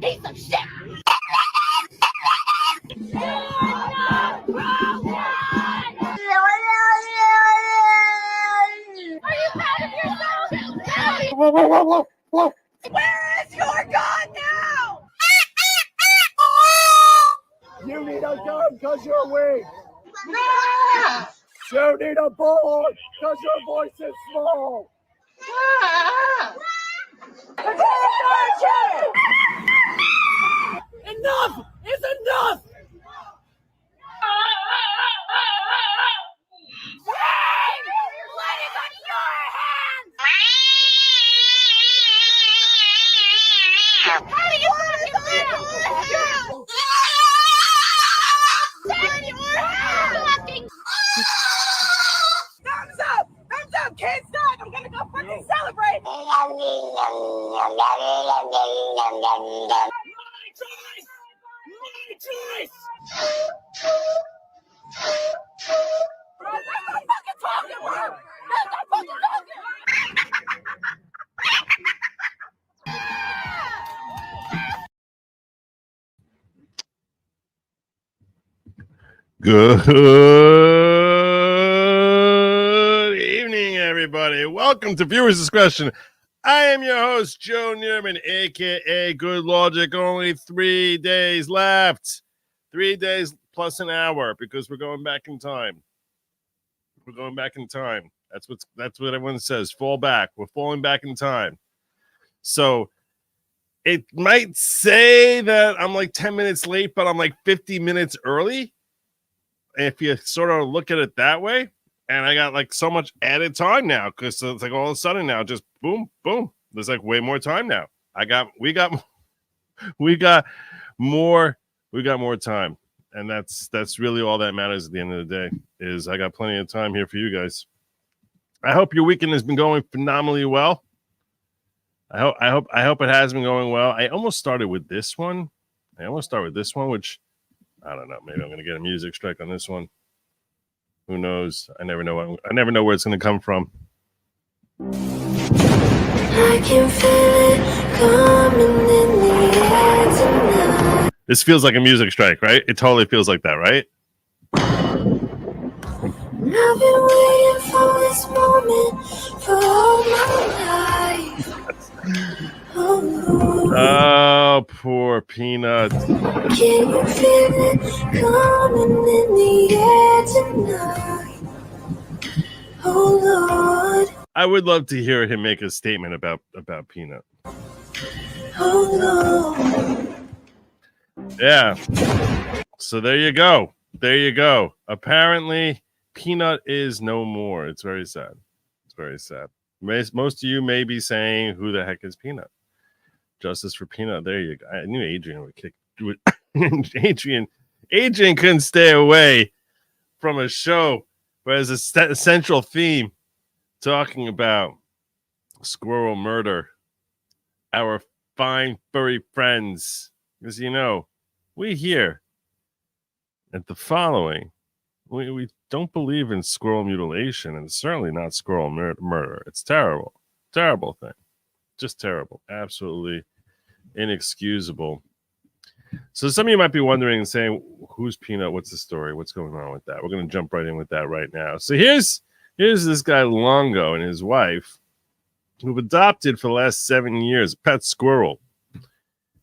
piece of shit! Are you proud of yourself? Where is your gun now? You need a gun because you're weak. No! You need a bullet because your voice is small. Enough is enough! How do you fucking feel? Thumbs up! Thumbs up! Can't stop! I'm gonna go fucking celebrate! My choice! Bro, that's not fucking talking, bro! That's not fucking talking! Good evening, everybody. Welcome to Viewers Discretion. I am your host, Joe Neerman, a.k.a. Good Lawgic. Only 3 days left. 3 days plus an hour because we're going back in time. We're going back in time. That's what everyone says. Fall back. We're falling back in time. So it might say that I'm like 10 minutes late, but I'm like 50 minutes early. If you sort of look at it that way, and I got like so much added time now because it's like all of a sudden now just boom, boom. There's like way more time now. We got more time, and that's really all that matters at the end of the day. Is I got plenty of time here for you guys. I hope your weekend has been going phenomenally well. I hope it has been going well. I almost started with this one. Which I don't know. Maybe I'm going to get a music strike on this one. Who knows? I never know where it's going to come from. I can feel it coming in the air tonight. This feels like a music strike, right? It totally feels like that, right? I've been waiting for this moment for all my life. Oh, poor Peanut. Can you feel it coming in the air tonight? Oh Lord. I would love to hear him make a statement about Peanut. Oh Lord. Yeah. So there you go. Apparently, Peanut is no more. It's very sad. Most of you may be saying, who the heck is Peanut? Justice for Peanut. There you go. I knew Adrian would kick. Adrian couldn't stay away from a show where there's a central theme talking about squirrel murder. Our fine furry friends, because we here at the following. We don't believe in squirrel mutilation, and certainly not squirrel murder. It's terrible thing, just terrible, absolutely inexcusable. So some of you might be wondering and saying, who's Peanut? What's the story? What's going on with that? We're going to jump right in with that right now. So here's this guy Longo and his wife, who've adopted for the last 7 years a pet squirrel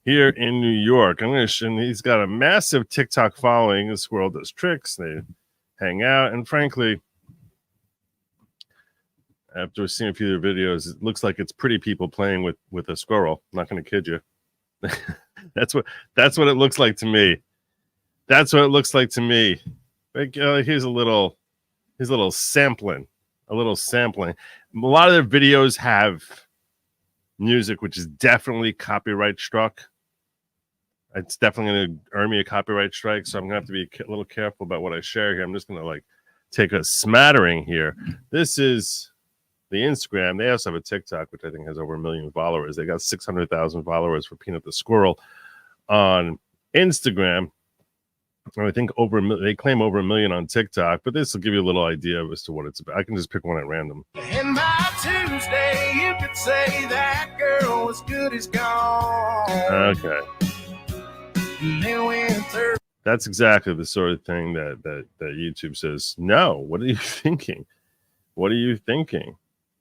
here in New York. And he's got a massive TikTok following. The squirrel does tricks. They hang out. And frankly, after seeing a few of their videos, it looks like it's pretty people playing with a squirrel. I'm not going to kid you. That's what it looks like to me. Like, here's a little sampling. A lot of their videos have music which is definitely copyright struck. It's definitely going to earn me a copyright strike, so I'm going to have to be a little careful about what I share here. I'm just going to take a smattering here. This is the Instagram. They also have a TikTok, which I think has over 1 million followers. They got 600,000 followers for Peanut the Squirrel on Instagram. And I think they claim over 1 million on TikTok, but this will give you a little idea as to what it's about. I can just pick one at random. In my Tuesday, you could say that girl as good as gone. Okay. And then went Thursday. That's exactly the sort of thing that YouTube says, no, what are you thinking? What are you thinking?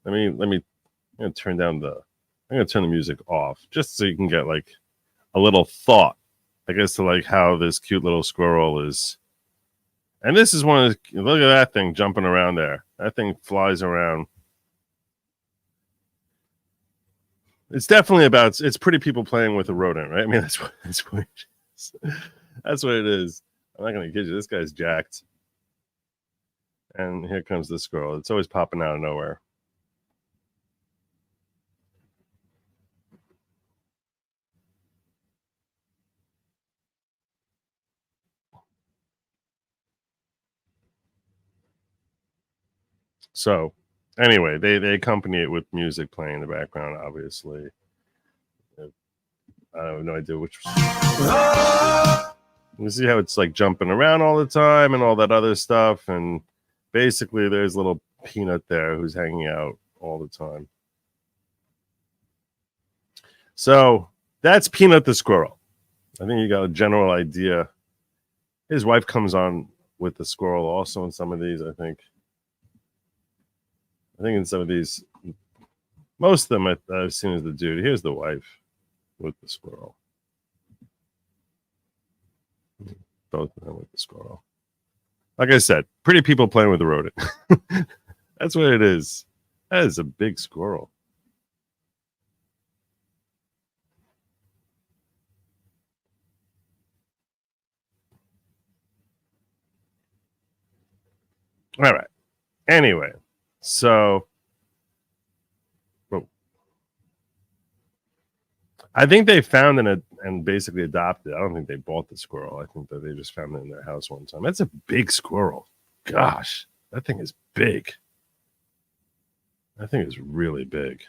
I'm gonna turn the music off just so you can get like a little thought, I guess, to like how this cute little squirrel is. And this is one of the, look at that thing jumping around there. That thing flies around. It's definitely about, it's pretty people playing with a rodent, right? I mean, that's what it is. That's what it is. I'm not going to kid you. This guy's jacked. And here comes the squirrel. It's always popping out of nowhere. So, anyway, they accompany it with music playing in the background, obviously. I have no idea which. You see how it's like jumping around all the time and all that other stuff. And basically, there's little Peanut there who's hanging out all the time. So that's Peanut the squirrel. I think you got a general idea. His wife comes on with the squirrel also in some of these, I think. In some of these, most of them I've seen is the dude. Here's the wife with the squirrel. Both of them with the squirrel. Like I said, pretty people playing with the rodent. That's what it is. That is a big squirrel. All right. Anyway, so I think they found it and basically adopted it. I don't think they bought the squirrel. I think that they just found it in their house one time. That's a big squirrel. Gosh, that thing is big. That thing is really big.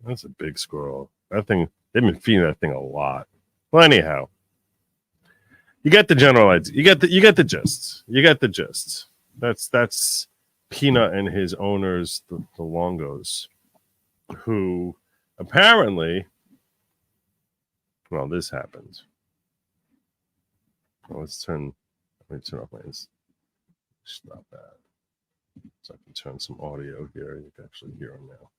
That's a big squirrel. That thing, they've been feeding that thing a lot. Well, anyhow, you get the general idea. You get the gist. You get the gist. That's Peanut and his owners, the Longos, who apparently, well, this happens. Well, let me turn off my stop that. So I can turn some audio here. You can actually hear him now.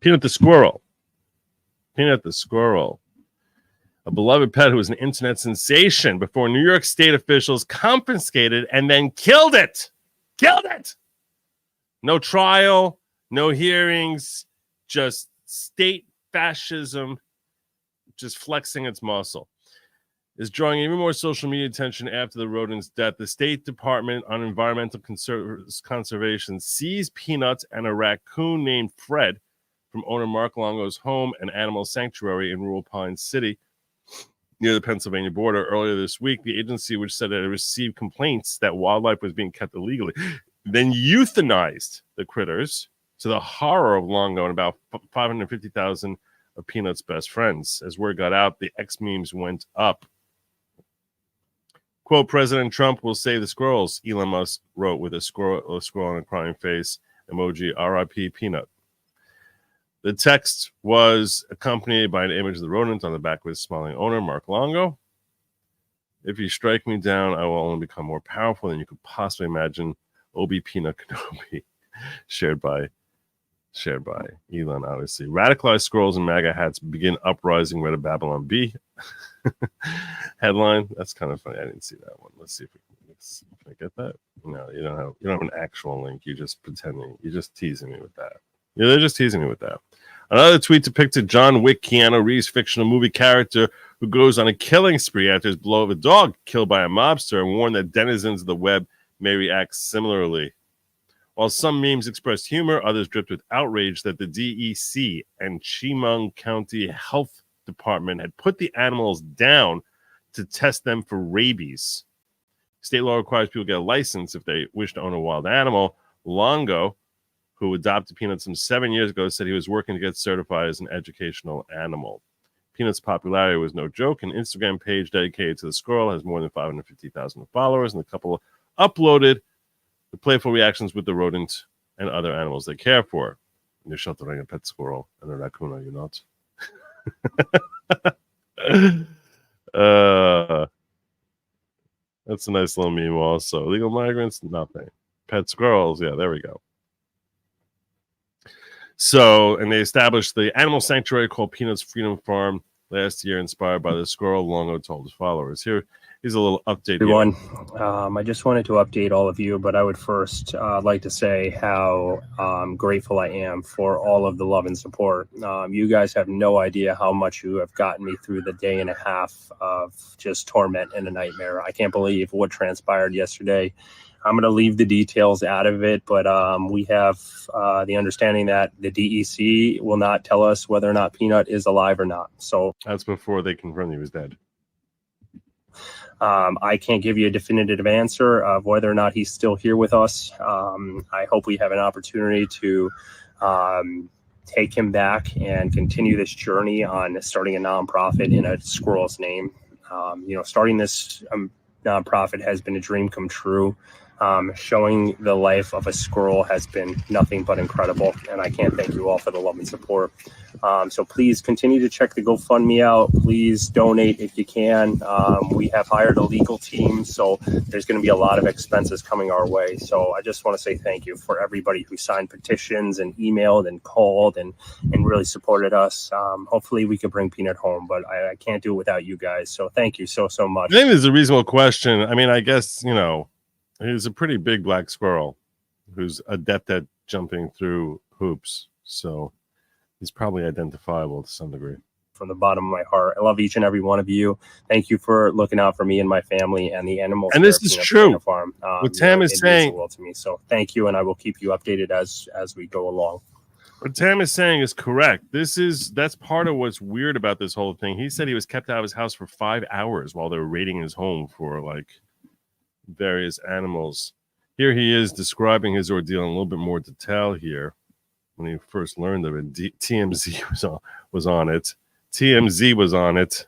Peanut the squirrel. Peanut the squirrel. A beloved pet who was an internet sensation before New York State officials confiscated and then killed it. Killed it. No trial, no hearings, just state fascism, just flexing its muscle. Is drawing even more social media attention after the rodent's death. The State Department on Environmental Conservation seized Peanut and a raccoon named Fred from owner Mark Longo's home and animal sanctuary in rural Pine City near the Pennsylvania border earlier this week. The agency, which said it had received complaints that wildlife was being kept illegally, then euthanized the critters to the horror of Longo and about 550,000 of Peanut's best friends. As word got out, the X memes went up. Quote, President Trump will save the squirrels, Elon Musk wrote with a squirrel and a crying face emoji, RIP Peanut. The text was accompanied by an image of the rodent on the back of his smiling owner, Mark Longo. If you strike me down, I will only become more powerful than you could possibly imagine. Obi Peanut Kenobi. Shared by Elon, obviously. Radicalized squirrels in MAGA hats begin uprising, read a Babylon Bee. Headline. That's kind of funny. I didn't see that one. Let's see if I get that. No, you don't have an actual link. You're just pretending. You're just teasing me with that. Yeah, they're just teasing me with that. Another tweet depicted John Wick, Keanu Reeves' fictional movie character who goes on a killing spree after his beloved dog killed by a mobster, and warned that denizens of the web may react similarly. While some memes expressed humor, others dripped with outrage that the DEC and Chemung County Health Department had put the animals down to test them for rabies. State law requires people get a license if they wish to own a wild animal. Longo, who adopted Peanut some 7 years ago, said he was working to get certified as an educational animal. Peanut's popularity was no joke. An Instagram page dedicated to the squirrel has more than 550,000 followers, and the couple uploaded the playful reactions with the rodent and other animals they care for. You're sheltering a pet squirrel and a raccoon, are you not? That's a nice little meme also. Illegal migrants, nothing. Pet squirrels, yeah, there we go. So, and they established the animal sanctuary called Peanut's Freedom Farm last year, inspired by the squirrel. Longo told his followers. Here's a little update. Everyone, I just wanted to update all of you, but I would first like to say how grateful I am for all of the love and support. You guys have no idea how much you have gotten me through the day and a half of just torment and a nightmare. I can't believe what transpired yesterday. I'm going to leave the details out of it, but we have the understanding that the DEC will not tell us whether or not Peanut is alive or not. So that's before they confirmed he was dead. I can't give you a definitive answer of whether or not he's still here with us. I hope we have an opportunity to take him back and continue this journey on starting a nonprofit in a squirrel's name. Starting this nonprofit has been a dream come true. Showing the life of a squirrel has been nothing but incredible, and I can't thank you all for the love and support. So please continue to check the GoFundMe out. Please donate if you can. We have hired a legal team, so there's going to be a lot of expenses coming our way. So I just want to say thank you for everybody who signed petitions and emailed and called and really supported us. Hopefully we can bring Peanut home, but I can't do it without you guys. So thank you so much. I think it's a reasonable question. I mean, I guess, he's a pretty big black squirrel who's adept at jumping through hoops. So he's probably identifiable to some degree. From the bottom of my heart, I love each and every one of you. Thank you for looking out for me and my family and the animals. And this is true. Farm. What Tam is saying, well to me. So thank you, and I will keep you updated as we go along. What Tam is saying is correct. That's part of what's weird about this whole thing. He said he was kept out of his house for 5 hours while they were raiding his home for various animals. Here he is describing his ordeal in a little bit more detail here. When he first learned of it, TMZ was on it. TMZ was on it.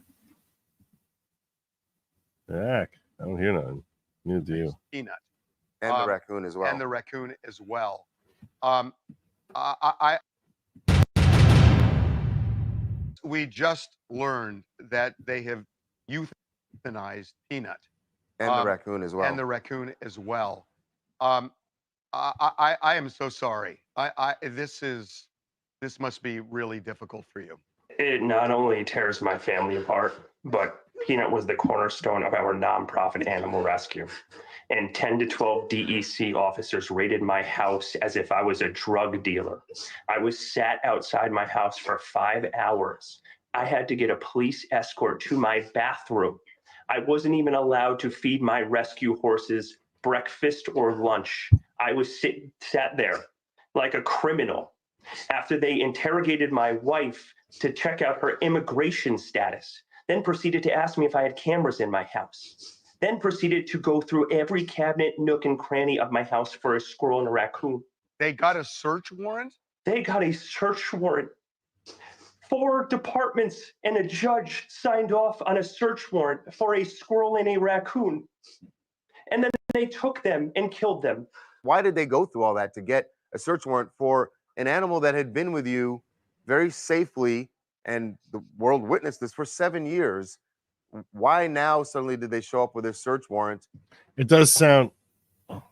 Heck, I don't hear nothing. Neither do you. Peanut. And the raccoon as well. And the raccoon as well. We just learned that they have euthanized Peanut. And the raccoon as well. And the raccoon as well. I am so sorry. This must be really difficult for you. It not only tears my family apart, but Peanut was the cornerstone of our nonprofit animal rescue. And 10 to 12 DEC officers raided my house as if I was a drug dealer. I was sat outside my house for 5 hours. I had to get a police escort to my bathroom. I wasn't even allowed to feed my rescue horses breakfast or lunch. I was sat there like a criminal. After they interrogated my wife to check out her immigration status, then proceeded to ask me if I had cameras in my house, then proceeded to go through every cabinet, nook, and cranny of my house for a squirrel and a raccoon. They got a search warrant? They got a search warrant. 4 departments and a judge signed off on a search warrant for a squirrel and a raccoon. And then they took them and killed them. Why did they go through all that to get a search warrant for an animal that had been with you very safely, and the world witnessed this for 7 years? Why now suddenly did they show up with a search warrant? It does sound a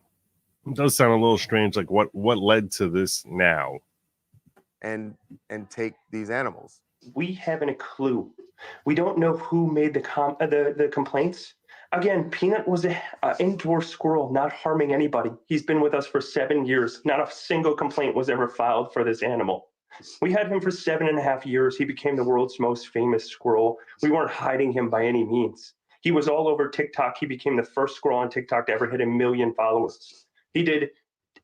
little strange. Like what led to this now? And take these animals. We haven't a clue. We don't know who made the complaints. Again, Peanut was an indoor squirrel, not harming anybody. He's been with us for 7 years. Not a single complaint was ever filed for this animal. We had him for 7.5 years. He became the world's most famous squirrel. We weren't hiding him by any means. He was all over TikTok. He became the first squirrel on TikTok to ever hit 1 million followers. He did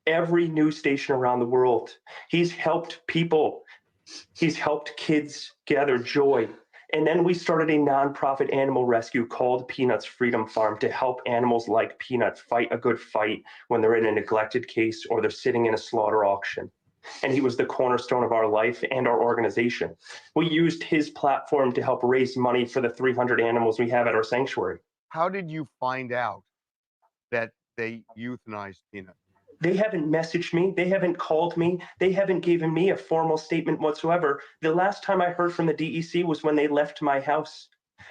every news station around the world. He's helped people. He's helped kids gather joy. And then we started a nonprofit animal rescue called Peanut's Freedom Farm to help animals like Peanut fight a good fight when they're in a neglected case or they're sitting in a slaughter auction. and he was the cornerstone of our life and our organization. We used his platform to help raise money for the 300 animals we have at our sanctuary. How did you find out that they euthanized Peanut? They haven't messaged me. They haven't called me. They haven't given me a formal statement whatsoever. The last time I heard from the DEC was when they left my house.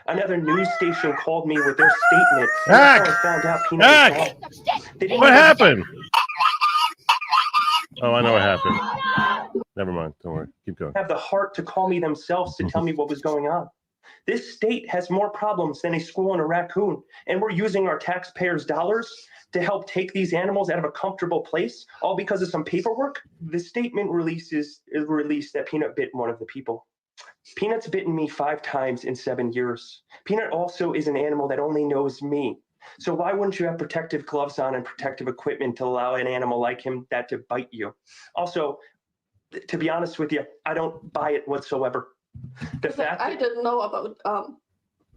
Another news station called me with their statement. And that's how I found out Peanut was gone. They didn't What even- happened? Oh, I know what happened. Never mind. Don't worry. Keep going. Have the heart to call me themselves to tell me what was going on. This state has more problems than a squirrel and a raccoon, and we're using our taxpayers' dollars to help take these animals out of a comfortable place, all because of some paperwork. The statement released that Peanut bit one of the people. Peanut's bitten me 5 times in 7 years. Peanut also is an animal that only knows me. So why wouldn't you have protective gloves on and protective equipment to allow an animal like him that to bite you? Also, to be honest with you, I don't buy it whatsoever. The fact I didn't know about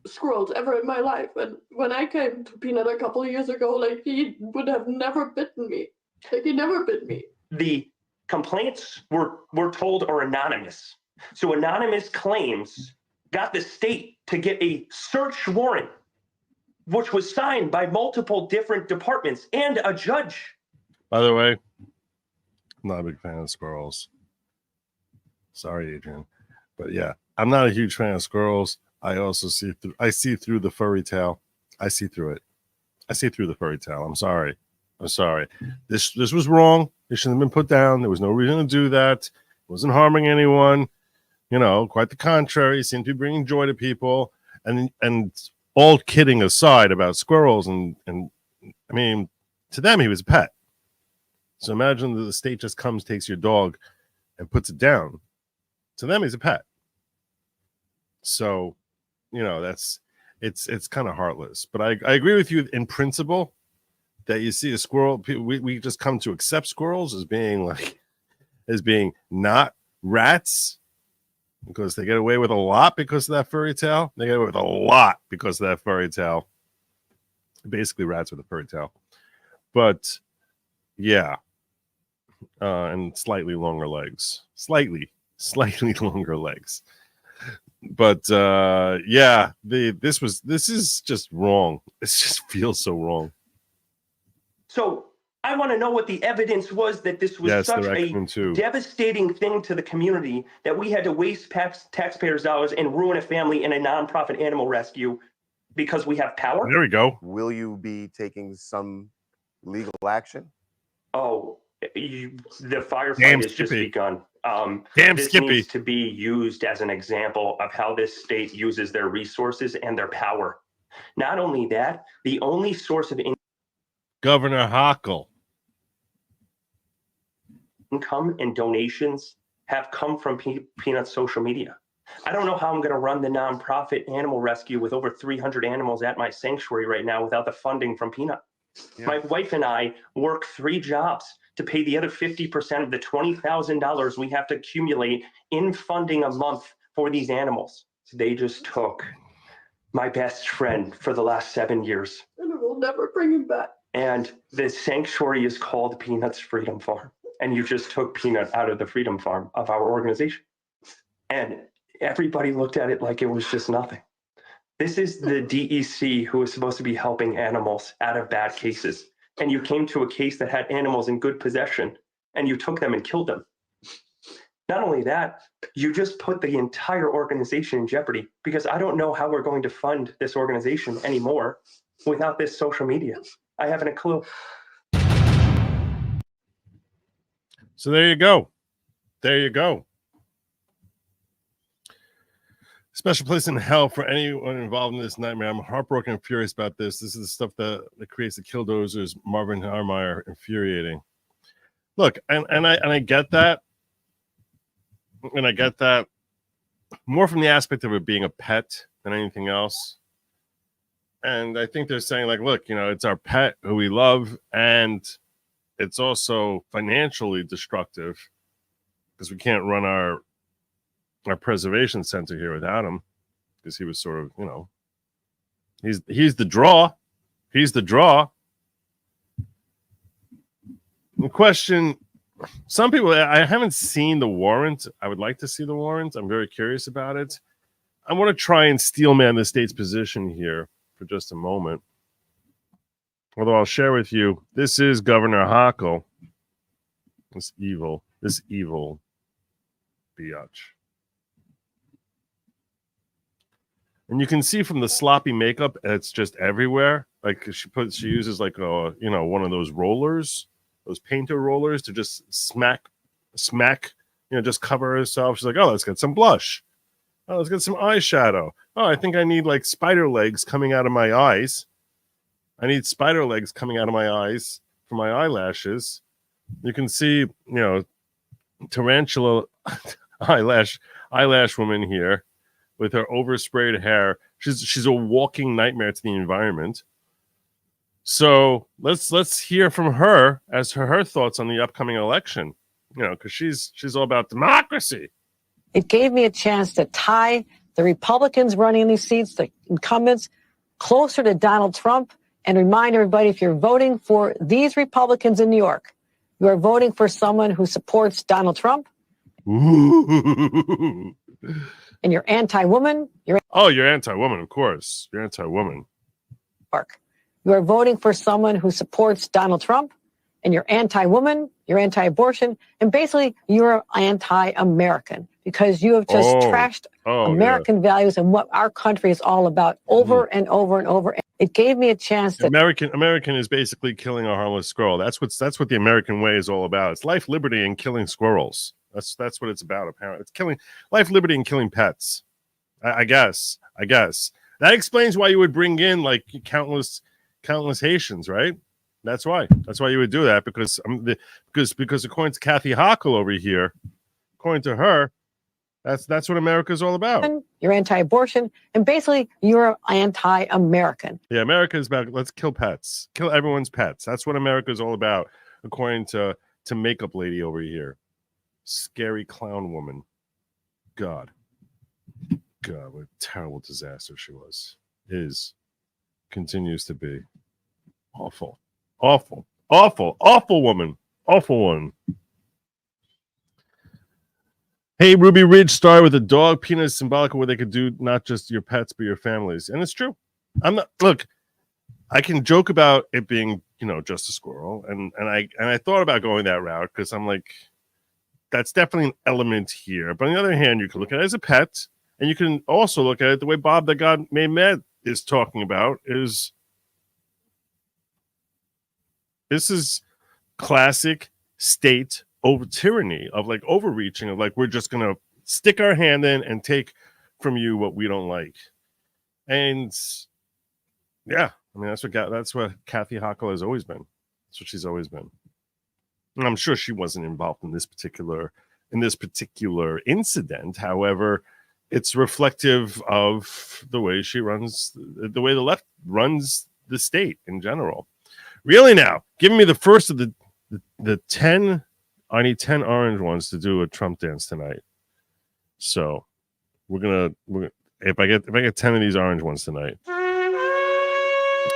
squirrels ever in my life, and when I came to Peanut a couple of years ago, like, he would have never bitten me. Like, he never bit me. the complaints we're told are anonymous. So anonymous claims got the state to get a search warrant, which was signed by multiple different departments and a judge. By the way, I'm not a big fan of squirrels. Sorry, Adrian. But yeah, I'm not a huge fan of squirrels. I also see through the furry tail. I see through it. I see through the furry tail. I'm sorry. This was wrong. It shouldn't have been put down. There was no reason to do that. It wasn't harming anyone. You know, quite the contrary. It seemed to be bringing joy to people. And all kidding aside about squirrels, and I mean, to them, he was a pet. So imagine that the state just comes, takes your dog, and puts it down. To them, he's a pet. So, you know, it's kind of heartless. But I agree with you in principle that you see a squirrel. We just come to accept squirrels as being not rats, because they get away with a lot because of that furry tail. They get away with a lot because of that furry tail. Basically, rats with a furry tail. But yeah, and slightly longer legs. Slightly longer legs. But yeah, this is just wrong. It just feels so wrong. So I want to know what the evidence was that this was such a devastating thing to the community that we had to waste taxpayers' dollars and ruin a family in a nonprofit animal rescue because we have power. There we go. Will you be taking some legal action? Oh, the firefight has just begun. This needs to be used as an example of how this state uses their resources and their power. Not only that, the only source of Governor Hochul income and donations have come from Peanut's social media. I don't know how I'm going to run the nonprofit animal rescue with over 300 animals at my sanctuary right now without the funding from Peanut. Yeah. My wife and I work 3 jobs to pay the other 50% of the $20,000 we have to accumulate in funding a month for these animals. They just took my best friend for the last 7 years. And we'll never bring him back. And the sanctuary is called Peanut's Freedom Farm. And you just took Peanut out of the Freedom Farm of our organization. And everybody looked at it like it was just nothing. This is the DEC who is supposed to be helping animals out of bad cases. And you came to a case that had animals in good possession, and you took them and killed them. Not only that, you just put the entire organization in jeopardy, because I don't know how we're going to fund this organization anymore without this social media. I haven't a clue. So there you go. There you go. Special place in hell for anyone involved in this nightmare. I'm heartbroken and furious about this. This is the stuff that creates the killdozers, Marvin Harmeyer, infuriating. Look, and I get that. And I get that more from the aspect of it being a pet than anything else. And I think they're saying, like, look, you know, it's our pet who we love, and it's also financially destructive because we can't run our preservation center here without him, because he was sort of, you know, he's the draw. He's the draw. The question some people, I haven't seen the warrant. I would like to see the warrant. I'm very curious about it. I want to try and steelman the state's position here for just a moment. Although I'll share with you, this is Governor Hochul. This evil biatch. And you can see from the sloppy makeup, it's just everywhere. Like she uses like a, one of those rollers, those painter rollers to just smack, just cover herself. She's like, oh, let's get some blush. Oh, let's get some eyeshadow. Oh, I think I need like spider legs coming out of my eyes. I need spider legs coming out of my eyes for my eyelashes. You can see, tarantula eyelash woman here with her oversprayed hair. She's a walking nightmare to the environment. So let's hear from her as to her thoughts on the upcoming election. Because she's all about democracy. It gave me a chance to tie the Republicans running in these seats, the incumbents, closer to Donald Trump, and remind everybody, if you're voting for these Republicans in New York, you are voting for someone who supports Donald Trump. Ooh. And you're anti-woman. You're anti-woman, of course. You're anti-woman. You are voting for someone who supports Donald Trump, and you're anti-woman, you're anti-abortion, and basically you're anti-American because you have just trashed American values and what our country is all about over and over and over. It gave me a chance to American is basically killing a harmless squirrel. That's what the American way is all about. It's life, liberty, and killing squirrels. That's what it's about. Apparently, it's killing life, liberty, and killing pets. I guess that explains why you would bring in like countless Haitians, right? That's why you would do that because according to Kathy Hochul over here, according to her, that's what America's all about. You're anti-abortion, and basically you're anti-American. Yeah, America is about let's kill pets, kill everyone's pets. That's what America's all about, according to makeup lady over here, scary clown woman. God, what a terrible disaster she continues to be. Awful woman. Awful one. Hey, Ruby Ridge started with a dog. Peanut is symbolic of what they could do, not just your pets, but your families. And it's true. I can joke about it being, just a squirrel. And I thought about going that route because I'm like, that's definitely an element here. But on the other hand, you can look at it as a pet, and you can also look at it the way Bob that God made mad is talking about is this is classic state over tyranny of like overreaching of like we're just gonna stick our hand in and take from you what we don't like. And yeah, I mean that's what Kathy Hochul has always been. That's what she's always been. And I'm sure she wasn't involved in this particular incident. However, it's reflective of the way the way the left runs the state in general. Really now, give me the first of the 10. I need 10 orange ones to do a Trump dance tonight. So we're gonna if I get 10 of these orange ones tonight, orange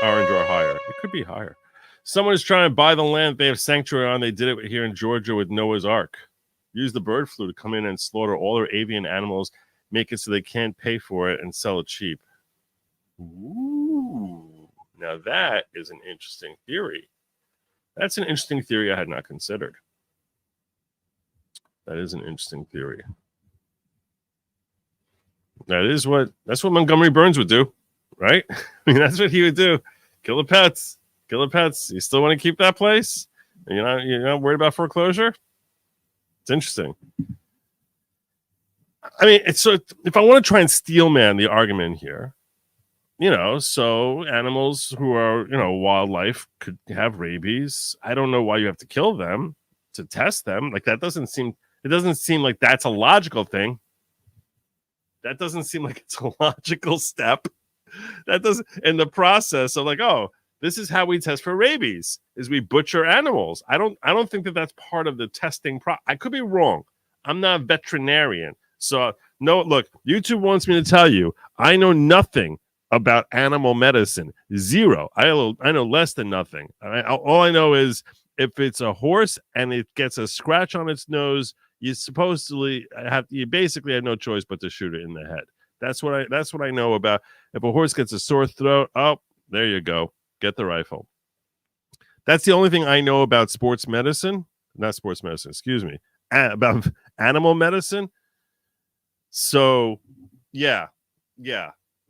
or higher. It could be higher. Someone is trying to buy the land they have sanctuary on. They did it here in Georgia with Noah's Ark. Use the bird flu to come in and slaughter all their avian animals, make it so they can't pay for it and sell it cheap. Ooh, now that is an interesting theory. That's an interesting theory I had not considered. That is an interesting theory. That's what Montgomery Burns would do, right? I mean, that's what he would do. Kill the pets. You still want to keep that place? You're not worried about foreclosure? It's interesting. I mean, if I want to try and steelman the argument here, so animals who are, wildlife could have rabies. I don't know why you have to kill them to test them. Like it doesn't seem like that's a logical thing. That doesn't seem like it's a logical step. That doesn't in the process of like, oh, this is how we test for rabies is we butcher animals. I don't think that that's part of the testing I could be wrong. I'm not a veterinarian. So no, look, YouTube wants me to tell you, I know nothing about animal medicine. Zero. I know less than nothing. All I know is if it's a horse and it gets a scratch on its nose, you basically have no choice but to shoot it in the head. That's what I know about. If a horse gets a sore throat, oh, there you go. Get the rifle. That's the only thing I know about sports medicine. Not sports medicine, excuse me. About animal medicine. So, yeah.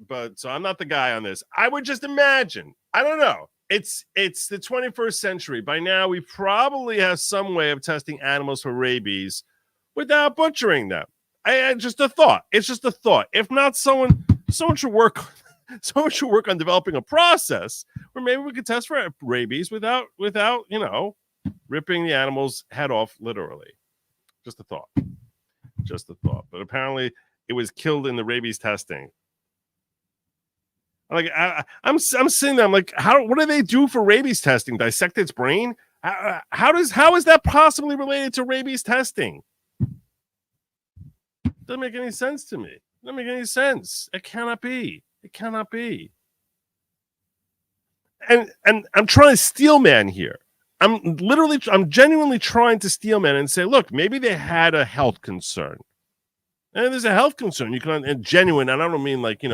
But so I'm not the guy on this. I would just imagine. I don't know. It's the 21st century. By now, we probably have some way of testing animals for rabies without butchering them. Just a thought. It's just a thought. If not, someone should work on developing a process where maybe we could test for rabies without ripping the animal's head off literally. Just a thought. But apparently, it was killed in the rabies testing. Like I'm sitting there. I'm like, what do they do for rabies testing? Dissect its brain? How is that possibly related to rabies testing? Doesn't make any sense to me. Doesn't make any sense. It cannot be. And I'm trying to steel man here. I'm genuinely trying to steel man and say, look, maybe they had a health concern. And there's a health concern. You can, and genuine, and I don't mean like,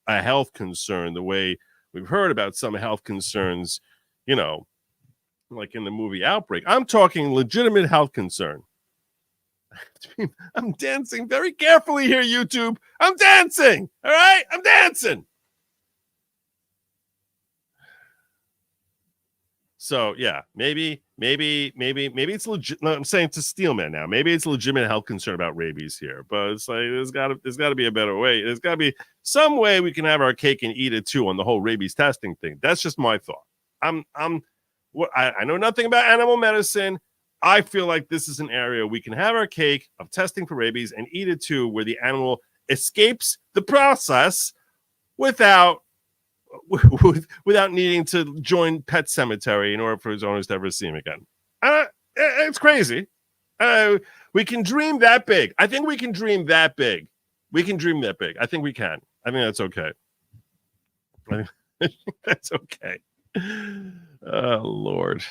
a health concern the way we've heard about some health concerns, like in the movie Outbreak. I'm talking legitimate health concern. I'm dancing very carefully here, YouTube. I'm dancing. All right? I'm dancing. So yeah, maybe it's legit. No, I'm saying to Steelman now. Maybe it's a legitimate health concern about rabies here, but it's like there's got to be a better way. There's got to be some way we can have our cake and eat it too on the whole rabies testing thing. That's just my thought. I know nothing about animal medicine. I feel like this is an area we can have our cake of testing for rabies and eat it too, where the animal escapes the process without needing to join Pet Cemetery in order for his owners to ever see him again. It's crazy. We can dream that big. I think we can dream that big. I think we can. I think that's okay. That's okay. Oh, Lord.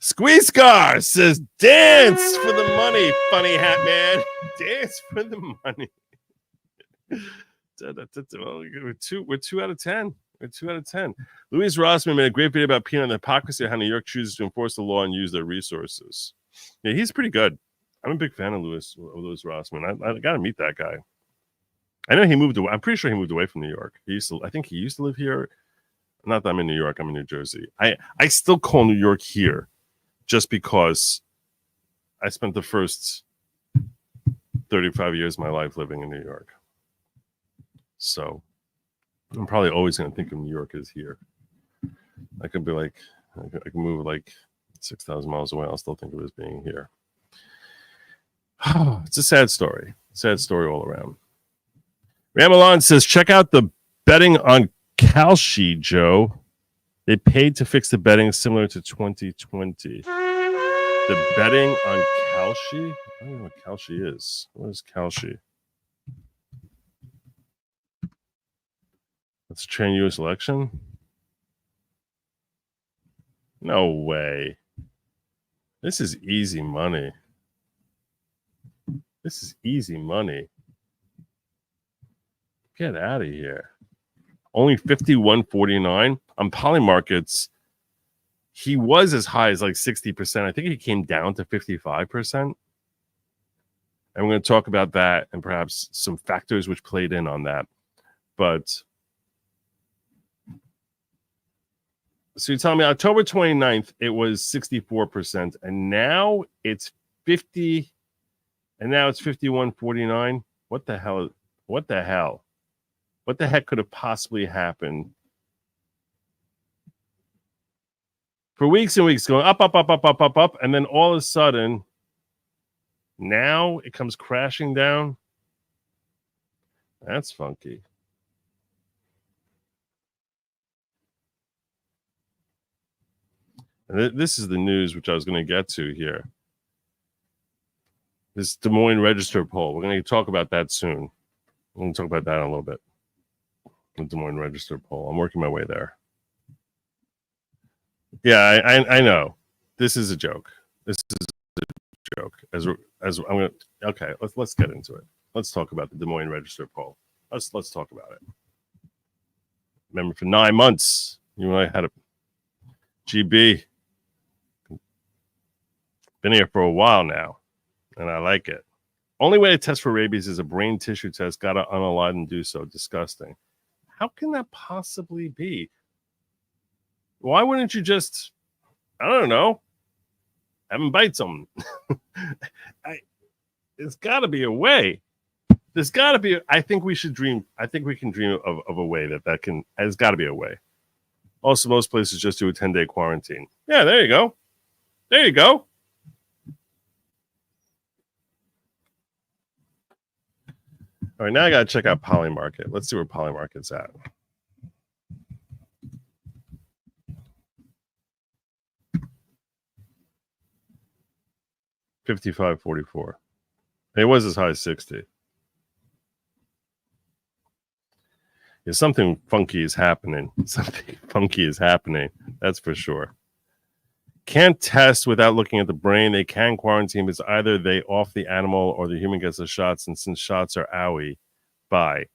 Squeeze Scar says, dance for the money, funny hat man. Dance for the money. We're 2 out of 10. We're 2 out of 10. Louise Rossman made a great video about peanut and the hypocrisy of how New York chooses to enforce the law and use their resources. Yeah, he's pretty good. I'm a big fan of Louis Rossman. I got to meet that guy. I know he moved away. I'm pretty sure he moved away from New York. I think he used to live here. Not that I'm in New York. I'm in New Jersey. I still call New York here just because I spent the first 35 years of my life living in New York. So I'm probably always going to think of New York as here. I could be like, I can move like 6,000 miles away. I'll still think of it as being here. It's a sad story. Sad story all around. Ramalon says, check out the betting on Kalshi, Joe. They paid to fix the betting similar to 2020. The betting on Kalshi? I don't know what Kalshi is. What is Kalshi? Let's train U.S. election? No way. This is easy money. This is easy money. Get out of here. Only 51.49 on Polymarkets. He was as high as like 60%. I think he came down to 55%. And we're going to talk about that and perhaps some factors which played in on that. But so you tell me October 29th, it was 64%. And now it's 50. And now it's 51.49. What the hell? What the hell? What the heck could have possibly happened? For weeks and weeks, going up, and then all of a sudden, now it comes crashing down. That's funky. And this is the news which I was going to get to here. This Des Moines Register poll. We're going to talk about that soon. We're going to talk about that in a little bit. The Des Moines Register poll. I'm working my way there. Yeah, I know. This is a joke. This is a joke. As I'm gonna. Okay, let's get into it. Let's talk about the Des Moines Register poll. Let's talk about it. Remember, for 9 months, you and I had a GB. Been here for a while now, and I like it. Only way to test for rabies is a brain tissue test. Gotta unalive and do so. Disgusting. How can that possibly be? Why wouldn't you just, I don't know, have him bite someone? There's got to be a way. There's got to be. I think we should dream. I think we can dream of a way that can. There's got to be a way. Also, most places just do a 10-day quarantine. Yeah, there you go. There you go. All right, now I got to check out Polymarket. Let's see where Polymarket's at. $55.44. It was as high as 60. Yeah, something funky is happening. Something funky is happening. That's for sure. Can't test without looking at the brain. They can quarantine, but either they off the animal or the human gets the shots. And since shots are owie, bye.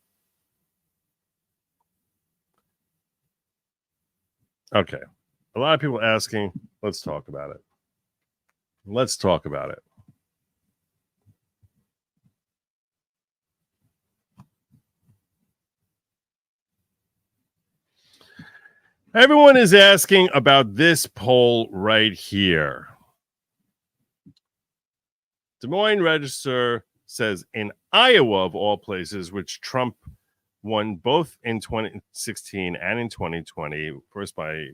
Okay. A lot of people asking. Let's talk about it. Let's talk about it. Everyone is asking about this poll right here. Des Moines Register says in Iowa, of all places, which Trump won both in 2016 and in 2020, first by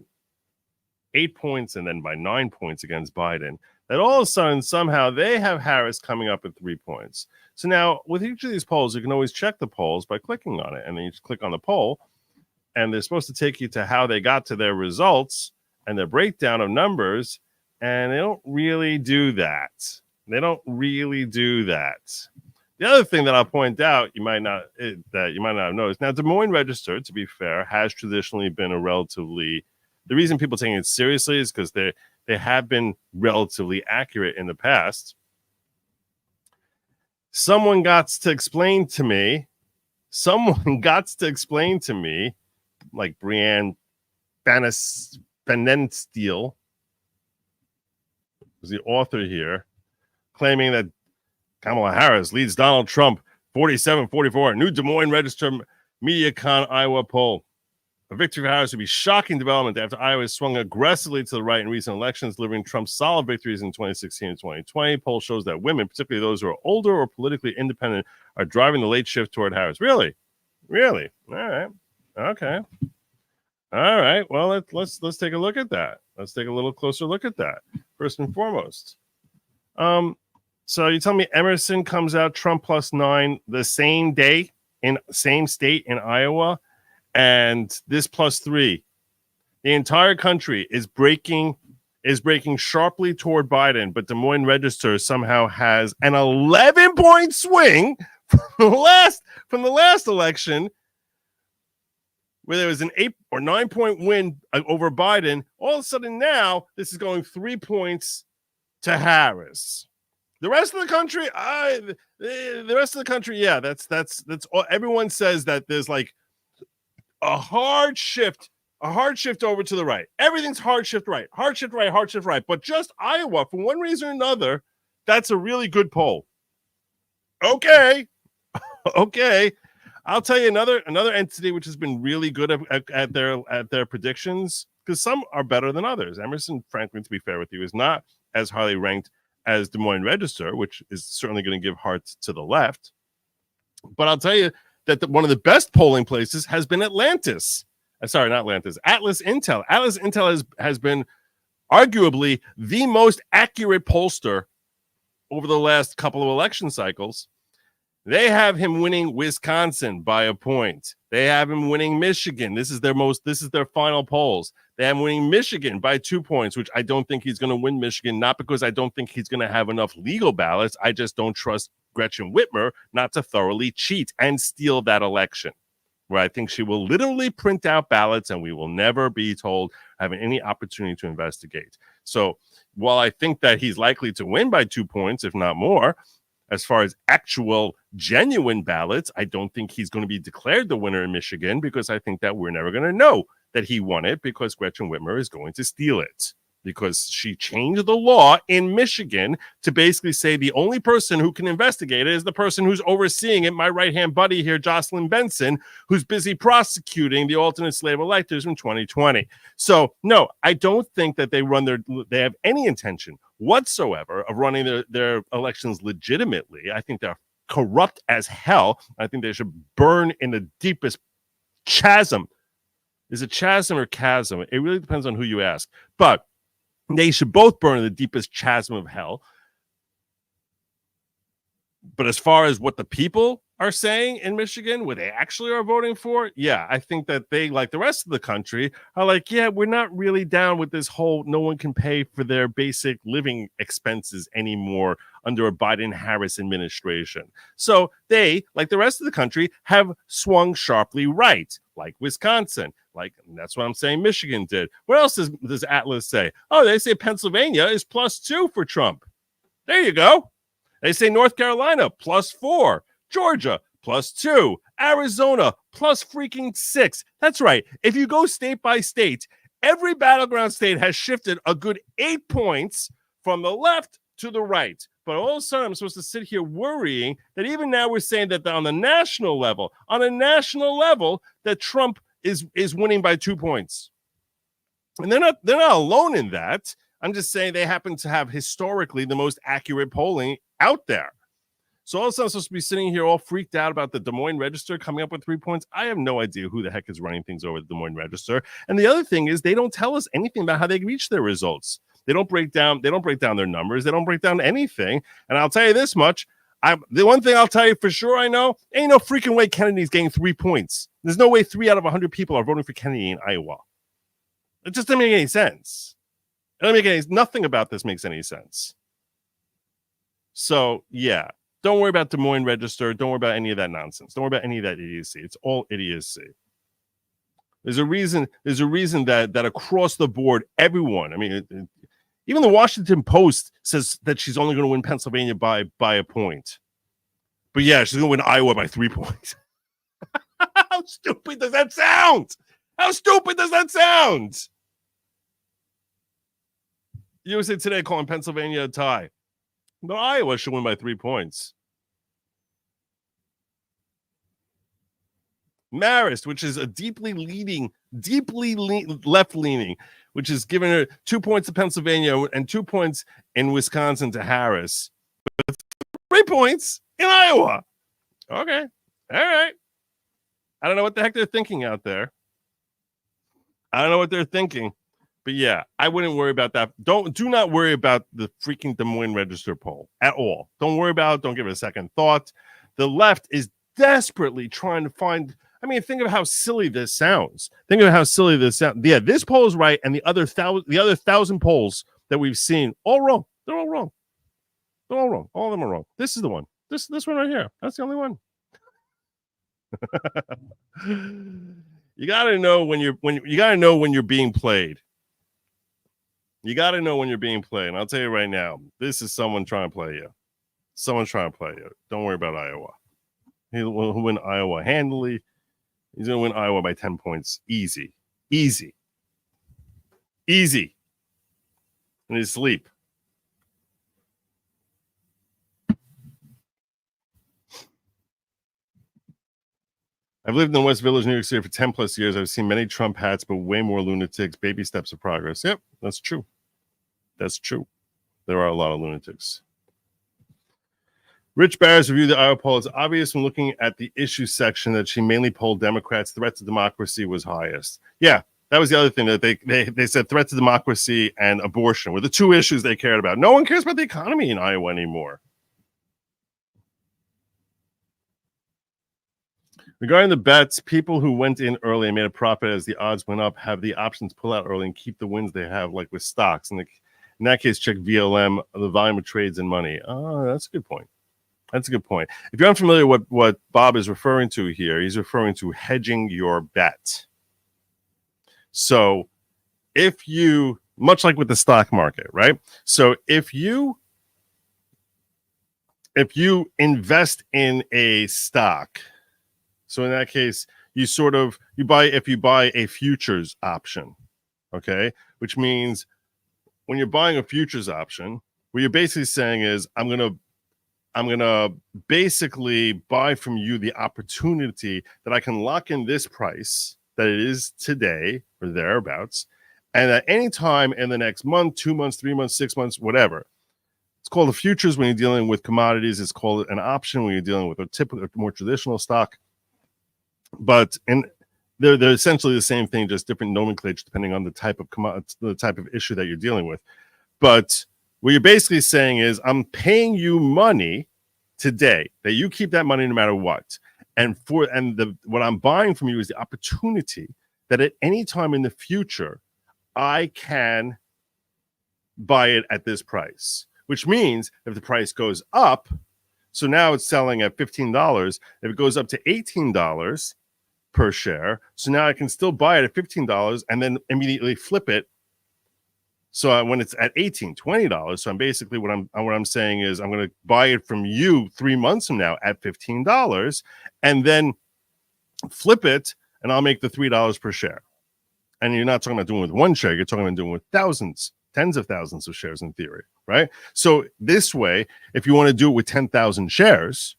8 points and then by 9 points against Biden, that all of a sudden, somehow, they have Harris coming up at 3 points. So now, with each of these polls, you can always check the polls by clicking on it. And then you just click on the poll, and they're supposed to take you to how they got to their results and their breakdown of numbers, and they don't really do that. They don't really do that. The other thing that I'll point out, you might not have noticed. Now, Des Moines Register, to be fair, has traditionally been a relatively. The reason people taking it seriously is because they have been relatively accurate in the past. Someone got to explain to me, like Brianne Banenstiel was the author here, claiming that Kamala Harris leads Donald Trump 47-44. New Des Moines Register MediaCon Iowa poll. A victory for Harris would be shocking development after Iowa swung aggressively to the right in recent elections, delivering Trump solid victories in 2016 and 2020. Poll shows that women, particularly those who are older or politically independent, are driving the late shift toward Harris. Really? All right. Okay. All right. Well, let's take a look at that. Let's take a little closer look at that. First and foremost. So you tell me Emerson comes out Trump +9 the same day in same state in Iowa, and this +3. The entire country is breaking sharply toward Biden, but Des Moines Register somehow has an 11-point swing from the last election, where there was an 8 or 9 point win over Biden. All of a sudden now, this is going 3 points to Harris. The rest of the country, yeah, that's all. Everyone says that there's like a hard shift over to the right. Everything's hard shift right. But just Iowa, for one reason or another, that's a really good poll. Okay. I'll tell you another entity which has been really good at their predictions, because some are better than others. Emerson, frankly, to be fair with you, is not as highly ranked as Des Moines Register, which is certainly going to give hearts to the left. But I'll tell you that one of the best polling places has been Atlas Intel. Atlas Intel has been arguably the most accurate pollster over the last couple of election cycles. They have him winning Wisconsin by a point. They have him winning Michigan. This is their final polls. They have him winning Michigan by 2 points, which I don't think he's going to win Michigan, not because I don't think he's going to have enough legal ballots. I just don't trust Gretchen Whitmer not to thoroughly cheat and steal that election, where I think she will literally print out ballots and we will never be told having any opportunity to investigate. So while I think that he's likely to win by 2 points, if not more, as far as actual genuine ballots, I don't think he's going to be declared the winner in Michigan, because I think that we're never going to know that he won it, because Gretchen Whitmer is going to steal it, because she changed the law in Michigan to basically say the only person who can investigate it is the person who's overseeing it, my right-hand buddy here, Jocelyn Benson, who's busy prosecuting the alternate slave electors from 2020. So, no, I don't think that they have any intention whatsoever of running their elections legitimately. I think they're corrupt as hell. I think they should burn in the deepest chasm. Is it chasm or chasm? It really depends on who you ask. But they should both burn in the deepest chasm of hell. But as far as what the people are saying in Michigan, what they actually are voting for, yeah, I think that they, like the rest of the country, are like, yeah, we're not really down with this whole no one can pay for their basic living expenses anymore under a Biden-Harris administration. So they, like the rest of the country, have swung sharply right, like Wisconsin. Like, that's what I'm saying Michigan did. What else does Atlas say? Oh, they say Pennsylvania is +2 for Trump. There you go. They say North Carolina +4. Georgia +2. Arizona +6. That's right. If you go state by state, every battleground state has shifted a good 8 points from the left to the right. But all of a sudden, I'm supposed to sit here worrying that even now we're saying that on a national level, that Trump is winning by 2 points. And they're not alone in that. I'm just saying they happen to have historically the most accurate polling out there. So all of a sudden I'm supposed to be sitting here all freaked out about the Des Moines Register coming up with 3 points. I have no idea who the heck is running things over the Des Moines Register. And the other thing is they don't tell us anything about how they reach their results. They don't break down their numbers. They don't break down anything. And I'll tell you this much. The one thing I'll tell you for sure I know, ain't no freaking way Kennedy's getting 3 points. There's no way 3 out of 100 people are voting for Kennedy in Iowa. It just doesn't make any sense. Nothing about this makes any sense. So, yeah. Don't worry about Des Moines Register. Don't worry about any of that nonsense. Don't worry about any of that idiocy. It's all idiocy. There's a reason that across the board, everyone, I mean, even the Washington Post says that she's only going to win Pennsylvania by a point. But yeah, she's going to win Iowa by 3 points. How stupid does that sound? How stupid does that sound? USA Today calling Pennsylvania a tie. But Iowa should win by 3 points. Marist, which is a deeply left-leaning, which is giving her 2 points to Pennsylvania and 2 points in Wisconsin to Harris. 3 points in Iowa. Okay. All right. I don't know what the heck they're thinking out there. I don't know what they're thinking. But yeah, I wouldn't worry about that. Do not worry about the freaking Des Moines Register poll at all. Don't worry about it. Don't give it a second thought. The left is desperately trying to find. I mean, think of how silly this sounds. Yeah, this poll is right, and the other 1,000 polls that we've seen, all wrong. They're all wrong. They're all wrong. All of them are wrong. This is the one. This one right here. That's the only one. You gotta know when you're being played. You got to know when you're being played. And I'll tell you right now, this is someone trying to play you. Someone's trying to play you. Don't worry about Iowa. He'll win Iowa handily. He's going to win Iowa by 10 points. Easy. In his sleep. I've lived in West Village, New York City for 10 plus years. I've seen many Trump hats, but way more lunatics. Baby steps of progress. Yep, that's true. That's true. There are a lot of lunatics. Rich Barrett's review of the Iowa poll. It's obvious from looking at the issue section that she mainly polled Democrats. Threat to democracy was highest. Yeah, that was the other thing that they said. Threat to democracy and abortion were the two issues they cared about. No one cares about the economy in Iowa anymore. Regarding the bets, people who went in early and made a profit as the odds went up have the option to pull out early and keep the wins they have, like with stocks. In that case, check VLM, the volume of trades and money. Oh, that's a good point. That's a good point. If you're unfamiliar with what Bob is referring to here, he's referring to hedging your bet. So if you much like with the stock market, right? So if you invest in a stock, so in that case, you buy a futures option, okay, which means when you're buying a futures option, what you're basically saying is, I'm gonna basically buy from you the opportunity that I can lock in this price that it is today or thereabouts, and at any time in the next month, 2 months, 3 months, 6 months, whatever. It's called a futures when you're dealing with commodities. It's called an option when you're dealing with a typical, more traditional stock. But they're essentially the same thing, just different nomenclature depending on the type of the type of issue that you're dealing with. But what you're basically saying is, I'm paying you money today, that you keep that money no matter what. And what I'm buying from you is the opportunity that at any time in the future, I can buy it at this price, which means if the price goes up, so now it's selling at $15. If it goes up to $18 per share, so now I can still buy it at $15 and then immediately flip it. So when it's at $18, $20, so I'm basically what I'm saying is, I'm going to buy it from you 3 months from now at $15 and then flip it, and I'll make the $3 per share. And you're not talking about doing it with one share, you're talking about doing it with thousands, tens of thousands of shares in theory, right? So this way, if you want to do it with 10,000 shares,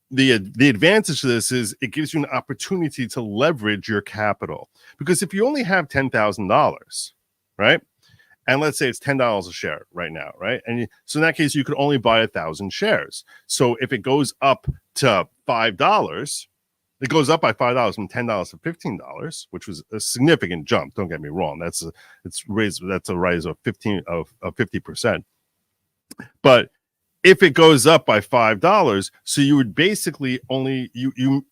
the advantage to this is it gives you an opportunity to leverage your capital. Because if you only have $10,000, right? And let's say it's $10 a share right now, right? And so in that case, you could only buy 1,000 shares. So if it goes up to $5, it goes up by $5 from $10 to $15, which was a significant jump. Don't get me wrong. That's a rise of 50%. But if it goes up by $5, so you would basically only the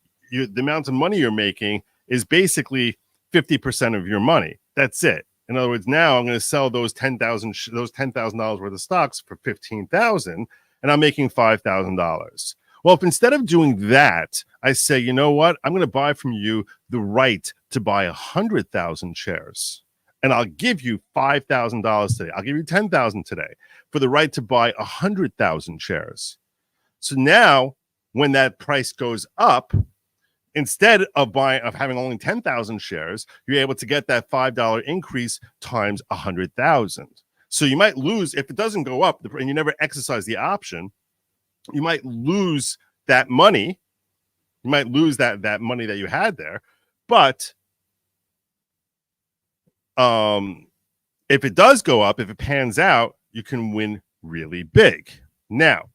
amount of money you're making is basically 50% of your money. That's it. In other words, now I'm going to sell those $10,000 worth of stocks for $15,000, and I'm making $5,000. Well, if instead of doing that, I say, you know what, I'm going to buy from you the right to buy 100,000 shares, and I'll give you $5,000 today. I'll give you $10,000 today for the right to buy 100,000 shares. So now, when that price goes up, instead of having only 10,000 shares, you're able to get that $5 increase times 100,000. So you might lose if it doesn't go up, and you never exercise the option. You might lose that money. You might lose that money that you had there. But if it does go up, if it pans out, you can win really big. Now,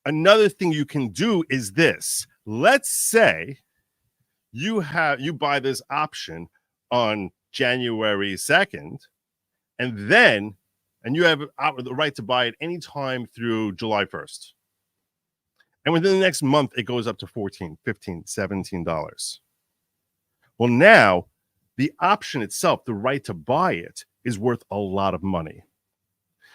another thing you can do is this. Let's say you buy this option on January 2nd, and you have the right to buy it anytime through July 1st. And within the next month, it goes up to $14, $15, $17. Well, now the option itself, the right to buy it, is worth a lot of money.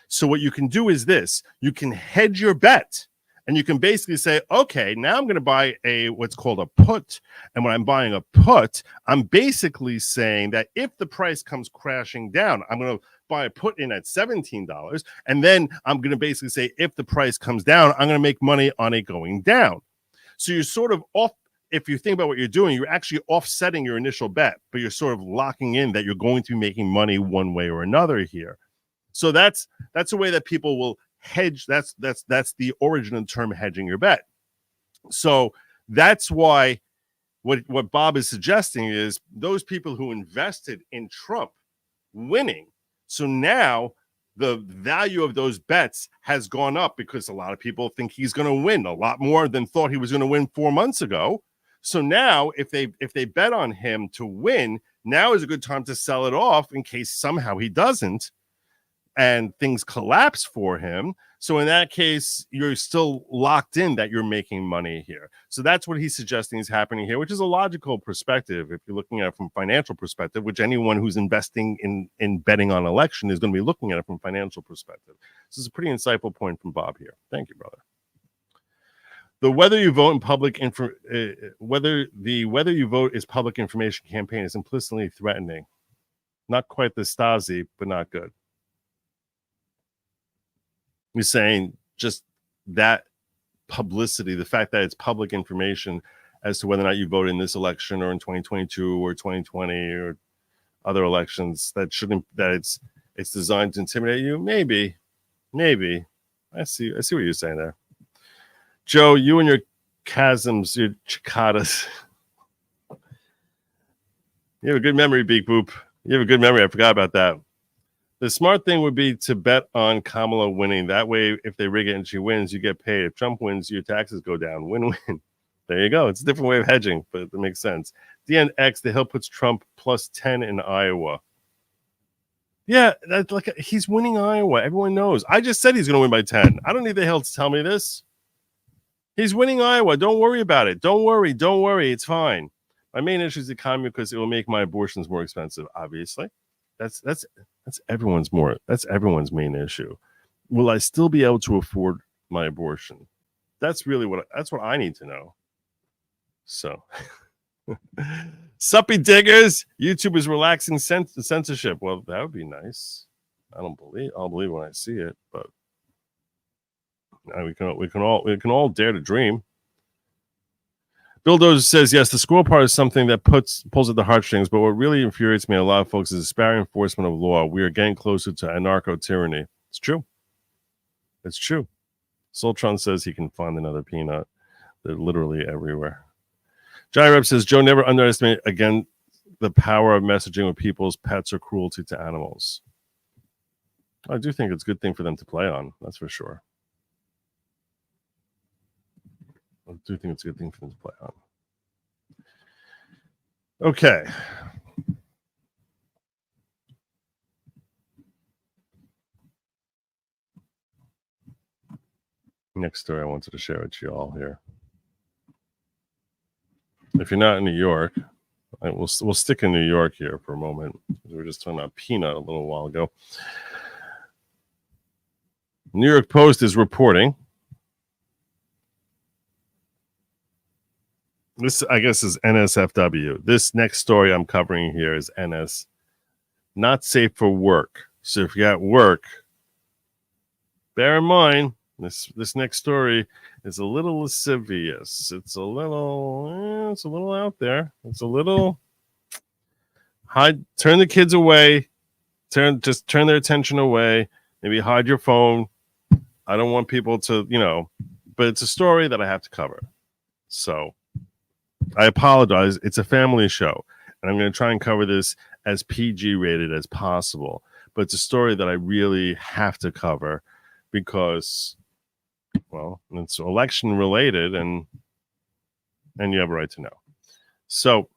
So what you can do is this. You can hedge your bet. And you can basically say, okay, now I'm going to buy what's called a put. And when I'm buying a put, I'm basically saying that if the price comes crashing down, I'm going to buy a put in at $17. And then I'm going to basically say, if the price comes down, I'm going to make money on it going down. So you're sort of off. If you think about what you're doing, you're actually offsetting your initial bet, but you're sort of locking in that you're going to be making money one way or another here. So that's a way that people will hedge. That's the origin of the term hedging your bet. So that's why what Bob is suggesting is those people who invested in Trump winning. So now the value of those bets has gone up because a lot of people think he's going to win a lot more than thought he was going to win 4 months ago. So now if they bet on him to win, now is a good time to sell it off in case somehow he doesn't and things collapse for him. So in that case, you're still locked in that you're making money here. So that's what he's suggesting is happening here, which is a logical perspective. If you're looking at it from a financial perspective, which anyone who's investing in betting on election is going to be looking at it from a financial perspective. This is a pretty insightful point from Bob here. Thank you, brother. The whether you vote is public information campaign is implicitly threatening. Not quite the Stasi, but not good. You're saying just that publicity, the fact that it's public information as to whether or not you voted in this election or in 2022 or 2020 or other elections, that it's designed to intimidate you. Maybe. I see what you're saying there. Joe, you and your chasms, your cicadas. You have a good memory, Beak Boop. You have a good memory. I forgot about that. The smart thing would be to bet on Kamala winning. That way, if they rig it and she wins, you get paid. If Trump wins, your taxes go down. Win-win. There you go. It's a different way of hedging, but it makes sense. DNX, the Hill puts Trump plus 10 in Iowa. Yeah, that's like he's winning Iowa. Everyone knows. I just said he's going to win by 10. I don't need the Hill to tell me this. He's winning Iowa. Don't worry about it. Don't worry. It's fine. My main issue is the economy because it will make my abortions more expensive. Obviously, that's everyone's main issue. Will I still be able to afford my abortion? That's what I need to know. So, suppy diggers, YouTube is relaxing censorship. Well, that would be nice. I'll believe when I see it, but we can all dare to dream. Bill Dozer says, yes, the squirrel part is something that pulls at the heartstrings, but what really infuriates me and a lot of folks is disparate enforcement of law. We are getting closer to anarcho-tyranny. It's true. Soltron says he can find another peanut. They're literally everywhere. Jai Rep says, Joe, never underestimate, again, the power of messaging with people's pets or cruelty to animals. I do think it's a good thing for them to play on. That's for sure. I do think it's a good thing for them to play on. Okay. Next story I wanted to share with you all here. If you're not in New York, we'll stick in New York here for a moment. We were just talking about Peanut a little while ago. New York Post is reporting. This, I guess, is NSFW. This next story I'm covering here is NS. Not safe for work. So if you're at work, bear in mind, this next story is a little lascivious. It's a little out there. It's a little hide. Turn the kids away. Turn their attention away. Maybe hide your phone. I don't want people to, but it's a story that I have to cover. So I apologize. It's a family show, and I'm going to try and cover this as PG rated as possible. But it's a story that I really have to cover because, well, it's election related, and you have a right to know. So,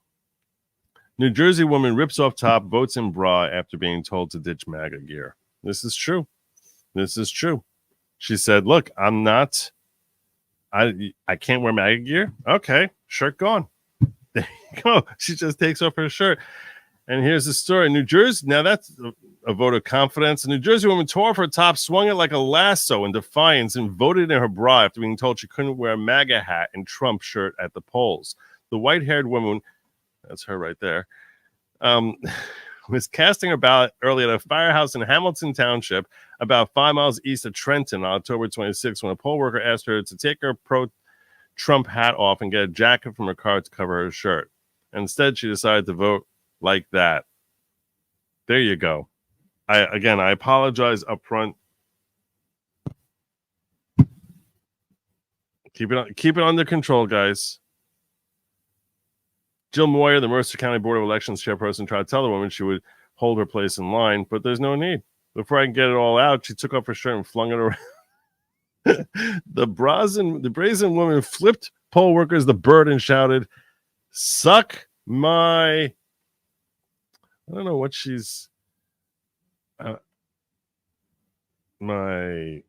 New Jersey woman rips off top, votes in bra after being told to ditch MAGA gear. This is true. She said, "Look, I can't wear MAGA gear. Okay, shirt gone. There you go." She just takes off her shirt. And here's the story. New Jersey, now that's a vote of confidence. A New Jersey woman tore off her top, swung it like a lasso in defiance, and voted in her bra after being told she couldn't wear a MAGA hat and Trump shirt at the polls. The white-haired woman, that's her right there, was casting her ballot early at a firehouse in Hamilton Township, about 5 miles east of Trenton, on October 26, when a poll worker asked her to take her pro-Trump hat off and get a jacket from her car to cover her shirt. Instead, she decided to vote like that. There you go. I apologize up front. Keep it under control, guys. Jill Moyer, the Mercer County Board of Elections chairperson, tried to tell the woman she would hold her place in line, but there's no need. Before I can get it all out, she took off her shirt and flung it around. The brazen woman flipped poll workers the bird and shouted, "Suck my..." I don't know what she's... my...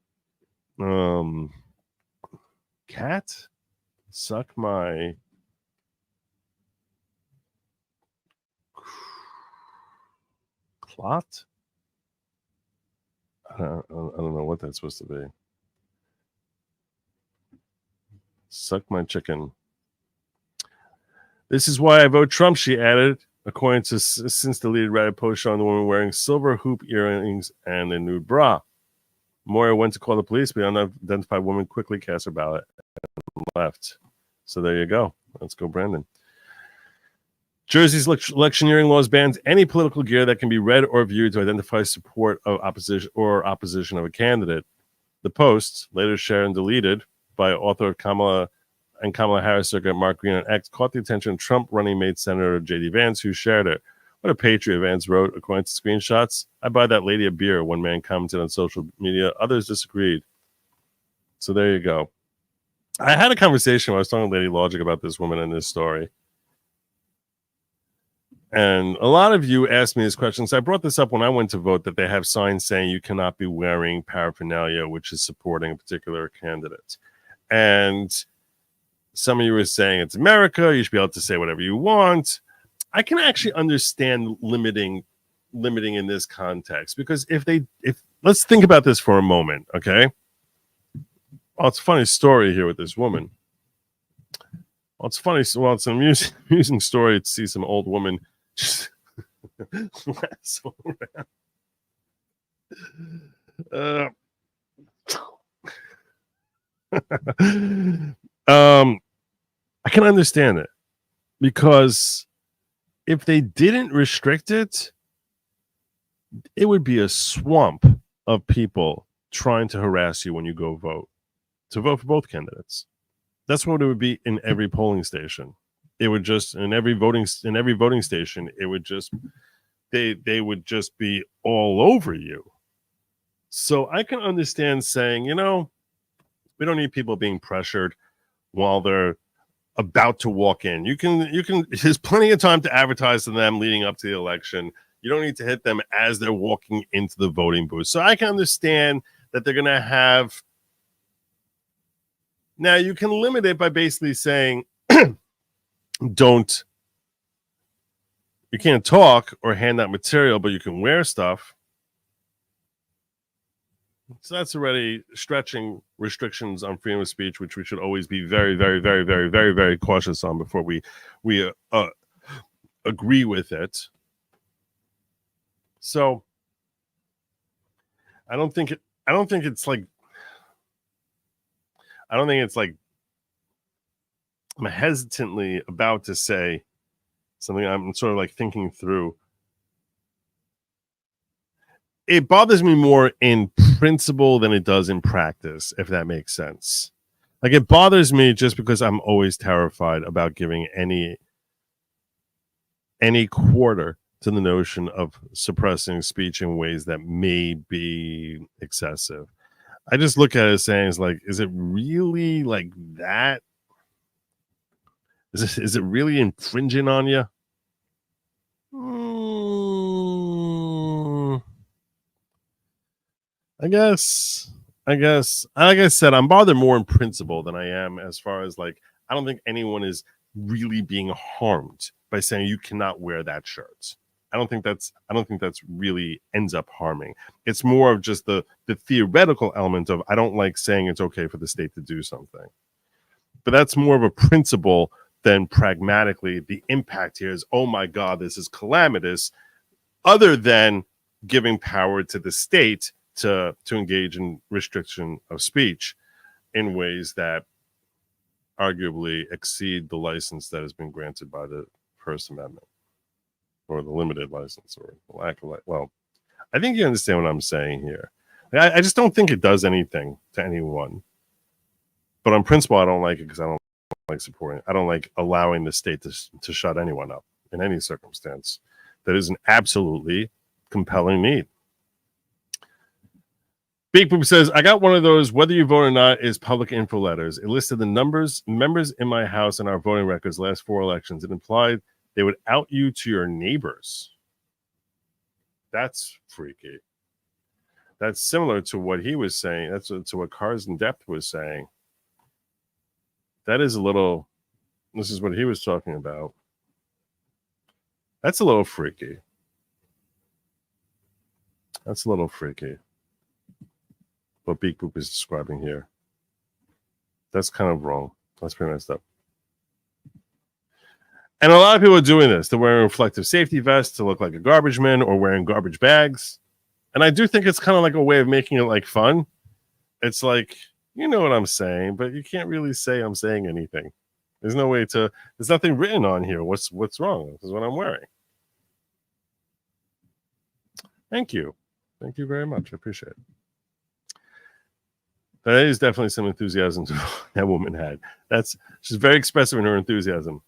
cat? Suck my... clot? I don't know what that's supposed to be. Suck my chicken. This is why I vote Trump, she added. according to since deleted Reddit post showing the woman wearing silver hoop earrings and a nude bra. Moyer went to call the police, but the unidentified woman quickly cast her ballot and left. So there you go. Let's go, Brandon. Jersey's electioneering laws bans any political gear that can be read or viewed to identify support of opposition of a candidate. The post, later shared and deleted by author of Kamala Harris circuit Mark Green on X, caught the attention of Trump running mate Senator J.D. Vance, who shared it. What a patriot, Vance wrote, according to screenshots. I buy that lady a beer, one man commented on social media. Others disagreed. So there you go. I had a conversation where I was talking to Lady Lawgic about this woman and this story. And a lot of you asked me this question. So I brought this up when I went to vote, that they have signs saying you cannot be wearing paraphernalia, which is supporting a particular candidate. And some of you were saying it's America, you should be able to say whatever you want. I can actually understand limiting in this context, because if let's think about this for a moment, okay? Well, it's a funny story here with this woman. Well, it's funny. Well, it's an amusing story to see some old woman just lasso around. I can understand it, because if they didn't restrict it, it would be a swamp of people trying to harass you when you go vote, to vote for both candidates. That's what it would be in every polling station. It would just in every voting station. It would just they would just be all over you. So I can understand saying, we don't need people being pressured while they're about to walk in. You can. There's plenty of time to advertise to them leading up to the election. You don't need to hit them as they're walking into the voting booth. So I can understand that they're going to have. Now you can limit it by basically saying, you can't talk or hand out material, but you can wear stuff. So that's already stretching restrictions on freedom of speech, which we should always be very, very, very, very, very, very cautious on before we agree with it. So I don't think it's like I'm hesitantly about to say something I'm sort of like thinking through. It bothers me more in principle than it does in practice, if that makes sense. Like, it bothers me just because I'm always terrified about giving any quarter to the notion of suppressing speech in ways that may be excessive. I just look at it as saying, is it really like that? Is it really infringing on you? I guess, like I said, I'm bothered more in principle than I am as far as I don't think anyone is really being harmed by saying you cannot wear that shirt. I don't think that's really ends up harming. It's more of just the theoretical element of I don't like saying it's okay for the state to do something. But that's more of a principle than pragmatically the impact here is, oh my God, this is calamitous, other than giving power to the state to engage in restriction of speech in ways that arguably exceed the license that has been granted by the First Amendment, or the limited license, or the lack of well, I think you understand what I'm saying here. I just don't think it does anything to anyone. But on principle, I don't like it because I don't like supporting. I don't like allowing the state to shut anyone up in any circumstance. That is an absolutely compelling need. Big Poop says, I got one of those, whether you vote or not, is public info letters. It listed the members in my house and our voting records last 4 elections. It implied they would out you to your neighbors. That's freaky. That's similar to what he was saying. That's to what Cars in Depth was saying. That is a little, this is what he was talking about. That's a little freaky. That's a little freaky. What Beak Boop is describing here. That's kind of wrong. That's pretty messed up. And a lot of people are doing this. They're wearing reflective safety vests to look like a garbage man or wearing garbage bags. And I do think it's kind of like a way of making it like fun. It's like, you know what I'm saying, but you can't really say I'm saying anything. There's no way to, there's nothing written on here. What's wrong? This is what I'm wearing. Thank you. Thank you very much. I appreciate it. That is definitely some enthusiasm that woman had. She's very expressive in her enthusiasm.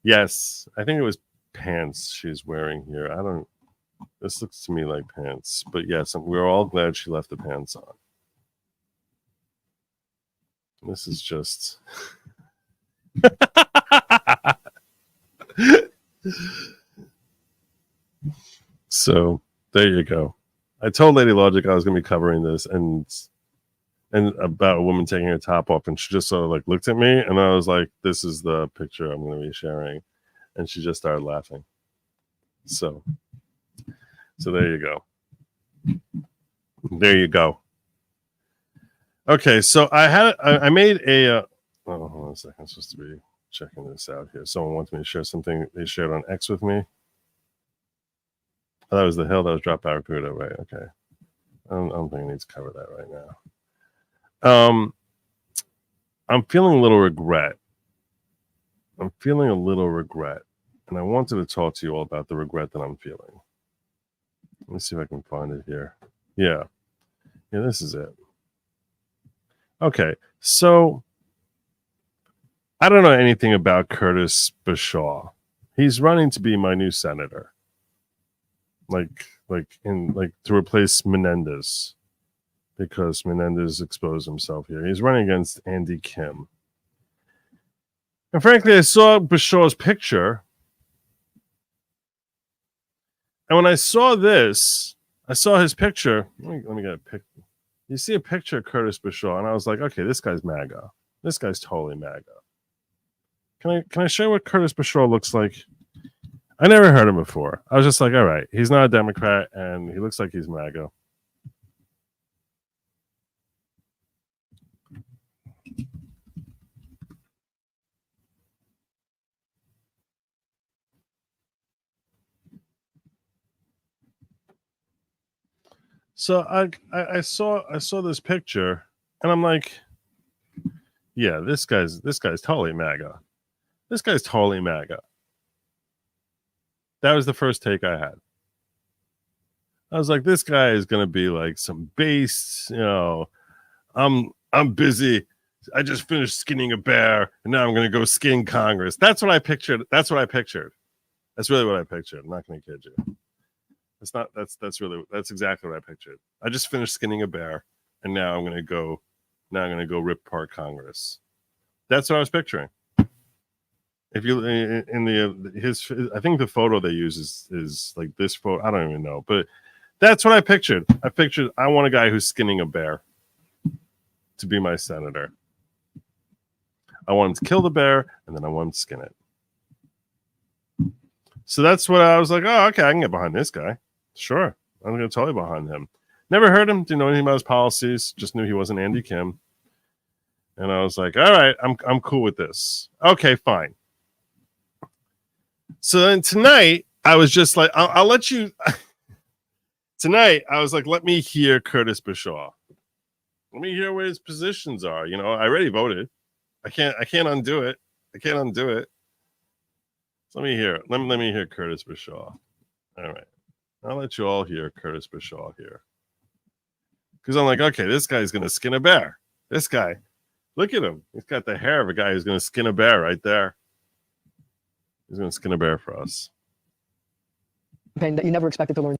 Yes, I think it was pants she's wearing here. This looks to me like pants, but yes, we're all glad she left the pants on. This is just. So there you go. I told Lady Lawgic I was going to be covering this and about a woman taking her top off, and she just sort of like looked at me, and I was like, "This is the picture I'm going to be sharing," and she just started laughing. So there you go. There you go. Okay, so I made a. Hold on a second. I'm supposed to be checking this out here. Someone wants me to share something they shared on X with me. Oh, that was the hill that was dropped Barracuda, right? Okay. I don't think I need to cover that right now. I'm feeling a little regret. And I wanted to talk to you all about the regret that I'm feeling. Let me see if I can find it here. Yeah, this is it. Okay, so I don't know anything about Curtis Bashaw. He's running to be my new senator. To replace Menendez, because Menendez exposed himself here. He's running against Andy Kim. And frankly, I saw Bashaw's picture. And when I saw this, I saw his picture. Let me get a picture. You see a picture of Curtis Bashaw, and I was like, okay, this guy's MAGA. This guy's totally MAGA. Can I show you what Curtis Bashaw looks like? I never heard him before. I was just like, all right, he's not a Democrat, and he looks like he's MAGA. So I saw this picture, and I'm like, yeah, this guy's totally MAGA. This guy's totally MAGA. That was the first take I had. I was like, this guy is gonna be like some base, I'm busy. I just finished skinning a bear, and now I'm gonna go skin Congress. That's what I pictured. That's really what I pictured. I'm not gonna kid you. That's exactly what I pictured. I just finished skinning a bear, and now I'm gonna go rip apart Congress. That's what I was picturing. If you I think the photo they use is like this photo. I don't even know, but that's what I pictured. I want a guy who's skinning a bear to be my senator. I want him to kill the bear, and then I want him to skin it. So that's what I was like. Oh, okay, I can get behind this guy. Sure, I'm gonna totally behind him. Never heard him. Didn't know anything about his policies. Just knew he wasn't Andy Kim. And I was like, all right, I'm cool with this. Okay, fine. So then tonight, I was just like, I'll let you. Tonight, I was like, let me hear Curtis Bashaw. Let me hear where his positions are. I already voted. I can't undo it. So let me hear. Let me hear Curtis Bashaw. All right. I'll let you all hear Curtis Bashaw here. Because I'm like, okay, this guy's going to skin a bear. This guy, look at him. He's got the hair of a guy who's going to skin a bear right there. He's going to skin a bear for us. That you never expected to learn.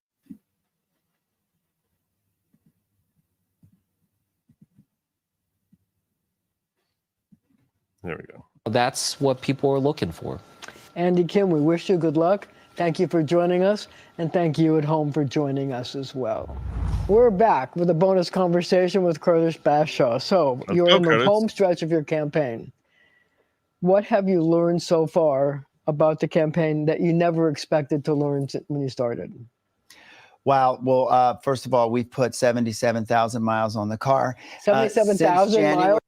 There we go. That's what people are looking for. Andy Kim, we wish you good luck. Thank you for joining us, and thank you at home for joining us as well. We're back with a bonus conversation with Curtis Bashaw. So you're in the home stretch of your campaign. What have you learned so far about the campaign that you never expected to learn when you started? Wow. Well, first of all, we've put 77,000 miles on the car. 77,000 miles?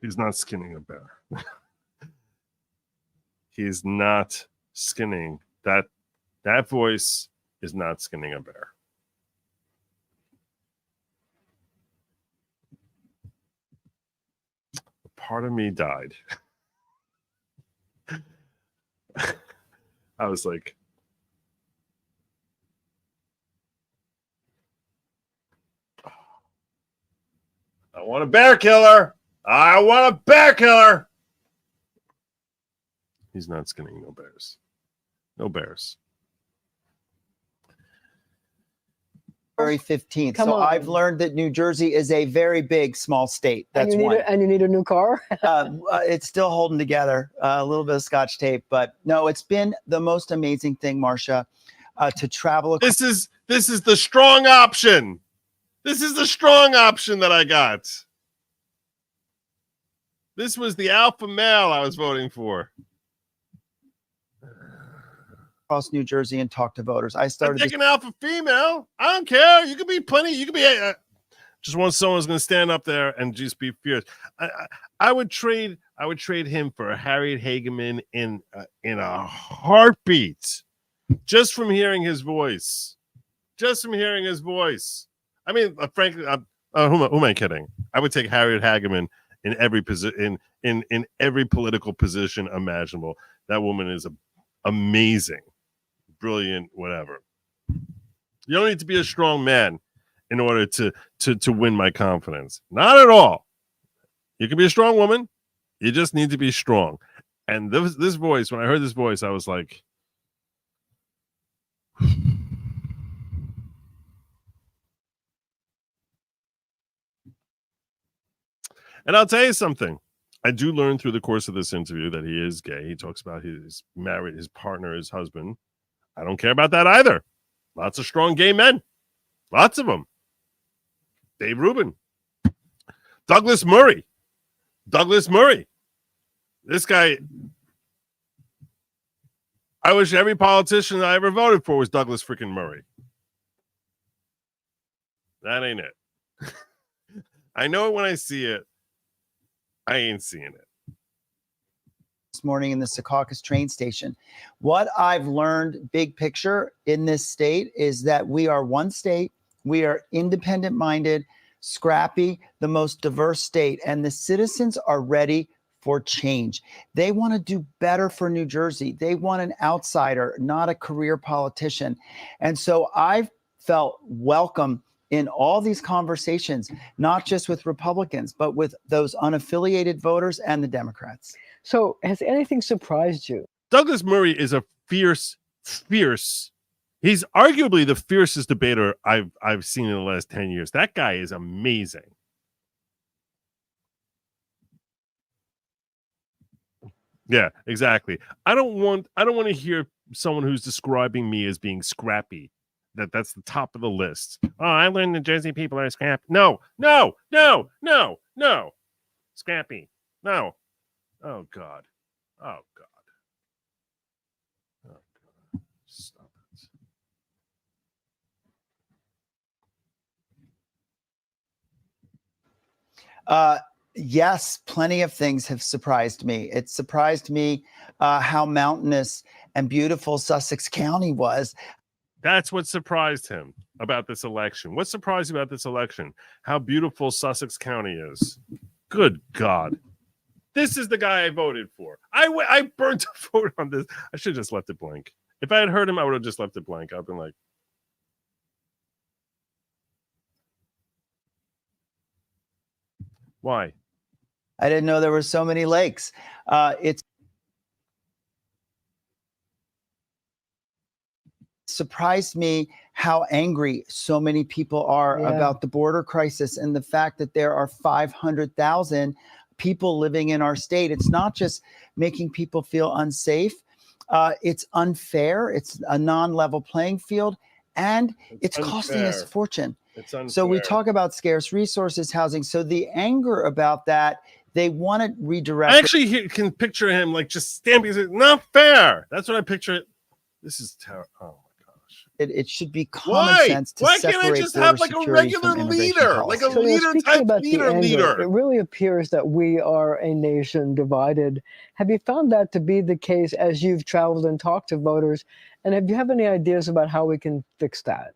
He's not skinning a bear. He's not skinning. That voice is not skinning a bear. Part of me died. I was like, I want a bear killer. I want a bear killer. He's not skinning no bears. No bears. February 15th. Come So on. I've learned that New Jersey is a very big, small state. That's and you one. and you need a new car. It's still holding together, a little bit of scotch tape, but no, it's been the most amazing thing, Marcia, to travel. This is the strong option. This is the strong option that I got. This was the alpha male I was voting for. Across New Jersey and talk to voters. I started. I'm taking alpha female. I don't care. You could be plenty. You could be. Just want someone who's going to stand up there and just be fierce. I would trade him for a Harriet Hageman in a heartbeat, just from hearing his voice. Just from hearing his voice. I mean, frankly, who am I kidding? I would take Harriet Hageman in every position, in every political position imaginable. That woman is amazing, brilliant, whatever. You don't need to be a strong man in order to win my confidence. Not at all. You can be a strong woman. You just need to be strong. And this voice, when I heard this voice, I was like, and I'll tell you something. I do learn through the course of this interview that he is gay. He talks about his married, his partner, his husband. I don't care about that either. Lots of strong gay men. Lots of them. Dave Rubin. Douglas Murray. This guy, I wish every politician I ever voted for was Douglas freaking Murray. That ain't it. I know it when I see it. I ain't seeing it. This morning in the Secaucus train station. What I've learned, big picture in this state, is that we are one state. We are independent-minded, scrappy, the most diverse state, and the citizens are ready for change. They want to do better for New Jersey. They want an outsider, not a career politician. And so I've felt welcome in all these conversations, not just with Republicans, but with those unaffiliated voters and the Democrats. So has anything surprised you? Douglas Murray is a fierce. He's arguably the fiercest debater I've seen in the last 10 years. That guy is amazing. Yeah, exactly. I don't want to hear someone who's describing me as being scrappy. That's the top of the list. Oh, I learned the Jersey people are scrappy. No. Scrappy. No. Oh God. Stop it. Yes, plenty of things have surprised me. It surprised me how mountainous and beautiful Sussex County was. That's what surprised him about this election. What surprised you about this election? How beautiful Sussex County is. Good God. This is the guy I voted for. I burned a vote on this. I should have just left it blank. If I had heard him, I would have just left it blank. I've been like, why? I didn't know there were so many lakes. It's surprised me how angry so many people are about the border crisis and the fact that there are 500,000 people living in our state. It's not just making people feel unsafe. It's unfair. It's a non-level playing field, and it's costing us a fortune. So we talk about scarce resources, housing. So the anger about that, they want to redirect. I actually can picture him like just stamping. Not fair. That's what I picture. This is terrible. Oh my gosh. It should be common Why? sense to Why can't I separate just border have like a security regular from immigration leader, policy. like a So leader speaking type about the leader anger, leader? it really appears that we are a nation divided. Have you found that to be the case as you've traveled and talked to voters? And have you have any ideas about how we can fix that?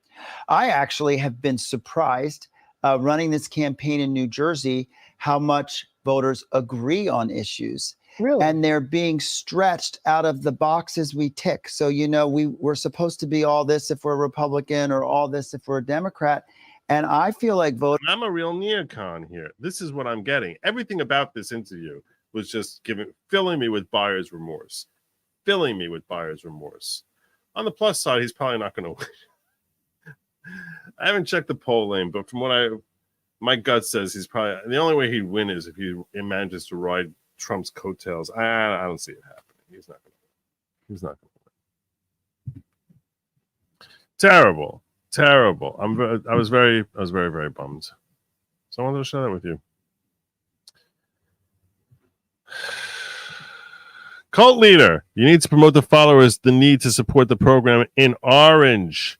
I actually have been surprised running this campaign in New Jersey how much voters agree on issues. Really? And they're being stretched out of the boxes we tick. So, you know, we're supposed to be all this if we're a Republican or all this if we're a Democrat. And I feel like voters. I'm a real neocon here. This is what I'm getting. Everything about this interview was just filling me with buyer's remorse. Filling me with buyer's remorse. On the plus side, he's probably not going to win. I haven't checked the polling, but from what my gut says, he's probably the only way he'd win is if he manages to ride Trump's coattails. I don't see it happening. He's not going to win. He's not going to win. Terrible. I was very, very bummed. So I wanted to share that with you. Cult leader, you need to promote the followers the need to support the program in orange.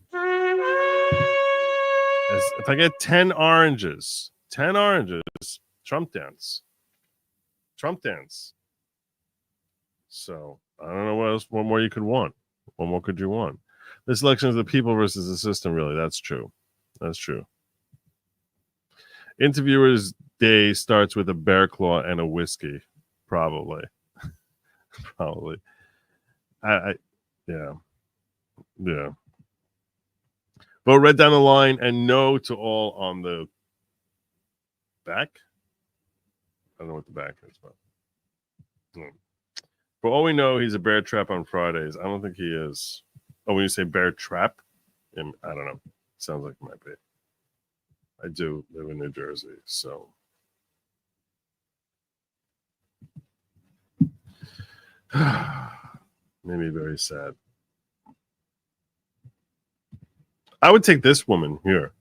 If I get 10 oranges, Trump dance. So I don't know what more you could want. What more could you want? This election is the people versus the system, really. That's true. Interviewer's day starts with a bear claw and a whiskey, probably. Yeah. Vote red down the line and no to all on the back. I don't know what the back is, but for all we know, he's a bear trap on Fridays. I don't think he is. Oh, when you say bear trap, I don't know. Sounds like it might be. I do live in New Jersey, so. Maybe very sad. I would take this woman here.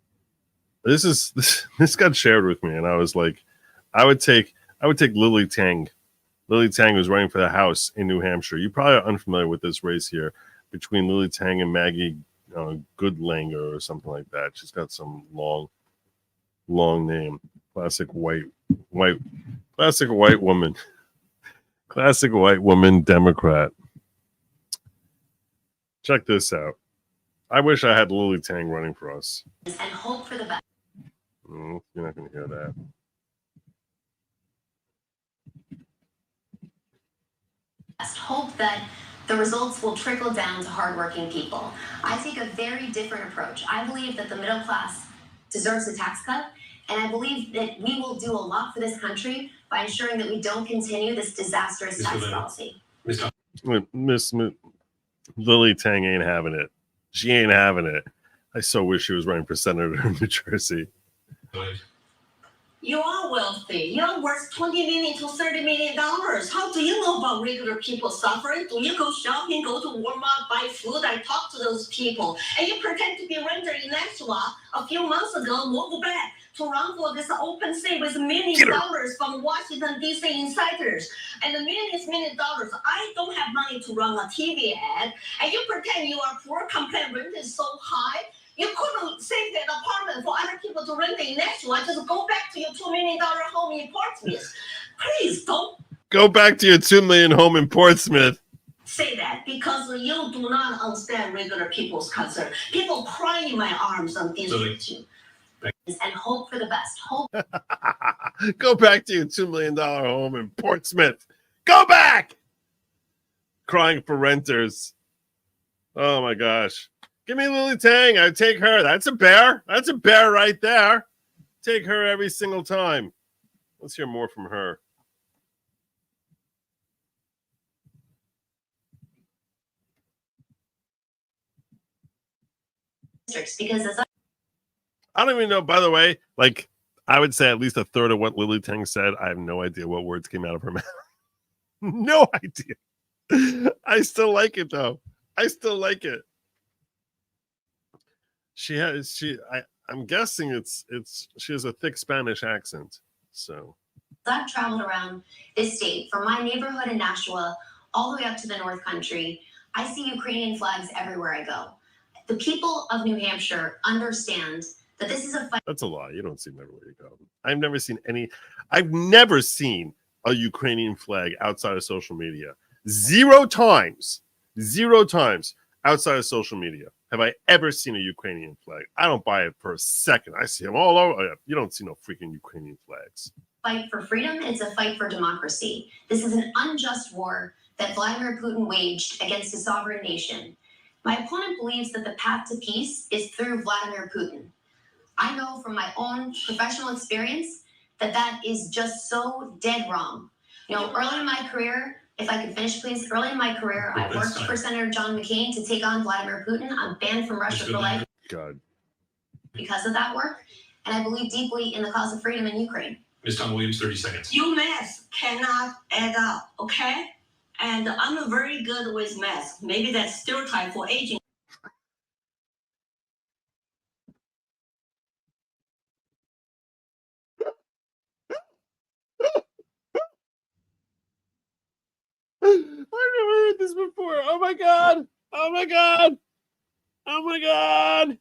This got shared with me, and I was like, I would take Lily Tang. Lily Tang was running for the House in New Hampshire. You probably are unfamiliar with this race here between Lily Tang and Maggie Goodlanger or something like that. She's got some long name. Classic white woman. Classic white woman Democrat. Check this out. I wish I had Lily Tang running for us. And hope for the best. You're not going to hear that. Hope that the results will trickle down to hardworking people. I take a very different approach. I believe that the middle class deserves a tax cut, and I believe that we will do a lot for this country by ensuring that we don't continue this disastrous tax policy. Miss Lily Tang ain't having it. She ain't having it. I so wish she was running for senator in New Jersey. You are wealthy. You're worth $20 million to $30 million. How do you know about regular people suffering? Do you go shopping, go to Walmart, buy food? I talk to those people. And you pretend to be a renter in Nashua a few months ago, moved back to run for this open seat with millions of dollars from Washington, D.C. insiders. And the millions of dollars. I don't have money to run a TV ad. And you pretend you are poor, complain rent is so high. You couldn't save that apartment for other people to rent in Nashua. Just go back to your $2 million home in Portsmouth. Please don't go back to your $2 million home in Portsmouth. Say that because you do not understand regular people's concern. People cry in my arms on this issue. And hope for the best. Hope. Go back to your $2 million home in Portsmouth. Go back. Crying for renters. Oh my gosh. Give me Lily Tang. I'd take her. That's a bear. That's a bear right there. Take her every single time. Let's hear more from her. Because as I don't even know, by the way, like I would say at least a third of what Lily Tang said. I have no idea what words came out of her mouth. No idea. I still like it though. I still like it. I'm guessing she has a thick Spanish accent. So I've traveled around this state from my neighborhood in Nashua all the way up to the North Country. I see Ukrainian flags everywhere I go. The people of New Hampshire understand that this is a fight. That's a lie. You don't see them everywhere you go. I've never seen a Ukrainian flag outside of social media. Zero times outside of social media have I ever seen a Ukrainian flag. I don't buy it for a second. I see them all over. You don't see no freaking Ukrainian flags. Fight for freedom. It's a fight for democracy. This is an unjust war that Vladimir Putin waged against a sovereign nation. My opponent believes that the path to peace is through Vladimir Putin. I know from my own professional experience that that is just so dead wrong. You know, early in my career, if I could finish, please. Early in my career, I worked for Senator John McCain to take on Vladimir Putin. I'm banned from Russia for life because of that work. And I believe deeply in the cause of freedom in Ukraine. Ms. Tom Williams, 30 seconds. You math cannot add up, okay? And I'm very good with math. Maybe that's stereotype for aging. I've never heard this before. Oh my god! Oh my god! Oh my god!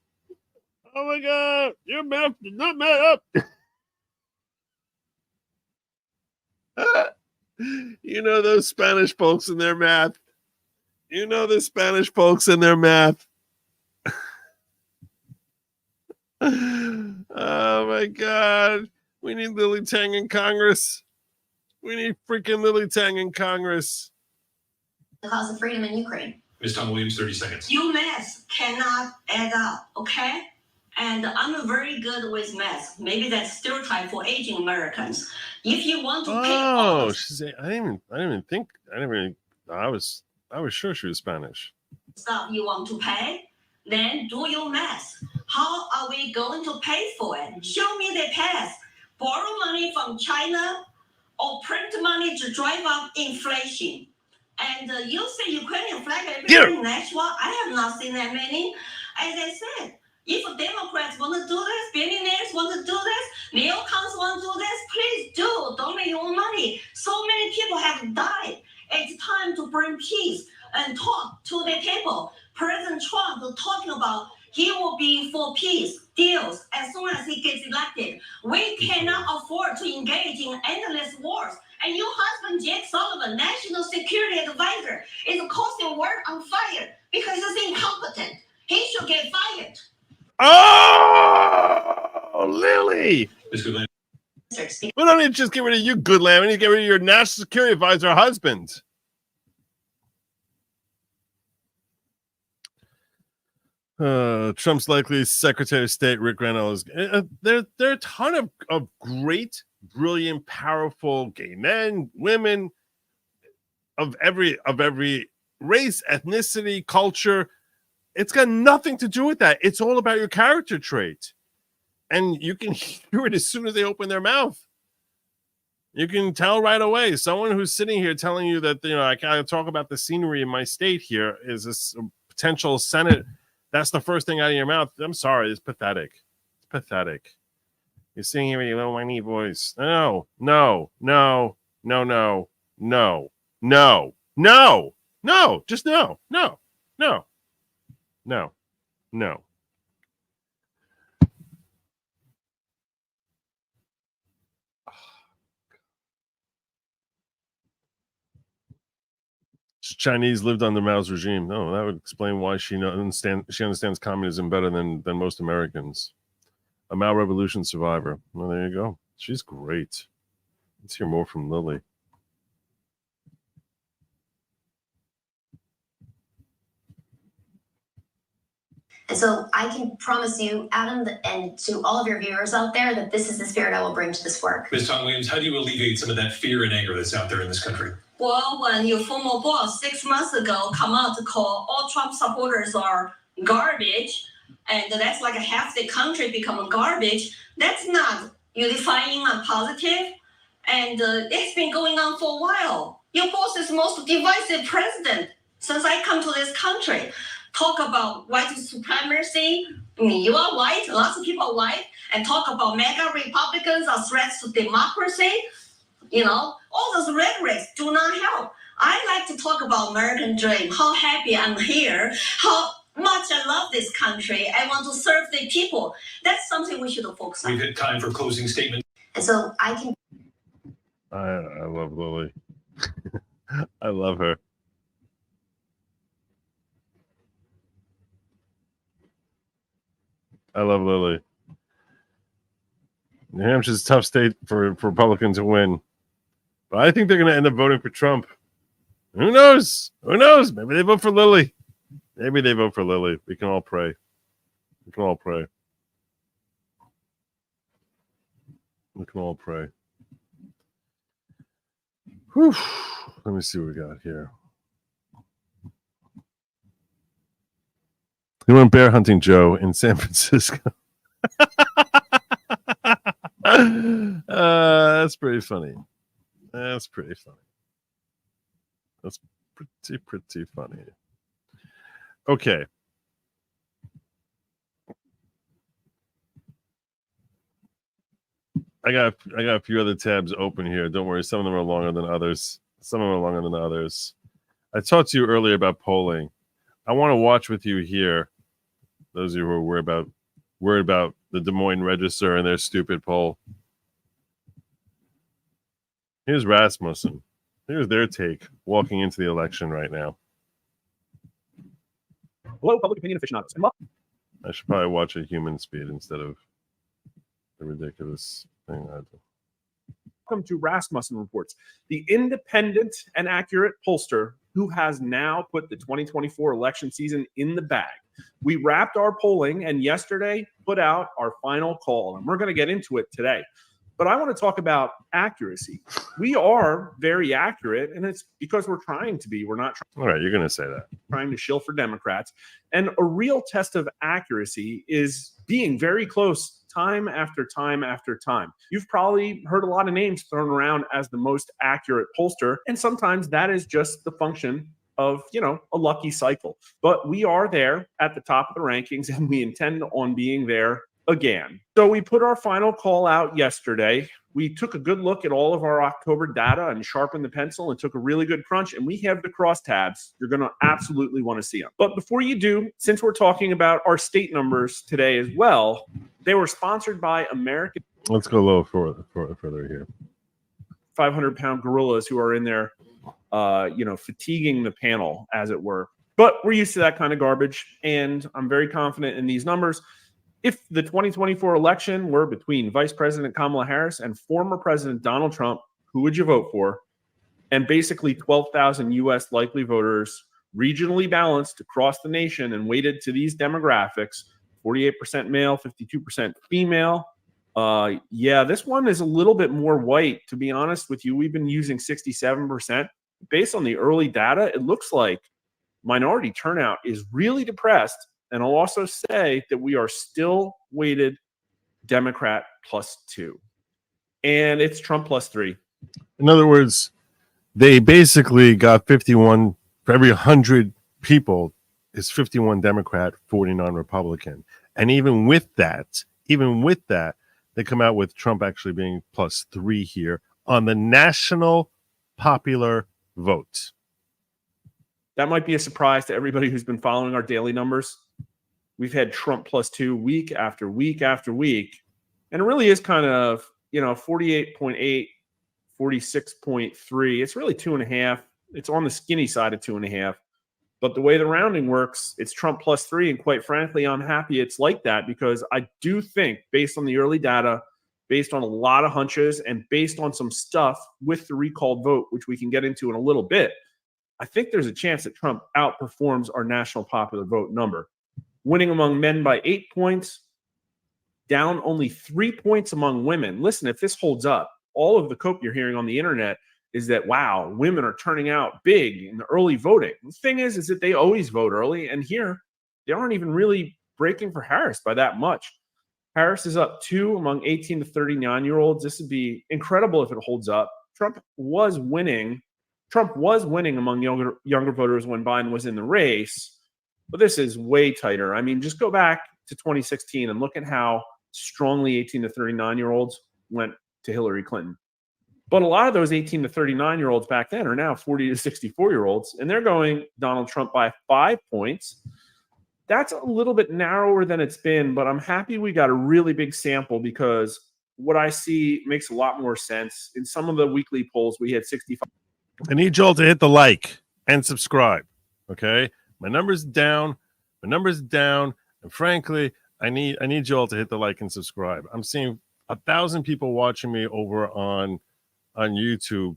Oh my god! Your math did not math up. You know those Spanish folks and their math. You know the Spanish folks and their math. Oh my god! We need Lily Tang in Congress. We need freaking Lily Tang in Congress. The cause of freedom in Ukraine. Ms. Tom Williams, 30 seconds. You math cannot add up, okay? And I'm very good with math. Maybe that's stereotype for aging Americans. If you want to pay all she's I was sure she was Spanish. stuff you want to pay, then do your math. How are we going to pay for it? Show me the path. Borrow money from China or print money to drive up inflation. And you say Ukrainian flag every national. I have not seen that many. As I said, if Democrats want to do this, billionaires want to do this, neocons want to do this, please do. Donate your money. So many people have died. It's time to bring peace and talk to the table. President Trump is talking about he will be for peace deals as soon as he gets elected. We cannot afford to engage in endless wars. And your husband, Jake Sullivan, National Security Advisor, is causing world on fire because he's incompetent. He should get fired. Oh, Lily! We don't need to just get rid of you, Goodland. We need to get rid of your National Security Advisor husband. Trump's likely Secretary of State Rick Reynolds. There are a ton of great, brilliant, powerful gay men, women of every race, ethnicity, culture. It's got nothing to do with that. It's all about your character trait. And you can hear it as soon as they open their mouth. You can tell right away. Someone who's sitting here telling you that, I can't talk about the scenery in my state here is a potential Senate. That's the first thing out of your mouth. I'm sorry. It's pathetic. It's pathetic. You're sitting here with your little whiny voice. No. Just no. No. Chinese lived under Mao's regime. No, that would explain why she understands communism better than most Americans. A Mao Revolution survivor. Well, there you go. She's great. Let's hear more from Lily. And so I can promise you, Adam, and to all of your viewers out there, that this is the spirit I will bring to this work. Ms. Tom Williams, how do you alleviate some of that fear and anger that's out there in this country? Well, when your former boss 6 months ago come out to call all Trump supporters are garbage, and that's like half the country become garbage, that's not unifying and positive. And it's been going on for a while. Your boss is the most divisive president since I come to this country. Talk about white supremacy. I mean, you are white, lots of people are white, and talk about MAGA Republicans are threats to democracy. All those rhetorics do not help. I like to talk about American dream, how happy I'm here, how much I love this country. I want to serve the people. That's something we should focus on. We've had time for closing statement. And so I can. I love Lily. I love her. I love Lily. New Hampshire's a tough state for Republicans to win. But I think they're going to end up voting for Trump. Who knows? Who knows? Maybe they vote for Lily. Maybe they vote for Lily. We can all pray. We can all pray. We can all pray. Whew. Let me see what we got here. He went bear hunting, Joe, in San Francisco. That's pretty funny. That's pretty funny. That's pretty funny. Okay. I got a few other tabs open here. Don't worry, some of them are longer than others. Some of them are longer than others. I talked to you earlier about polling. I want to watch with you here. Those of you who are worried about the Des Moines Register and their stupid poll. Here's Rasmussen. Here's their take walking into the election right now. Hello, public opinion aficionados. I should probably watch at human speed instead of the ridiculous thing I do. Welcome to Rasmussen Reports, the independent and accurate pollster who has now put the 2024 election season in the bag. We wrapped our polling and yesterday put out our final call, and we're going to get into it today. But I want to talk about accuracy. We are very accurate, and it's because we're trying to be. We're not All right, you're going to say that. Trying to shill for Democrats. And a real test of accuracy is being very close time after time after time. You've probably heard a lot of names thrown around as the most accurate pollster, and sometimes that is just the function of, a lucky cycle. But we are there at the top of the rankings, and we intend on being there again. So we put our final call out yesterday. We took a good look at all of our October data and sharpened the pencil and took a really good crunch, and we have the crosstabs. You're going to absolutely want to see them. But before you do, since we're talking about our state numbers today as well, they were sponsored by American. Let's go a little further here. 500-pound gorillas who are in there, fatiguing the panel, as it were. But we're used to that kind of garbage, and I'm very confident in these numbers. If the 2024 election were between Vice President Kamala Harris and former President Donald Trump, who would you vote for? And basically 12,000 U.S. likely voters, regionally balanced across the nation and weighted to these demographics, 48% male, 52% female. This one is a little bit more white, to be honest with you. We've been using 67%. Based on the early data, it looks like minority turnout is really depressed. And I'll also say that we are still weighted Democrat +2. And it's Trump +3. In other words, they basically got 51 for every 100 people is 51 Democrat, 49 Republican. And even with that, they come out with Trump actually being +3 here on the national popular vote. That might be a surprise to everybody who's been following our daily numbers. We've had Trump +2 week after week after week. And it really is kind of, 48.8, 46.3. It's really 2.5. It's on the skinny side of 2.5. But the way the rounding works, it's Trump +3. And quite frankly, I'm happy it's like that because I do think, based on the early data, based on a lot of hunches, and based on some stuff with the recalled vote, which we can get into in a little bit, I think there's a chance that Trump outperforms our national popular vote number. Winning among men by 8 points, down only 3 points among women. Listen, if this holds up, all of the cope you're hearing on the internet is that, wow, women are turning out big in the early voting. The thing is that they always vote early, and here they aren't even really breaking for Harris by that much. Harris is up 2 among 18 to 39-year-olds. This would be incredible if it holds up. Trump was winning among younger voters when Biden was in the race. But this is way tighter. I mean, just go back to 2016 and look at how strongly 18 to 39-year-olds went to Hillary Clinton. But a lot of those 18 to 39-year-olds back then are now 40 to 64-year-olds, and they're going Donald Trump by 5 points. That's a little bit narrower than it's been, but I'm happy we got a really big sample because what I see makes a lot more sense. In some of the weekly polls, we had 65. I need Joel to hit the like and subscribe. Okay, my number's down. And frankly, I need Joel to hit the like and subscribe. I'm seeing 1,000 people watching me over on YouTube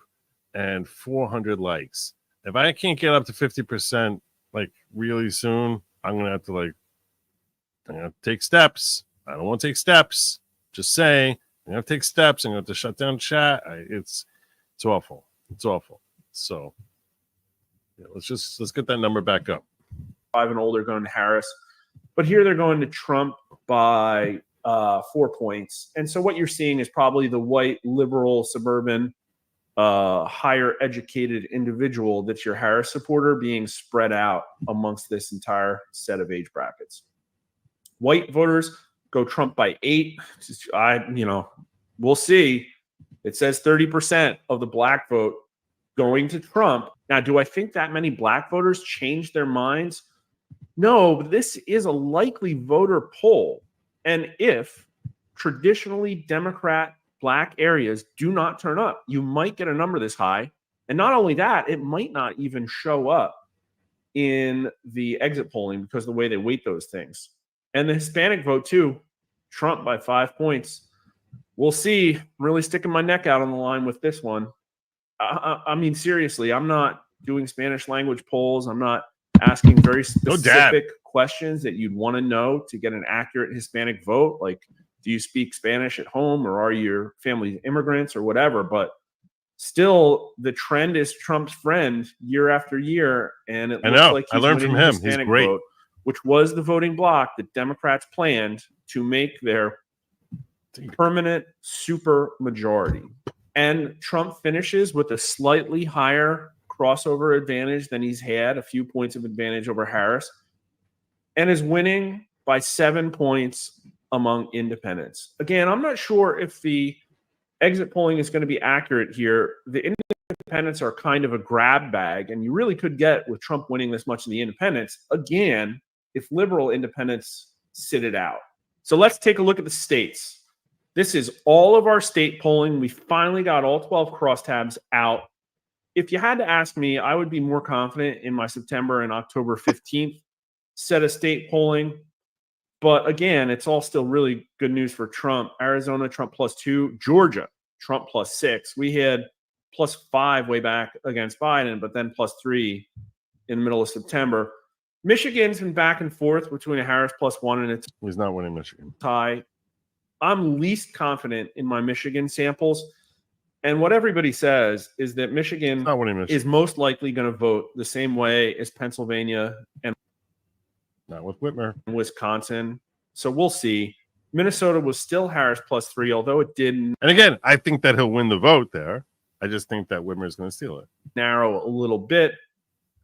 and 400 likes. If I can't get up to 50% like really soon, I'm gonna have to take steps. I don't want to take steps. Just saying, I'm gonna have to take steps. I'm gonna have to shut down chat. It's awful. It's awful. So yeah, let's get that number back up. 5 and older going to Harris, but here they're going to Trump by 4 points. And so what you're seeing is probably the white, liberal, suburban, higher educated individual that's your Harris supporter being spread out amongst this entire set of age brackets. White voters go Trump by 8. We'll see. It says 30% of the black vote going to Trump. Now, do I think that many black voters changed their minds? No, but this is a likely voter poll. And if traditionally Democrat black areas do not turn up, you might get a number this high. And not only that, it might not even show up in the exit polling because of the way they weight those things. And the Hispanic vote too, Trump by 5 points. We'll see. I'm really sticking my neck out on the line with this one. I mean, seriously, I'm not doing Spanish language polls. I'm not asking very specific questions that you'd want to know to get an accurate Hispanic vote. Like, do you speak Spanish at home, or are your family immigrants or whatever? But still, the trend is Trump's friend year after year. And it looks like he's learned from winning him. the Hispanic He's great. vote, which was the voting bloc that Democrats planned to make their permanent super majority. And Trump finishes with a slightly higher crossover advantage than he's had, a few points of advantage over Harris, and is winning by 7 points among independents. Again, I'm not sure if the exit polling is going to be accurate here. The independents are kind of a grab bag, and you really could get with Trump winning this much in the independents, again, if liberal independents sit it out. So let's take a look at the states. This is all of our state polling. We finally got all 12 crosstabs out. If you had to ask me, I would be more confident in my September and October 15th set of state polling. But again, it's all still really good news for Trump. Arizona, Trump +2. Georgia, Trump +6. We had +5 way back against Biden, but then +3 in the middle of September. Michigan's been back and forth between a Harris +1 and it's He's not winning Michigan. tie. I'm least confident in my Michigan samples. And what everybody says is that Michigan is most likely going to vote the same way as Pennsylvania and not with Whitmer, Wisconsin. So we'll see. Minnesota was still Harris +3, although it didn't. And again, I think that he'll win the vote there. I just think that Whitmer is going to steal it. Narrow a little bit.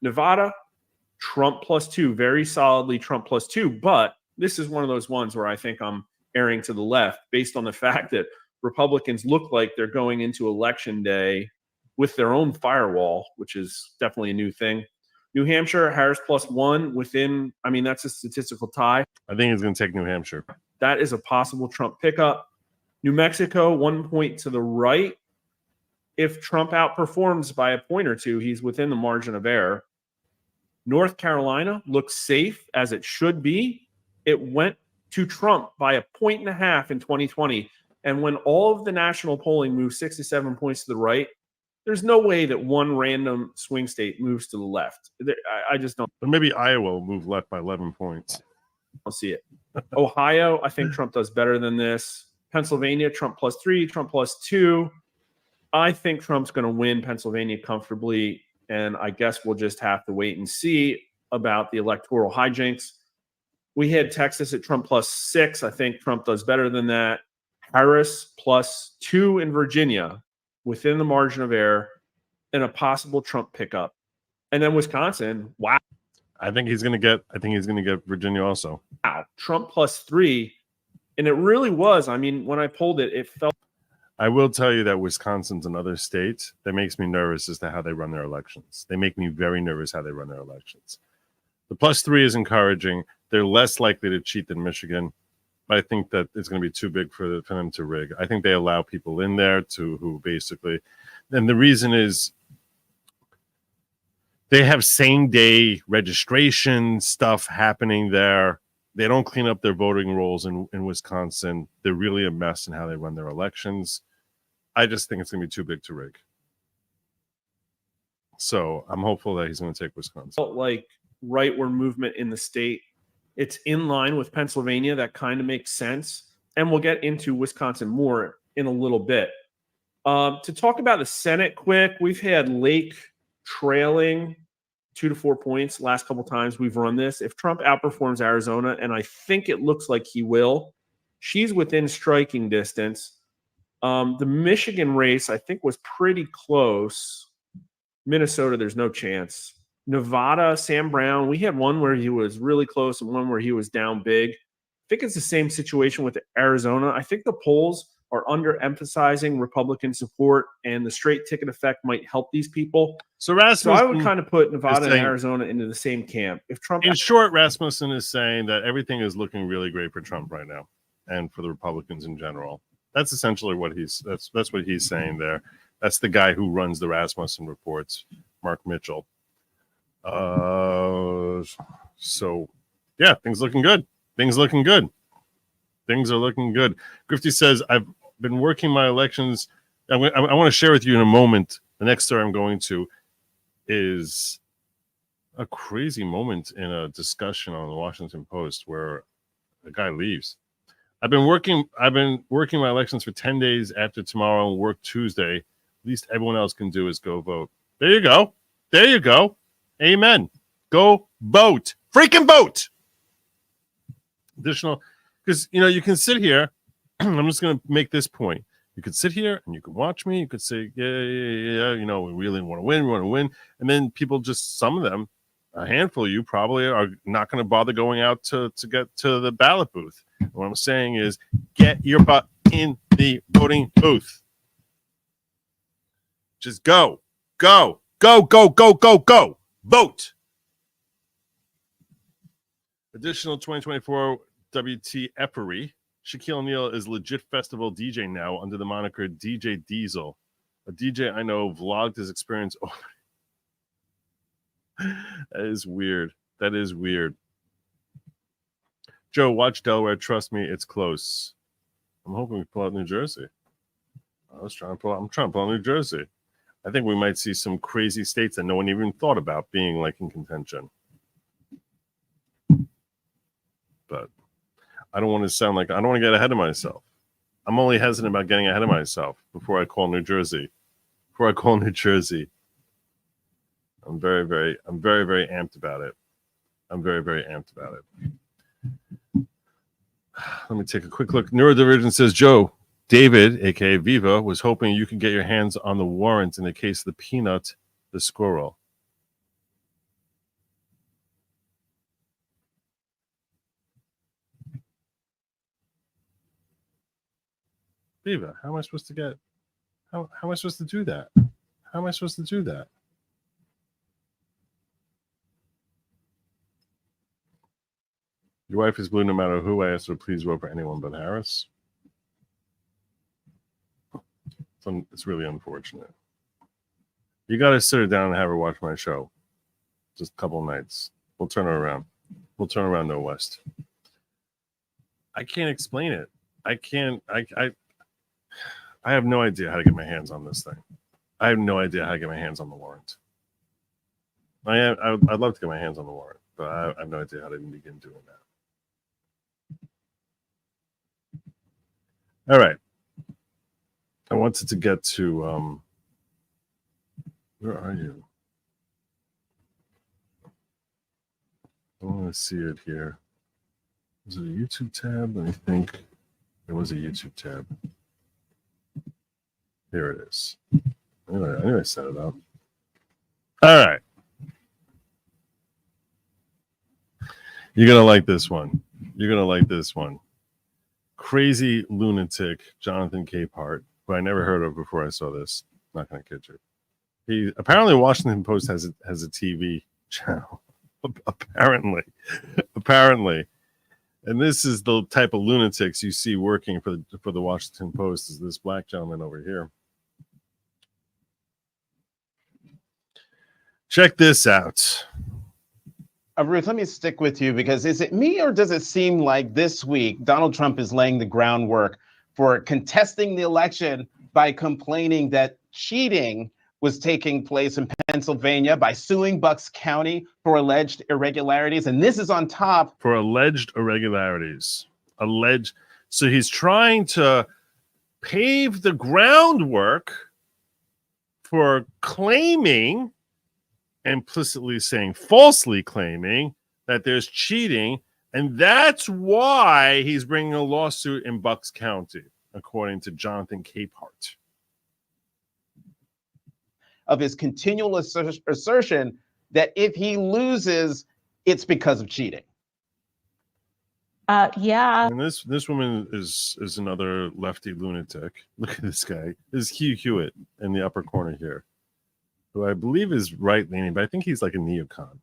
Nevada, Trump +2, very solidly Trump +2. But this is one of those ones where I think I'm erring to the left based on the fact that Republicans look like they're going into election day with their own firewall, which is definitely a new thing. New Hampshire, Harris +1 within, I mean, that's a statistical tie. I think he's going to take New Hampshire. That is a possible Trump pickup. New Mexico, 1 point to the right. If Trump outperforms by a point or two, he's within the margin of error. North Carolina looks safe, as it should be. It went to Trump by 1.5 points in 2020. And when all of the national polling moves 6 to 7 points to the right, there's no way that one random swing state moves to the left. I just don't. But maybe Iowa will move left by 11 points. I'll see it. Ohio, I think Trump does better than this. Pennsylvania, Trump +3, Trump +2. I think Trump's going to win Pennsylvania comfortably. And I guess we'll just have to wait and see about the electoral hijinks. We had Texas at Trump +6. I think Trump does better than that. Harris +2 in Virginia within the margin of error and a possible Trump pickup. And then Wisconsin, wow. I think he's going to get Virginia also. Wow. Trump +3. And it really was. I mean, when I pulled it, it felt. I will tell you that Wisconsin's another state that makes me nervous as to how they run their elections. They make me very nervous how they run their elections. The +3 is encouraging. They're less likely to cheat than Michigan. But I think that it's going to be too big for them to rig. I think they allow people in there who basically, and the reason is they have same day registration stuff happening there. They don't clean up their voting rolls in Wisconsin. They're really a mess in how they run their elections. I just think it's going to be too big to rig. So I'm hopeful that he's going to take Wisconsin. Felt like rightward movement in the state. It's in line with Pennsylvania. That kind of makes sense. And we'll get into Wisconsin more in a little bit. To talk about the Senate quick, we've had Lake trailing 2 to 4 points last couple times we've run this. If Trump outperforms Arizona, and I think it looks like he will, she's within striking distance. The Michigan race, I think, was pretty close. Minnesota, there's no chance. Nevada, Sam Brown, we had one where he was really close and one where he was down big. I think it's the same situation with Arizona. I think the polls are underemphasizing Republican support, and the straight ticket effect might help these people. So Rasmussen, I would kind of put Nevada and Arizona into the same camp. If Trump, in short, Rasmussen is saying that everything is looking really great for Trump right now, and for the Republicans in general. That's essentially what that's what he's saying there. That's the guy who runs the Rasmussen reports, Mark Mitchell. So yeah, things looking good. Things looking good. Things are looking good. Grifty says, I've been working my elections. I want to share with you in a moment. The next story I'm going to is a crazy moment in a discussion on the Washington Post where a guy leaves. I've been working my elections for 10 days after tomorrow and work Tuesday. At least everyone else can do is go vote. There you go. There you go. Amen. Go vote. Freaking vote. Additional, because you can sit here. I'm just going to make this point. You could sit here and you could watch me. You could say, yeah. We really want to win. And then people some of them, a handful of you probably are not going to bother going out to get to the ballot booth. And what I'm saying is get your butt in the voting booth. Just go. Vote. Additional 2024 WTFery. Shaquille O'Neal is legit festival DJ now under the moniker DJ Diesel. A DJ I know vlogged his experience. That is weird. Joe, watch Delaware. Trust me, it's close. I'm hoping we pull out New Jersey. I'm trying to pull out New Jersey. I think we might see some crazy states that no one even thought about being in contention. But I don't want to sound like I don't want to get ahead of myself. I'm only hesitant about getting ahead of myself before I call New Jersey. I'm very, very amped about it. Let me take a quick look. Neurodivergent says, Joe, David, aka Viva, was hoping you could get your hands on the warrant in the case of the peanut, the squirrel. Viva, how am I supposed to get? How am I supposed to do that? Your wife is blue no matter who. I asked her to please vote for anyone but Harris. It's really unfortunate. You got to sit her down and have her watch my show. Just a couple nights. We'll turn her around. No West. I can't explain it. I have no idea how to get my hands on this thing. I have no idea how to get my hands on the warrant. I'd love to get my hands on the warrant, but I have no idea how to even begin doing that. All right. I wanted to get to where are you? I want to see it here. Was it a YouTube tab? Let me think. There was a YouTube tab. Here it is. I knew I set it up. All right. You're going to like this one. Crazy lunatic Jonathan Capehart, who I never heard of before I saw this. Not going to kid you. He apparently Washington Post has a TV channel. Apparently. And this is the type of lunatics you see working for the Washington Post, is this black gentleman over here. Check this out. Ruth, let me stick with you, because is it me, or does it seem like this week Donald Trump is laying the groundwork for contesting the election by complaining that cheating was taking place in Pennsylvania, by suing Bucks County for alleged irregularities? And this is on top. For alleged irregularities. So he's trying to pave the groundwork for claiming, implicitly saying, falsely claiming, that there's cheating. And that's why he's bringing a lawsuit in Bucks County, according to Jonathan Capehart. Of his continual assertion that if he loses, it's because of cheating. Yeah. And this woman is another lefty lunatic. Look at this guy. This is Hugh Hewitt in the upper corner here, who I believe is right-leaning, but I think he's like a neocon.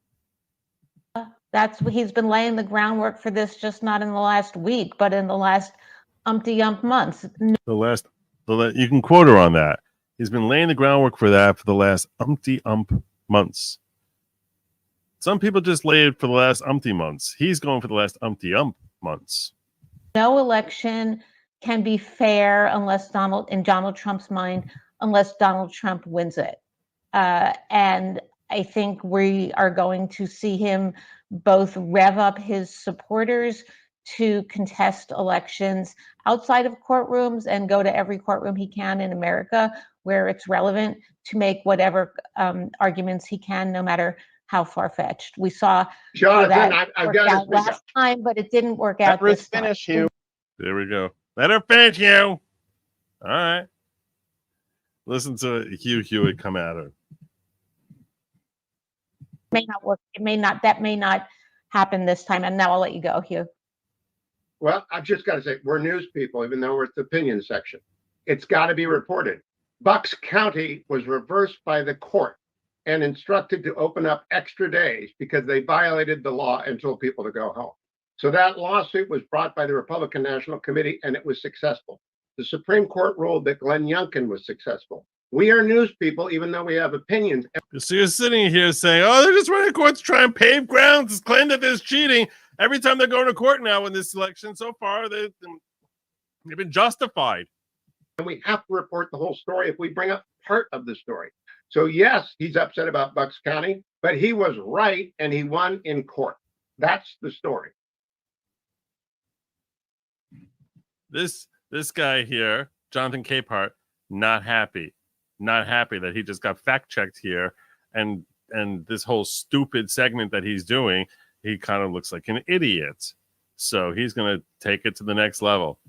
That's what he's been laying the groundwork for this, just not in the last week, but in the last umpty-ump months. You can quote her on that. He's been laying the groundwork for that for the last umpty-ump months. Some people just lay it for the last umpty months. He's going for the last umpty-ump months. No election can be fair unless in Donald Trump's mind, unless Donald Trump wins it. And I think we are going to see him both rev up his supporters to contest elections outside of courtrooms and go to every courtroom he can in America where it's relevant, to make whatever arguments he can, no matter how far-fetched. We saw Jonathan, I've got out last time, but it didn't work out this time. Finish you. There we go. Let her finish you. All right. Listen to Hugh Hewitt come at her. May not work. That may not happen this time. And now I'll let you go, Hugh. Well, I've just got to say, we're news people, even though we're at the opinion section. It's got to be reported. Bucks County was reversed by the court and instructed to open up extra days because they violated the law and told people to go home. So that lawsuit was brought by the Republican National Committee, and it was successful. The Supreme Court ruled that Glenn Youngkin was successful. We are news people, even though we have opinions. So you're sitting here saying, oh, they're just running courts to try and pave grounds, claim that there's cheating. Every time they're going to court now in this election so far, they've been justified. And we have to report the whole story if we bring up part of the story. So yes, he's upset about Bucks County, but he was right and he won in court. That's the story. This guy here, Jonathan Capehart, not happy that he just got fact-checked here, and this whole stupid segment that he's doing, he kind of looks like an idiot. So he's going to take it to the next level.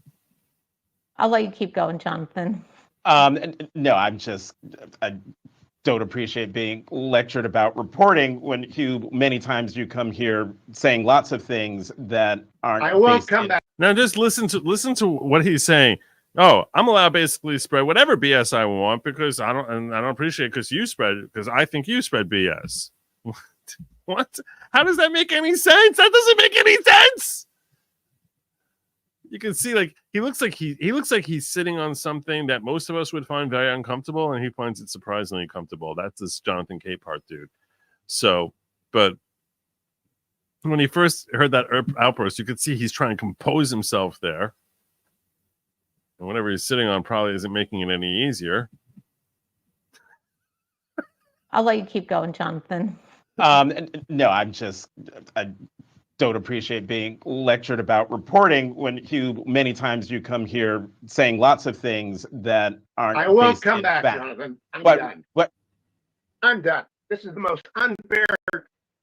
I'll let you keep going, Jonathan. No, I don't appreciate being lectured about reporting when many times you come here saying lots of things that aren't. I won't come back. Now just listen to what he's saying. Oh, I'm allowed to basically spread whatever BS I want because I don't appreciate it because you spread it because I think you spread BS. What? How does that make any sense? That doesn't make any sense. You can see, like, he looks like he's sitting on something that most of us would find very uncomfortable, and he finds it surprisingly comfortable. That's this Jonathan Capehart dude. So, but when he first heard that outburst, you could see he's trying to compose himself there. And whatever he's sitting on probably isn't making it any easier. I'll let you keep going, Jonathan. No, I don't appreciate being lectured about reporting when many times you come here saying lots of things that aren't. I won't come back, Jonathan. I'm done. What? I'm done. This is the most unfair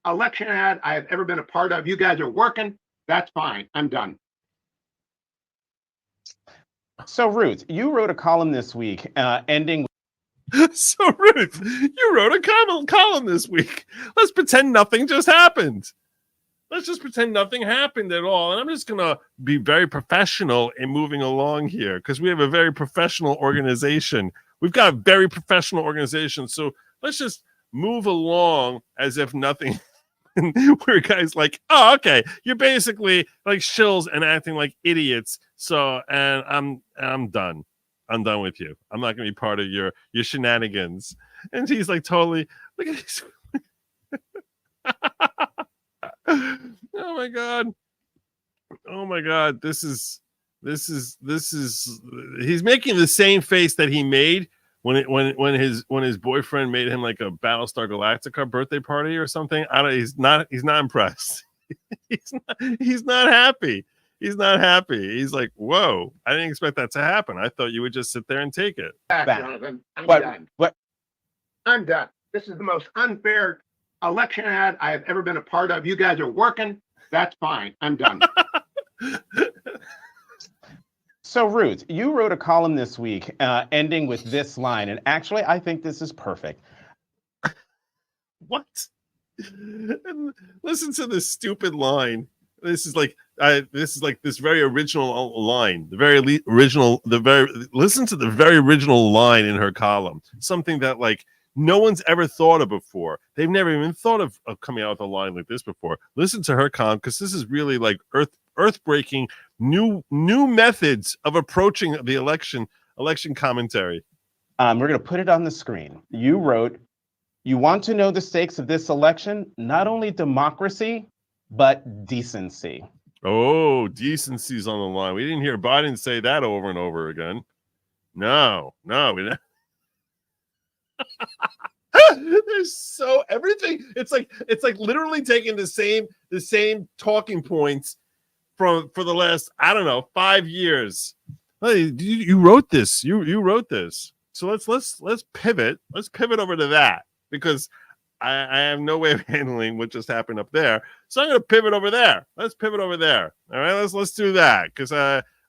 election ad I have ever been a part of. You guys are working. That's fine. I'm done. So, Ruth, you wrote a column this week ending. So, Ruth, you wrote a column this week. Let's pretend nothing just happened. Let's just pretend nothing happened at all. And I'm just going to be very professional in moving along here because we have a very professional organization. We've got a very professional organization. So let's just move along as if nothing where guys like, oh, okay, you're basically like shills and acting like idiots. So, and I'm done. I'm done with you. I'm not going to be part of your shenanigans. And he's like, totally. Look at these. Oh my god. Oh my god. This is. He's making the same face that he made when his boyfriend made him like a Battlestar Galactica birthday party or something. I don't. He's not impressed. He's not happy. He's not happy. He's like, whoa, I didn't expect that to happen. I thought you would just sit there and take it. Jonathan, I'm done. I'm done. This is the most unfair election ad I have ever been a part of. You guys are working. That's fine. I'm done. So, Ruth, you wrote a column this week ending with this line, and actually, I think this is perfect. What? And listen to this stupid line. This is like this very original line. Listen to the very original line in her column. Something that like no one's ever thought of before. They've never even thought of coming out with a line like this before. Listen to her column, because this is really like earth-breaking new methods of approaching the election commentary. We're going to put it on the screen. You wrote, "You want to know the stakes of this election? Not only democracy, but decency." Oh, decency's on the line. We didn't hear Biden say that over and over again. No, we didn't. There's so everything. It's like literally taking the same talking points for the last, I don't know, 5 years. Hey, you wrote this. You wrote this. So let's pivot. Let's pivot over to that, because I have no way of handling what just happened up there. So I'm going to pivot over there. Let's pivot over there. All right, let's do that, because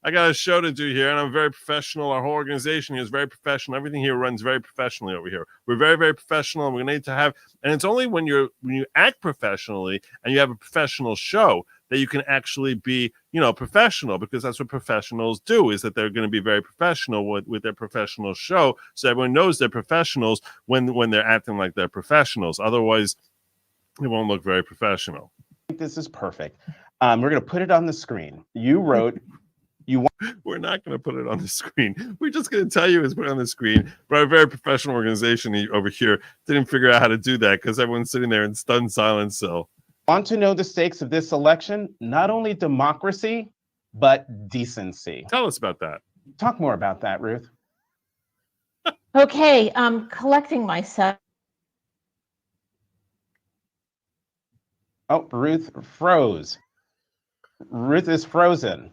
I got a show to do here, and I'm very professional. Our whole organization here is very professional. Everything here runs very professionally over here. We're very, very professional, and we need to have. And it's only when you act professionally and you have a professional show that you can actually be, professional, because that's what professionals do. Is that they're going to be very professional with their professional show, so everyone knows they're professionals when they're acting like they're professionals. Otherwise, it won't look very professional. I think this is perfect. We're going to put it on the screen. You wrote. We're not going to put it on the screen. We're just going to tell you it's put on the screen. But our very professional organization over here didn't figure out how to do that, because everyone's sitting there in stunned silence. So, want to know the stakes of this election? Not only democracy, but decency. Tell us about that. Talk more about that, Ruth. Okay, I'm collecting myself. Oh, Ruth froze. Ruth is frozen.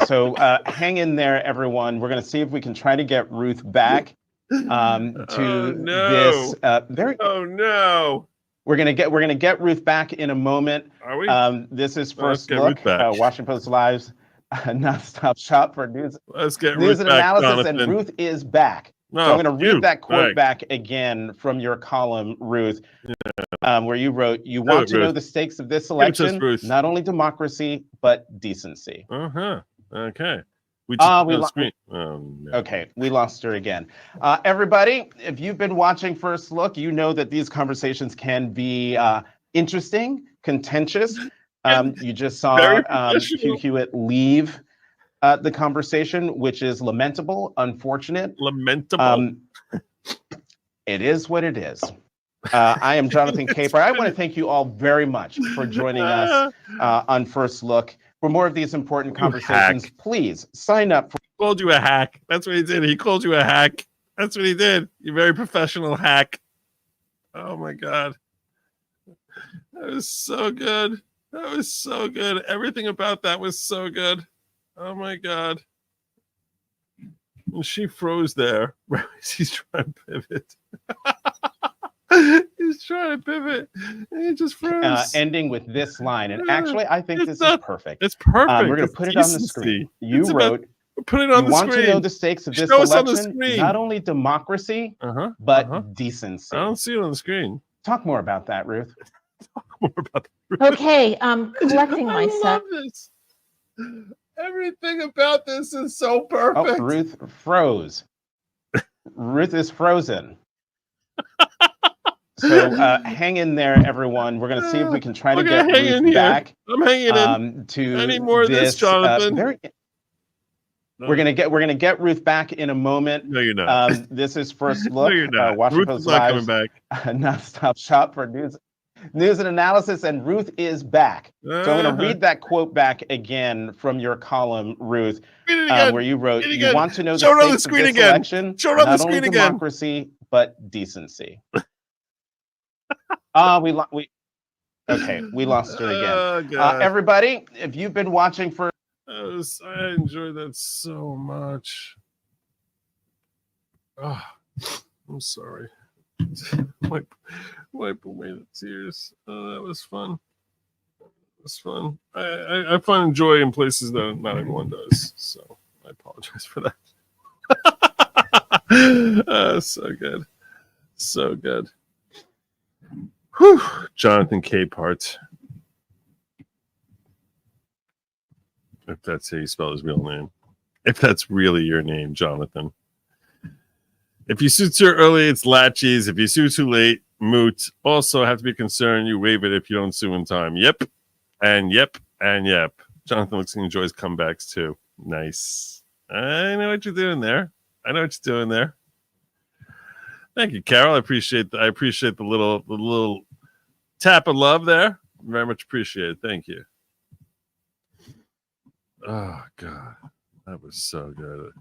So hang in there, everyone. We're going to see if we can try to get Ruth back this very. Oh no! We're gonna get Ruth back in a moment. Are we? This is First Look, Washington Post Live's nonstop shop for news. Let's get news Ruth and back, analysis, Jonathan. and Ruth is back. No, so I'm going to read that quote right. back again from your column, Ruth, where you wrote, "You want to know the stakes of this election? Not only democracy, but decency." Okay. We lost. Okay, we lost her again. Everybody, if you've been watching First Look, you know that these conversations can be interesting, contentious. You just saw Hugh Hewitt leave the conversation, which is lamentable, unfortunate. Lamentable. It is what it is. I am Jonathan Caper. I want to thank you all very much for joining us on First Look. For more of these important conversations, please sign up. He called you a hack. That's what he did. He called you a hack. That's what he did. You very professional hack. Oh my God. That was so good. That was so good. Everything about that was so good. Oh my God. And she froze there. He's trying to pivot. He's trying to pivot. And he just froze. Ending with this line. And actually, I think this is perfect. It's perfect. We're going to put it on the screen. You wrote, put it on the screen. Want to know the stakes of this election? Not only democracy, but decency. I don't see it on the screen. Talk more about that, Ruth. Talk more about that. Okay, I'm collecting myself. I love this. Everything about this is so perfect. Oh, Ruth froze. Ruth is frozen. So hang in there, everyone. We're going to see if we can try to get hang in Ruth here. back I'm hanging in. to Any more of this, Jonathan? We're gonna get Ruth back in a moment. No, you're not. This is First No, Look. you're not. Washington Ruth Post is not coming Live's back. non-stop shop for news and analysis, and Ruth is back. So I'm going to read that quote back again from your column, Ruth, where you wrote, "You want to know the stakes of this election? Not only democracy, but decency." We lost her again. Everybody, if you've been watching for, I enjoyed that so much. Oh, I'm sorry. Wipe away the tears. Oh, that was fun. It was fun. I find joy in places that not everyone does. So I apologize for that. So good. So good. Whew. Jonathan Capehart. If that's how you spell his real name. If that's really your name, Jonathan. If you sue too early, it's laches. If you sue too late, moot. Also, have to be concerned you waive it if you don't sue in time. Yep. And yep. And yep. Jonathan looks and enjoys comebacks too. Nice. I know what you're doing there. Thank you, Carol. I appreciate the little tap of love there. Very much appreciated. Thank you. Oh God. That was so good.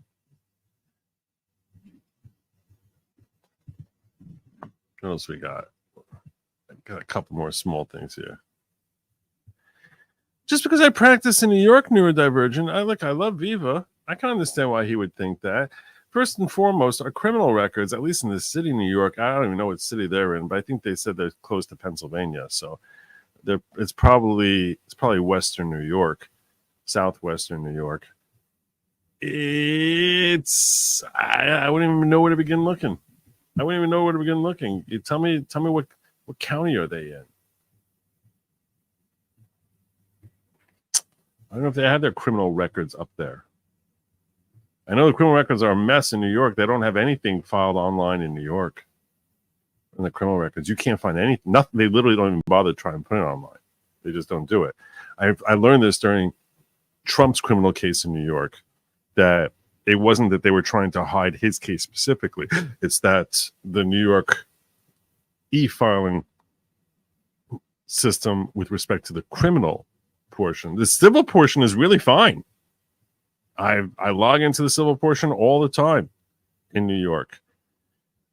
What else we got? I got a couple more small things here. Just because I practice in New York, neurodivergent, I love Viva. I can understand why he would think that. First and foremost, our criminal records, at least in the city of New York, I don't even know what city they're in, but I think they said they're close to Pennsylvania. So it's probably Western New York, Southwestern New York. I wouldn't even know where to begin looking. You tell me what county are they in? I don't know if they have their criminal records up there. I know the criminal records are a mess in New York. They don't have anything filed online in New York. In the criminal records, you can't find anything. Nothing. They literally don't even bother trying to put it online. They just don't do it. I learned this during Trump's criminal case in New York, that it wasn't that they were trying to hide his case specifically. It's that the New York e-filing system with respect to the criminal portion, the civil portion is really fine. I log into the civil portion all the time in New York.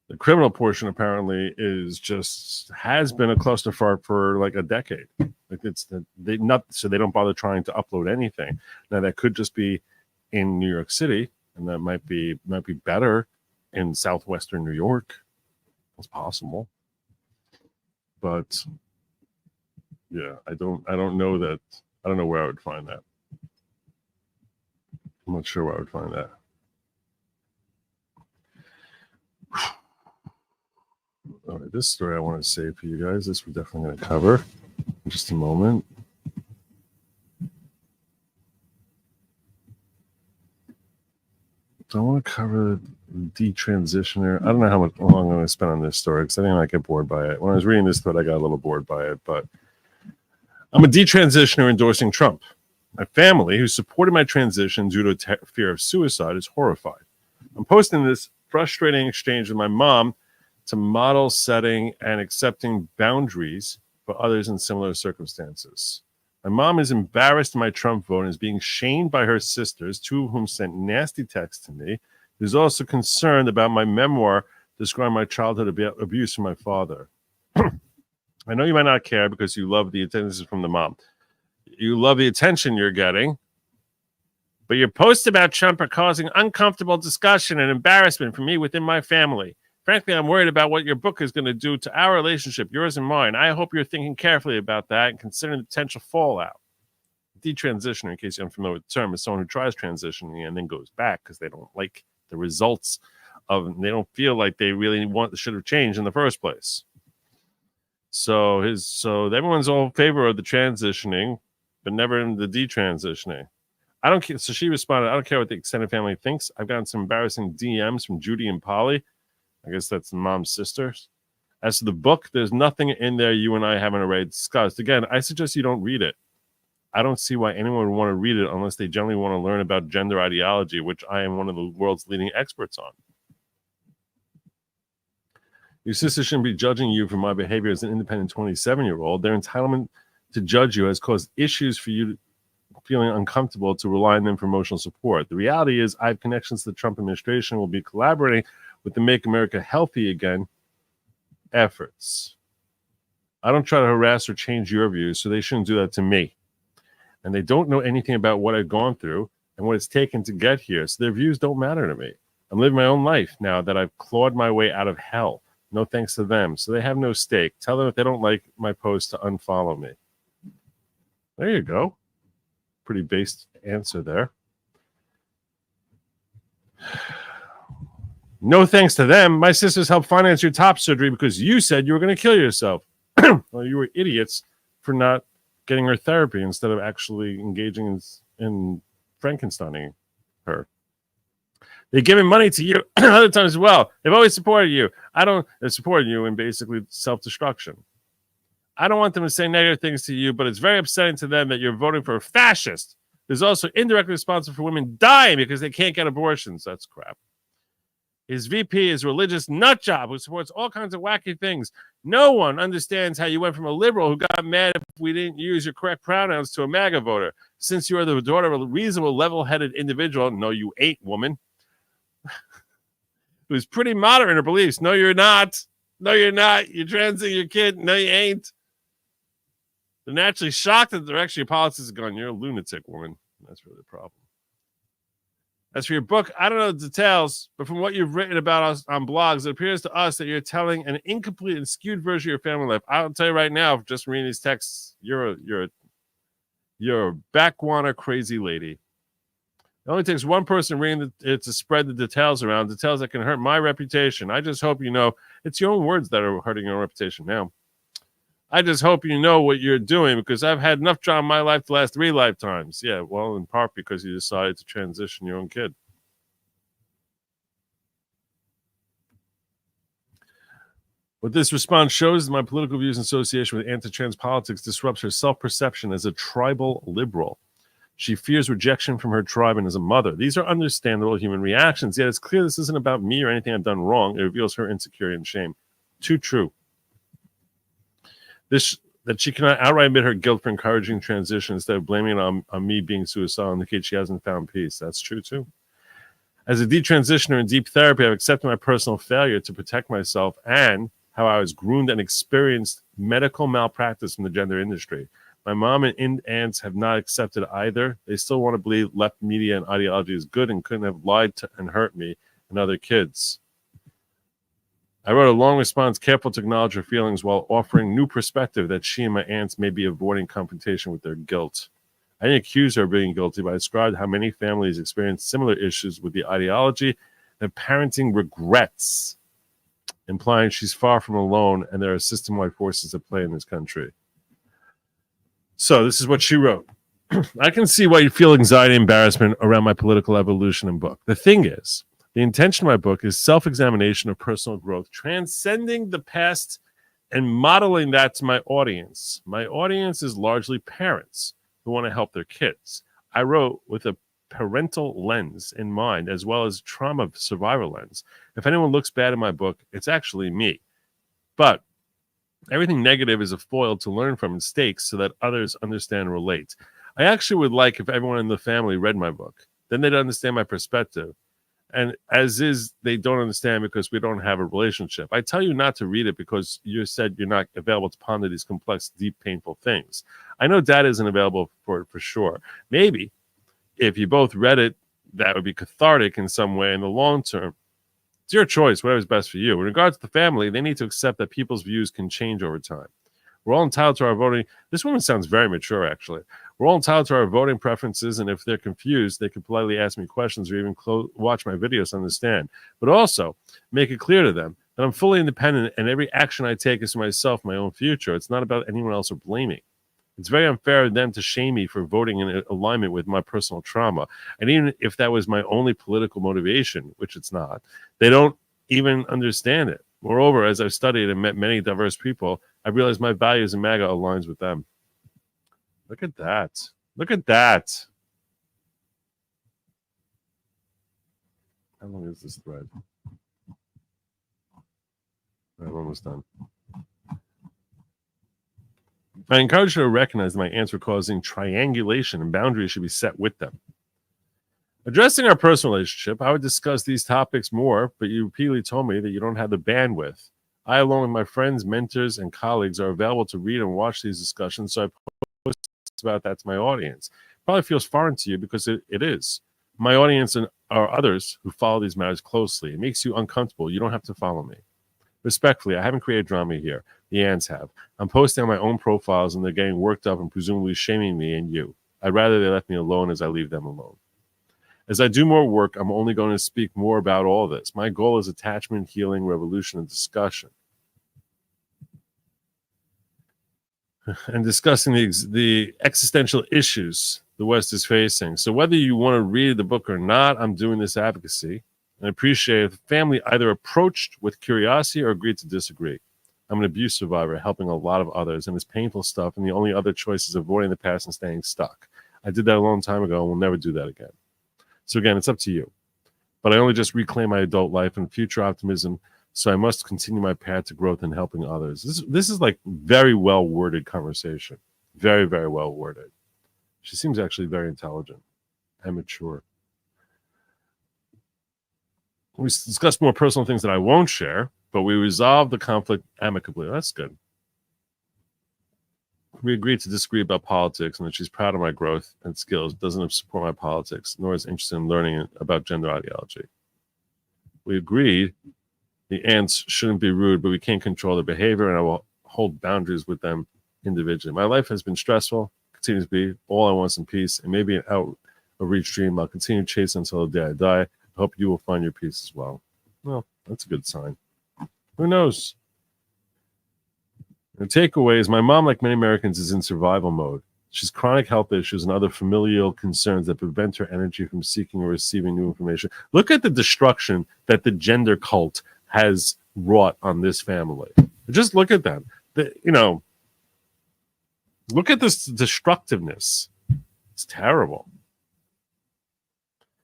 The criminal portion apparently has been a clusterfuck for like a decade. Like so they don't bother trying to upload anything. Now that could just be in New York City, and that might be better in southwestern New York. It's possible, but yeah, I don't know that. I don't know where I would find that. I'm not sure where I would find that. All right, this story I want to save for you guys. This we're definitely going to cover in just a moment. So I want to cover detransitioner. I don't know how long I'm going to spend on this story because I think I might get bored by it. When I was reading this thread, I got a little bored by it, but I'm a detransitioner endorsing Trump. My family, who supported my transition due to fear of suicide, is horrified. I'm posting this frustrating exchange with my mom to model setting and accepting boundaries for others in similar circumstances. My mom is embarrassed in my Trump vote and is being shamed by her sisters, two of whom sent nasty texts to me. She's also concerned about my memoir describing my childhood abuse from my father. I know you might not care because you love the attention. This is from the mom. You love the attention you're getting, but your posts about Trump are causing uncomfortable discussion and embarrassment for me within my family. Frankly, I'm worried about what your book is going to do to our relationship, yours and mine. I hope you're thinking carefully about that and considering the potential fallout. Detransitioner, in case you're unfamiliar with the term, is someone who tries transitioning and then goes back because they don't like the results of, they don't feel like they really should have changed in the first place. So everyone's all in favor of the transitioning, but never in the detransitioning. I don't care. So she responded, I don't care what the extended family thinks. I've gotten some embarrassing DMs from Judy and Polly. I guess that's the mom's sisters. As to the book, there's nothing in there you and I haven't already discussed. Again, I suggest you don't read it. I don't see why anyone would want to read it unless they generally want to learn about gender ideology, which I am one of the world's leading experts on. Your sister shouldn't be judging you for my behavior as an independent 27-year-old. Their entitlement to judge you has caused issues for you feeling uncomfortable to rely on them for emotional support. The reality is I have connections to the Trump administration and will be collaborating with the Make America Healthy Again efforts. I don't try to harass or change your views, so they shouldn't do that to me. And they don't know anything about what I've gone through and what it's taken to get here, so their views don't matter to me. I'm living my own life now that I've clawed my way out of hell. No thanks to them, so they have no stake. Tell them if they don't like my post to unfollow me. There you go. Pretty based answer there. No thanks to them. My sisters helped finance your top surgery because you said you were going to kill yourself. Well, you were idiots for not getting her therapy instead of actually engaging in Frankensteining her. They've given money to you other times as well. They've always supported you. They've supported you in basically self-destruction. I don't want them to say negative things to you, but it's very upsetting to them that you're voting for a fascist who's also indirectly responsible for women dying because they can't get abortions. That's crap. His VP is a religious nutjob who supports all kinds of wacky things. No one understands how you went from a liberal who got mad if we didn't use your correct pronouns to a MAGA voter. Since you are the daughter of a reasonable, level-headed individual, no, you ain't, woman, who's pretty moderate in her beliefs. No, you're not. No, you're not. You're transing your kid. No, you ain't. They're naturally shocked at the direction your politics is going. You're a lunatic, woman. That's really the problem. As for your book, I don't know the details, but from what you've written about us on blogs, it appears to us that you're telling an incomplete and skewed version of your family life. I'll tell you right now, just reading these texts, you're a backwater crazy lady. It only takes one person reading it to spread the details around, details that can hurt my reputation. I just hope you know it's your own words that are hurting your reputation now. I just hope you know what you're doing because I've had enough drama in my life to last 3 lifetimes. Yeah, well, in part because you decided to transition your own kid. What this response shows is my political views in association with anti-trans politics disrupts her self-perception as a tribal liberal. She fears rejection from her tribe and as a mother. These are understandable human reactions, yet it's clear this isn't about me or anything I've done wrong. It reveals her insecurity and shame. Too true. That she cannot outright admit her guilt for encouraging transition instead of blaming it on me being suicidal indicates she hasn't found peace. That's true, too. As a detransitioner in deep therapy, I've accepted my personal failure to protect myself and how I was groomed and experienced medical malpractice from the gender industry. My mom and aunts have not accepted either. They still want to believe left media and ideology is good and couldn't have lied to and hurt me and other kids. I wrote a long response, careful to acknowledge her feelings while offering new perspective that she and my aunts may be avoiding confrontation with their guilt. I didn't accuse her of being guilty, but I described how many families experience similar issues with the ideology and parenting regrets, implying she's far from alone and there are system-wide forces at play in this country. So this is what she wrote. I can see why you feel anxiety and embarrassment around my political evolution and book. The thing is, the intention of my book is self-examination of personal growth, transcending the past and modeling that to my audience. My audience is largely parents who want to help their kids. I wrote with a parental lens in mind, as well as trauma survivor lens. If anyone looks bad in my book, it's actually me. But everything negative is a foil to learn from mistakes so that others understand and relate. I actually would like if everyone in the family read my book. Then they'd understand my perspective. And as is, they don't understand because we don't have a relationship. I tell you not to read it because you said you're not available to ponder these complex, deep, painful things. I know Dad isn't available for it for sure. Maybe if you both read it, that would be cathartic in some way in the long term. It's your choice, whatever's best for you. In regards to the family, they need to accept that people's views can change over time. We're all entitled to our voting. This woman sounds very mature, actually. We're all entitled to our voting preferences, and if they're confused, they can politely ask me questions or even watch my videos to understand. But also, make it clear to them that I'm fully independent and every action I take is for myself, my own future. It's not about anyone else or blaming. It's very unfair of them to shame me for voting in alignment with my personal trauma. And even if that was my only political motivation, which it's not, they don't even understand it. Moreover, as I've studied and met many diverse people, I realized my values in MAGA aligns with them. Look at that. Look at that. How long is this thread? I'm almost done. I encourage you to recognize that my answer causing triangulation and boundaries should be set with them. Addressing our personal relationship, I would discuss these topics more, but you repeatedly told me that you don't have the bandwidth. I, along with my friends, mentors, and colleagues, are available to read and watch these discussions, so I post about that to my audience. Probably feels foreign to you because it is. My audience are others who follow these matters closely. It makes you uncomfortable. You don't have to follow me. Respectfully, I haven't created drama here. The ants have. I'm posting on my own profiles, and they're getting worked up and presumably shaming me and you. I'd rather they left me alone as I leave them alone. As I do more work, I'm only going to speak more about all this. My goal is attachment, healing, revolution, and discussion. And discussing the existential issues the West is facing. So whether you want to read the book or not, I'm doing this advocacy. And I appreciate if the family either approached with curiosity or agreed to disagree. I'm an abuse survivor helping a lot of others, and it's painful stuff, and the only other choice is avoiding the past and staying stuck. I did that a long time ago, and will never do that again. So again, it's up to you. But I only just reclaim my adult life and future optimism, so I must continue my path to growth and helping others. This is like very well-worded conversation. Very, very well-worded. She seems actually very intelligent and mature. We discussed more personal things that I won't share, but we resolved the conflict amicably. That's good. We agreed to disagree about politics and that she's proud of my growth and skills, doesn't support my politics, nor is interested in learning about gender ideology. We agreed the ants shouldn't be rude, but we can't control their behavior, and I will hold boundaries with them individually. My life has been stressful, continues to be. All I want is some peace, and maybe an outreach dream. I'll continue chasing until the day I die. I hope you will find your peace as well. Well, that's a good sign. Who knows? The takeaway is my mom, like many Americans, is in survival mode. She's chronic health issues and other familial concerns that prevent her energy from seeking or receiving new information. Look at the destruction that the gender cult has wrought on this family. Just look at them. Look at this destructiveness. It's terrible.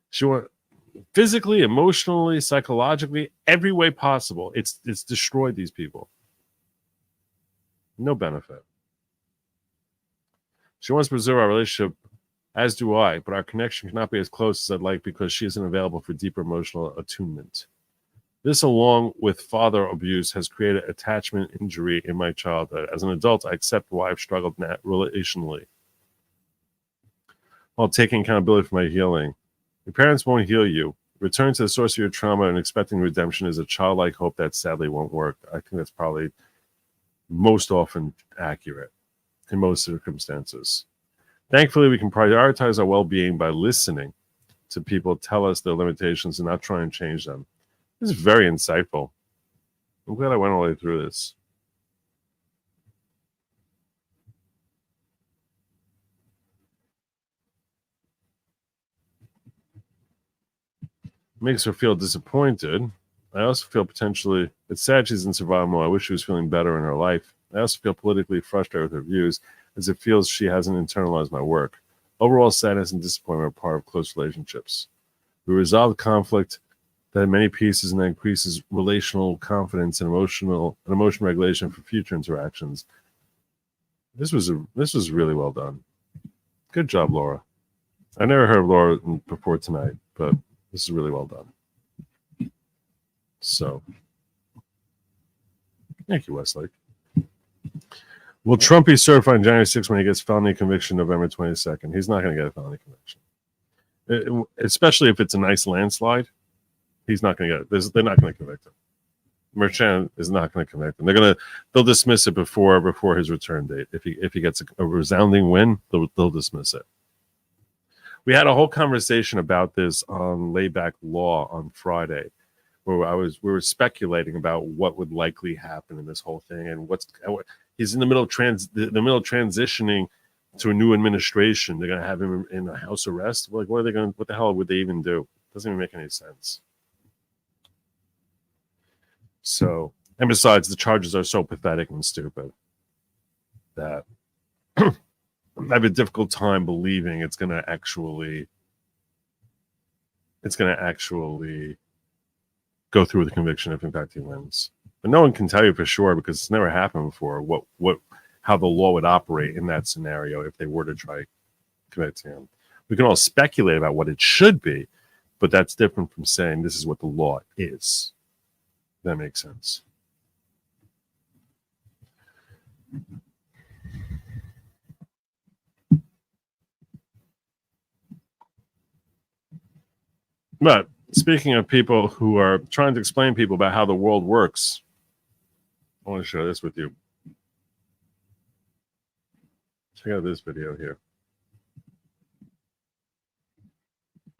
She went physically, emotionally, psychologically, every way possible. It's destroyed these people. No benefit. She wants to preserve our relationship, as do I, but our connection cannot be as close as I'd like because she isn't available for deeper emotional attunement. This, along with father abuse, has created attachment injury in my childhood. As an adult, I accept why I've struggled relationally while taking accountability for my healing. Your parents won't heal you. Returning to the source of your trauma and expecting redemption is a childlike hope that sadly won't work. I think that's probably most often accurate in most circumstances. Thankfully, we can prioritize our well-being by listening to people tell us their limitations and not try and change them. This is very insightful. I'm glad I went all the way through this. Makes her feel disappointed. I also feel potentially, it's sad she's in survival mode. I wish she was feeling better in her life. I also feel politically frustrated with her views, as it feels she hasn't internalized my work. Overall sadness and disappointment are part of close relationships. We resolve conflict that in many pieces and that increases relational confidence and emotion regulation for future interactions. This was really well done. Good job, Laura. I never heard of Laura before tonight, but this is really well done. So, thank you, Westlake. Will Trump be certified on January 6th when he gets felony conviction November 22nd? He's not going to get a felony conviction. Especially if it's a nice landslide, he's not going to get it. They're not going to convict him. Merchant is not going to convict him. They'll dismiss it before his return date. If he gets a resounding win, they'll dismiss it. We had a whole conversation about this on Layback Law on Friday, where we were speculating about what would likely happen in this whole thing, and he's in the middle of transitioning to a new administration. They're going to have him in a house arrest. Like, what the hell would they even do? Doesn't even make any sense. So, And besides, the charges are so pathetic and stupid that I have a difficult time believing it's going to actually go through with the conviction if in fact he wins. But no one can tell you for sure because it's never happened before how the law would operate in that scenario if they were to try convicting him. We can all speculate about what it should be, but that's different from saying this is what the law is. That makes sense. But speaking of people who are trying to explain to people about how the world works, I want to share this with you. Check out this video here.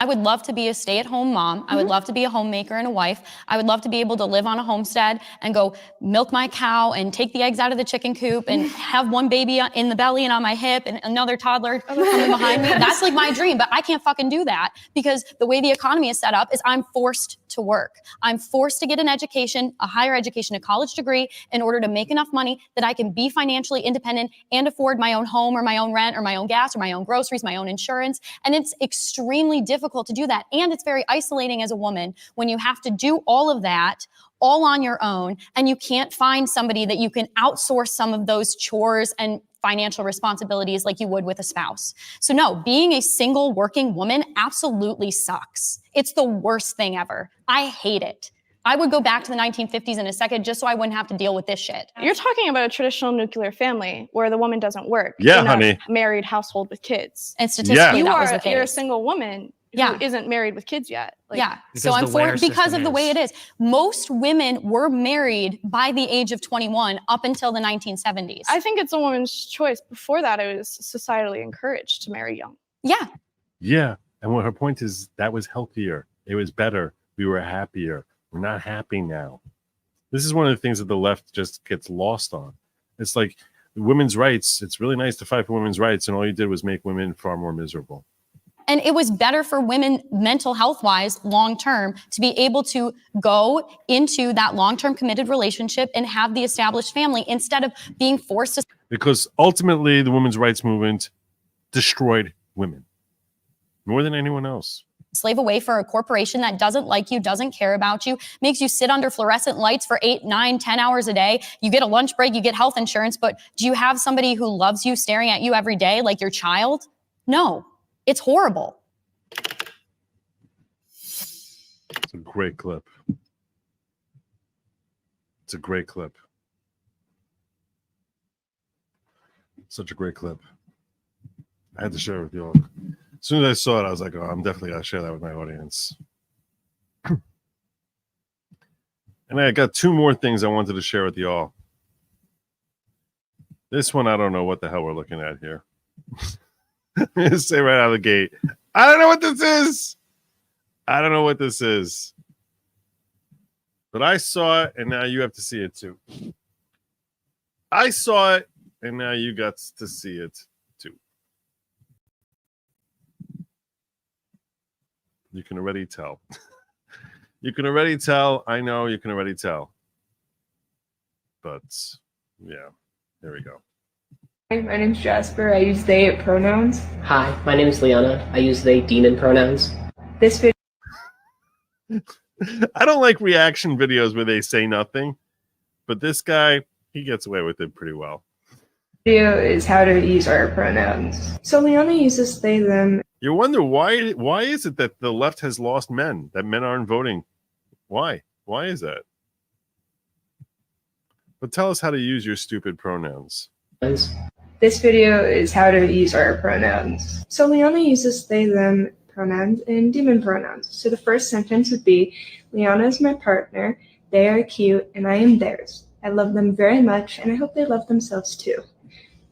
I would love to be a stay-at-home mom. I would love to be a homemaker and a wife. I would love to be able to live on a homestead and go milk my cow and take the eggs out of the chicken coop and have one baby in the belly and on my hip and another toddler coming behind me. That's like my dream, but I can't fucking do that because the way the economy is set up is I'm forced to work. I'm forced to get an education, a higher education, a college degree in order to make enough money that I can be financially independent and afford my own home or my own rent or my own gas or my own groceries, my own insurance. And it's extremely difficult to do that. And it's very isolating as a woman when you have to do all of that all on your own and you can't find somebody that you can outsource some of those chores and financial responsibilities like you would with a spouse. So no, being a single working woman absolutely sucks. It's the worst thing ever. I hate it. I would go back to the 1950s in a second just so I wouldn't have to deal with this shit. You're talking about a traditional nuclear family where the woman doesn't work. Yeah, in honey. A married household with kids. And statistically, that was the case. You're a single woman who isn't married with kids yet. So I'm for because of the way it is. Most women were married by the age of 21 up until the 1970s. I think it's a woman's choice. Before that, it was societally encouraged to marry young. Yeah. Yeah. And what her point is, that was healthier. It was better. We were happier. We're not happy now. This is one of the things that the left just gets lost on. It's like women's rights. It's really nice to fight for women's rights, and all you did was make women far more miserable. And it was better for women mental health wise, long term, to be able to go into that long term committed relationship and have the established family instead of being forced to. Because ultimately, the women's rights movement destroyed women more than anyone else. Slave away for a corporation that doesn't like you, doesn't care about you, makes you sit under fluorescent lights for 8, 9, 10 hours a day. You get a lunch break, you get health insurance, but do you have somebody who loves you staring at you every day like your child? No. It's horrible. It's a great clip. It's a great clip. Such a great clip. I had to share it with you all. As soon as I saw it, I was like, oh, I'm definitely going to share that with my audience. And I got 2 more things I wanted to share with you all. This one, I don't know what the hell we're looking at here. Say right out of the gate, I don't know what this is. I don't know what this is. But I saw it, and now you have to see it too. I saw it, and now you got to see it too. You can already tell. You can already tell. I know you can already tell. But yeah, here we go. Hi, my name's Jasper. I use they pronouns. Hi, my name is Liana. I use they demon pronouns. This video. I don't like reaction videos where they say nothing, but this guy, he gets away with it pretty well. Video is how to use our pronouns. So Liana uses they, them. You wonder why is it that the left has lost men, that men aren't voting? Why? Why is that? But tell us how to use your stupid pronouns. This video is how to use our pronouns. So Liana uses they, them pronouns and demon pronouns. So the first sentence would be, Liana is my partner, they are cute, and I am theirs. I love them very much, and I hope they love themselves too.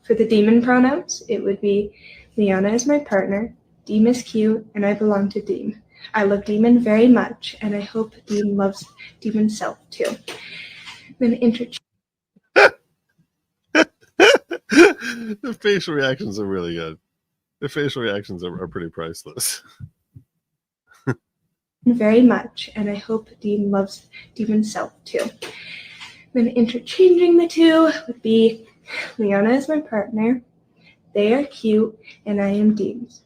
For the demon pronouns, it would be, Liana is my partner, Deem is cute, and I belong to Deem. I love Demon very much, and I hope Deem loves Demon's self too. Then The facial reactions are really good. The facial reactions are pretty priceless. very much, and I hope Dean loves Demon's self too. Then interchanging the two would be Liana is my partner. They are cute, and I am Deems.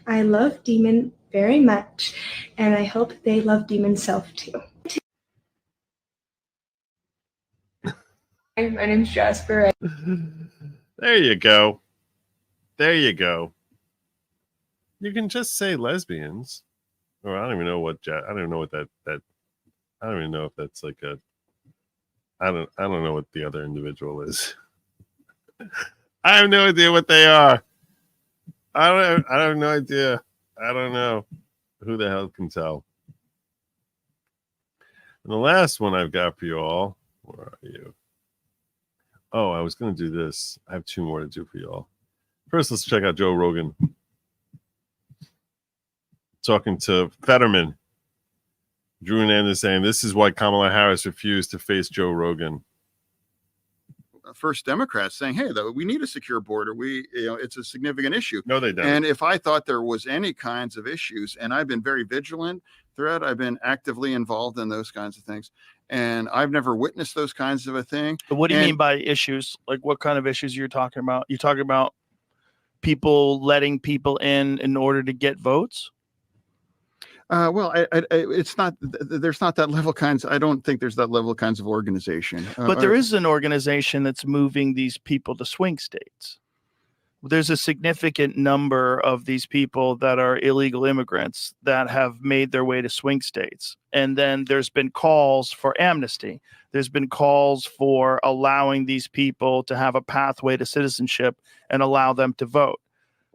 I love Demon very much, and I hope they love Demon self too. Hi, my name's Jasper. There you go. There you go. You can just say lesbians, or I don't even know what I don't even know what that I don't even know if that's like a. I don't know what the other individual is. I have no idea what they are. I have no idea. I don't know. Who the hell can tell? And the last one I've got for you all. Where are you? Oh, I was going to do this. I have two more to do for you all. First, let's check out Joe Rogan. Talking to Fetterman. Drew Hernandez saying, this is why Kamala Harris refused to face Joe Rogan. First Democrats saying, hey, though, we need a secure border. It's a significant issue. No, they don't. And if I thought there was any kinds of issues, and I've been very vigilant throughout, I've been actively involved in those kinds of things. And I've never witnessed those kinds of a thing. But what do you mean by issues? Like what kind of issues you're talking about? You're talking about people letting people in order to get votes? Well, it's not. There's not that level kinds. I don't think there's that level kinds of organization. But there is an organization that's moving these people to swing states. There's a significant number of these people that are illegal immigrants that have made their way to swing states. And then there's been calls for amnesty. There's been calls for allowing these people to have a pathway to citizenship and allow them to vote.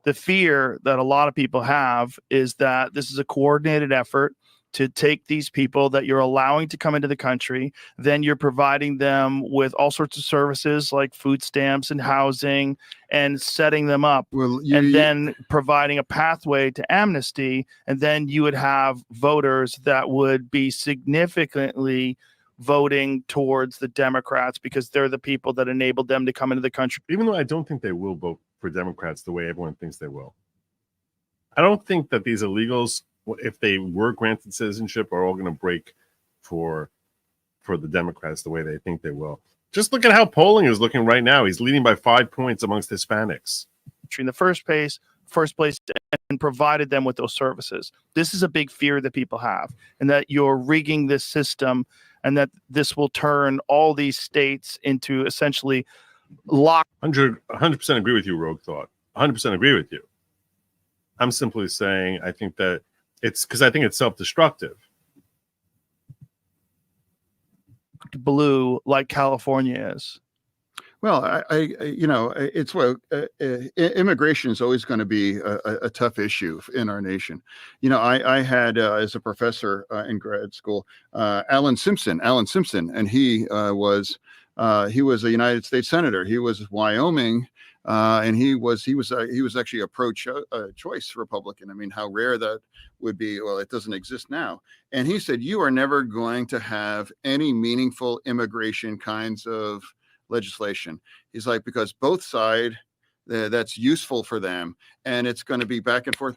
The fear that a lot of people have is that this is a coordinated effort to take these people that you're allowing to come into the country, then you're providing them with all sorts of services like food stamps and housing and setting them up, and then providing a pathway to amnesty. And then you would have voters that would be significantly voting towards the Democrats because they're the people that enabled them to come into the country. Even though I don't think they will vote for Democrats the way everyone thinks they will. I don't think that these illegals, if they were granted citizenship, are all going to break for the Democrats the way they think they will. Just look at how polling is looking right now. He's leading by 5 points amongst Hispanics. In the first place, and provided them with those services. This is a big fear that people have, and that you're rigging this system, and that this will turn all these states into essentially locked. 100% agree with you, Rogue Thought. 100% agree with you. I'm simply saying I think that it's because I think it's self-destructive. Blue like California is. Well, it's what immigration is always going to be a tough issue in our nation. I had as a professor in grad school, Alan Simpson, and he was a United States senator. He was Wyoming, and he was actually a pro-choice Republican. I mean, how rare that would be. Well, it doesn't exist now. And he said, you are never going to have any meaningful immigration kinds of legislation. He's like, because both sides, that's useful for them, and it's going to be back and forth.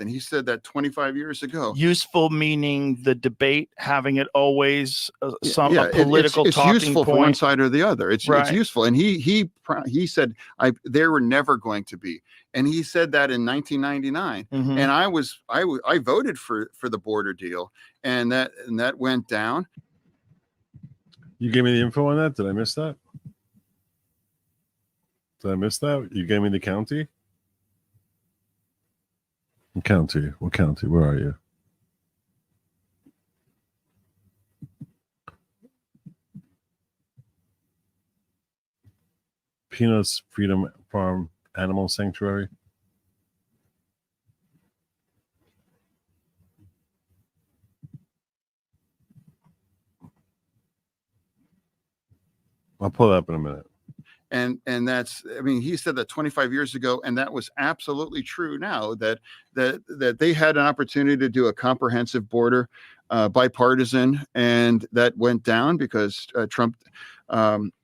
And he said that 25 years ago. Useful meaning the debate, having it always a political it's talking useful point. for one side or the other. It's useful. And he said they were never going to be. And he said that in 1999. Mm-hmm. And I voted for the border deal, and that went down. You gave me the info on that? Did I miss that? Did I miss that? You gave me the county? What county? What county? Where are you? Peanuts Freedom Farm Animal Sanctuary. I'll pull it up in a minute. And that's, I mean, he said that 25 years ago, and that was absolutely true now, that they had an opportunity to do a comprehensive border, bipartisan, and that went down because Trump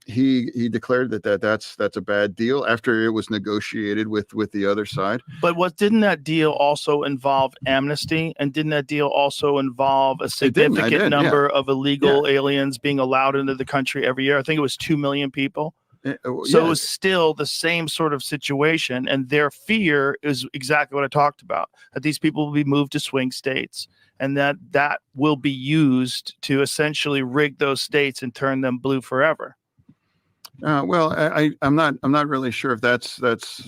he declared that's a bad deal after it was negotiated with the other side. But didn't that deal also involve amnesty, and didn't that deal also involve a significant number of illegal aliens being allowed into the country every year? I think it was 2 million people. So it was still the same sort of situation, and their fear is exactly what I talked about, that these people will be moved to swing states, and that will be used to essentially rig those states and turn them blue forever. Well, I'm not really sure if that's what's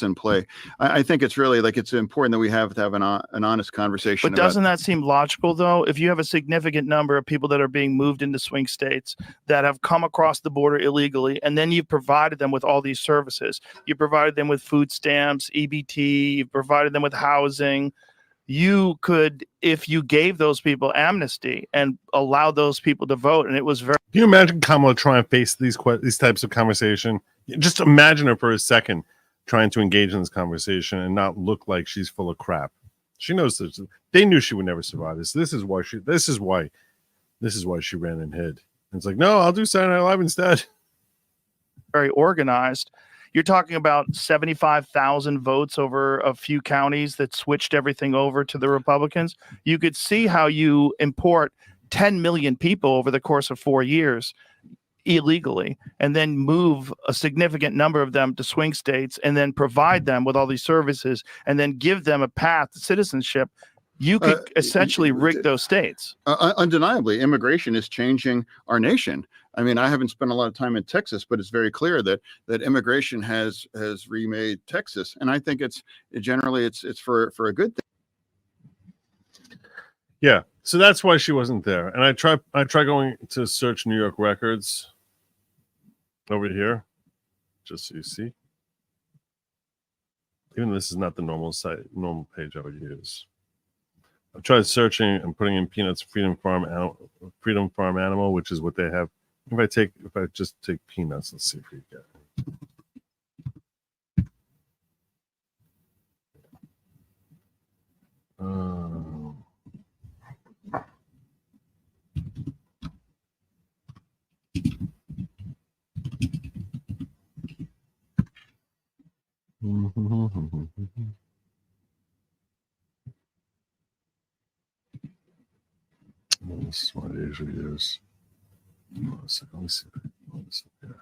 in play. I think it's really like it's important that we have to have an honest conversation. But doesn't that seem logical, though? If you have a significant number of people that are being moved into swing states that have come across the border illegally, and then you've provided them with all these services, you provided them with food stamps, EBT, you've provided them with housing. You could, if you gave those people amnesty and allowed those people to vote, and it was very. Can you imagine Kamala trying to face these types of conversation? Just imagine her for a second trying to engage in this conversation and not look like she's full of crap. She knows this. They knew she would never survive this. This is why she ran and hid. And it's like, no, I'll do Saturday Night Live instead. Very organized. You're talking about 75,000 votes over a few counties that switched everything over to the Republicans. You could see how you import 10 million people over the course of 4 years illegally, and then move a significant number of them to swing states, and then provide them with all these services, and then give them a path to citizenship. You could essentially rig those states. Undeniably, immigration is changing our nation. I mean, I haven't spent a lot of time in Texas, but it's very clear that immigration has remade Texas, and I think it's generally for a good thing. Yeah, so that's why she wasn't there. And I try going to search New York records over here, just so you see. Even though this is not the normal page I would use. I've tried searching and putting in Peanuts Freedom Farm Animal, which is what they have. If I just take Peanuts, let's see if we get it. This is what I usually use. Hold on a second. Let me see. Here.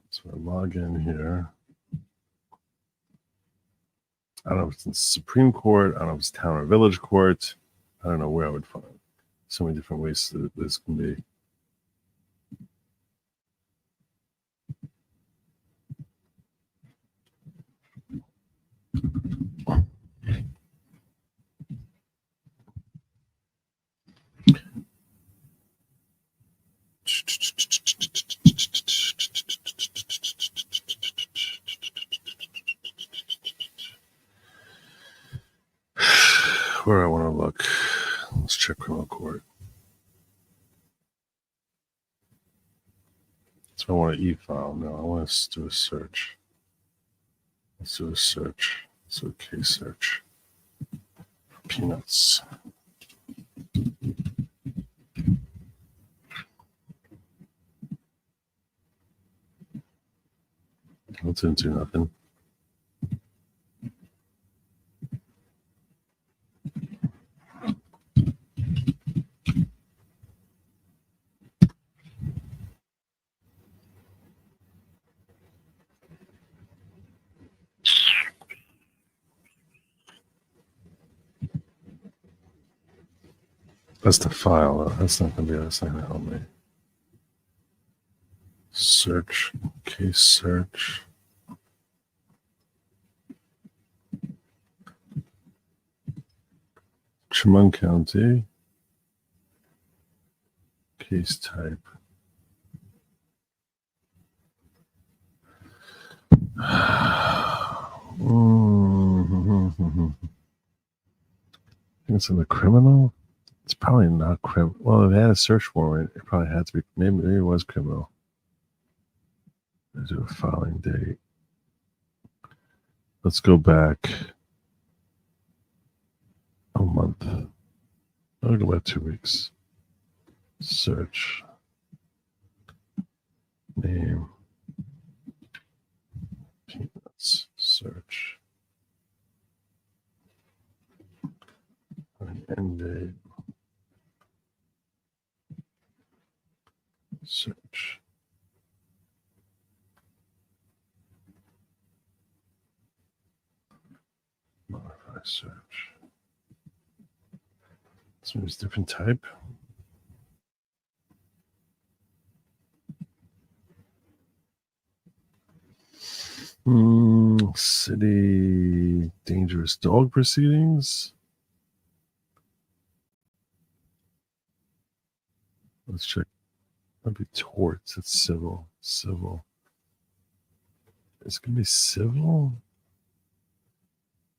So I log in here. I don't know if it's in Supreme Court. I don't know if it's town or village court. I don't know where I would find so many different ways that this can be. Where I want to look. Let's check criminal court. So I want to e-file. No, I want to do a search. Let's do a search. Let's do a case search. Peanuts. That didn't do nothing. That's the file. That's not going to be that's not going to help me. Search, case search. Chemung County. Case type. It's in the criminal. It's probably not criminal. Well, if they had a search warrant, it probably had to be. Maybe it was criminal. Let's do a filing date. Let's go back a month. I'll go back 2 weeks. Search. Name. Peanuts. Search. End date. Search. Modify search. This one's different type. City dangerous dog proceedings. Let's check. That'd be torts. It's civil. Civil. It's gonna be civil.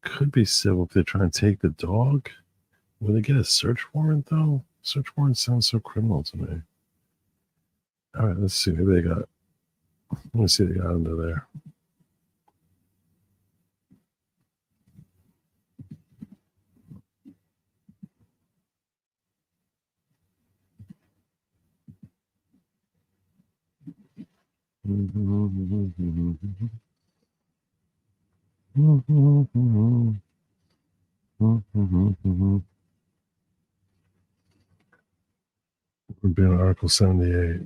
Could be civil if they're trying to take the dog. Will they get a search warrant though? Search warrant sounds so criminal to me. All right, let's see. Maybe they got. Let me see what they got under there. We've been on Article 78.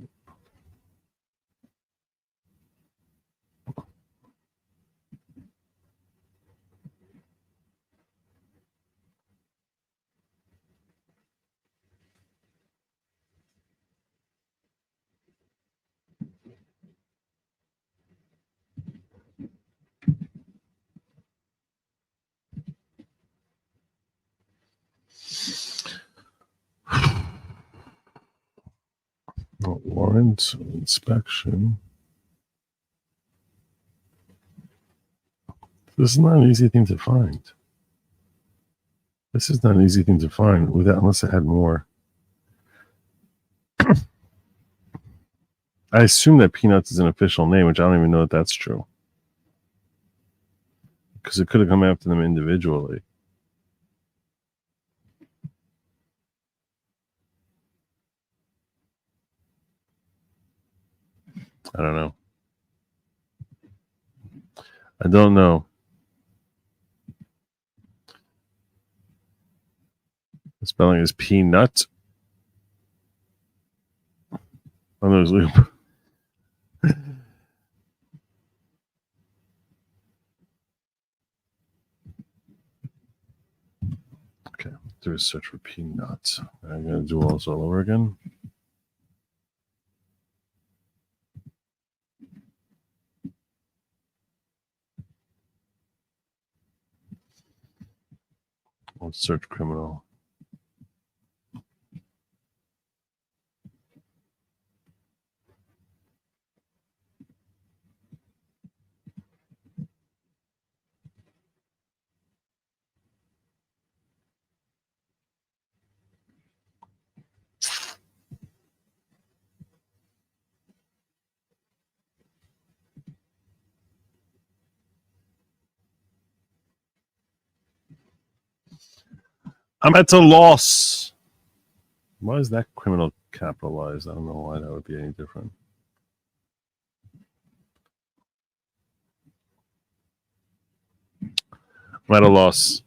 Warrant inspection. This is not an easy thing to find. This is not an easy thing to find without, unless I had more. I assume that Peanuts is an official name, which I don't even know if that's true. Because it could have come after them individually. I don't know. I don't know. The spelling is peanut. Oh, there's loop. Okay, do a search for peanut. I'm going to do all this all over again. Let's search criminal. I'm at a loss. Why is that criminal capitalized? I don't know why that would be any different. I'm at a loss.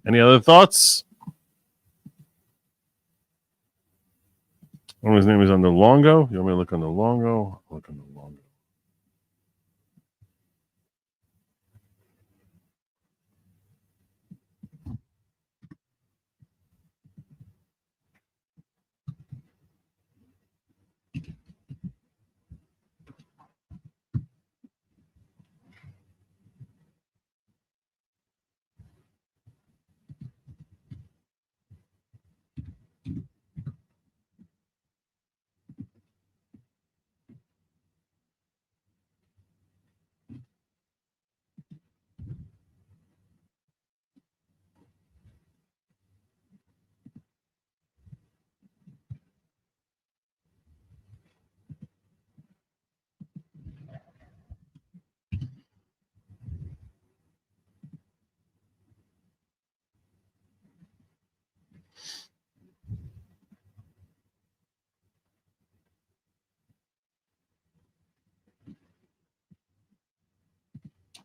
Any other thoughts? Oh, his name is under Longo. You want me to look under Longo? I'll look under Longo.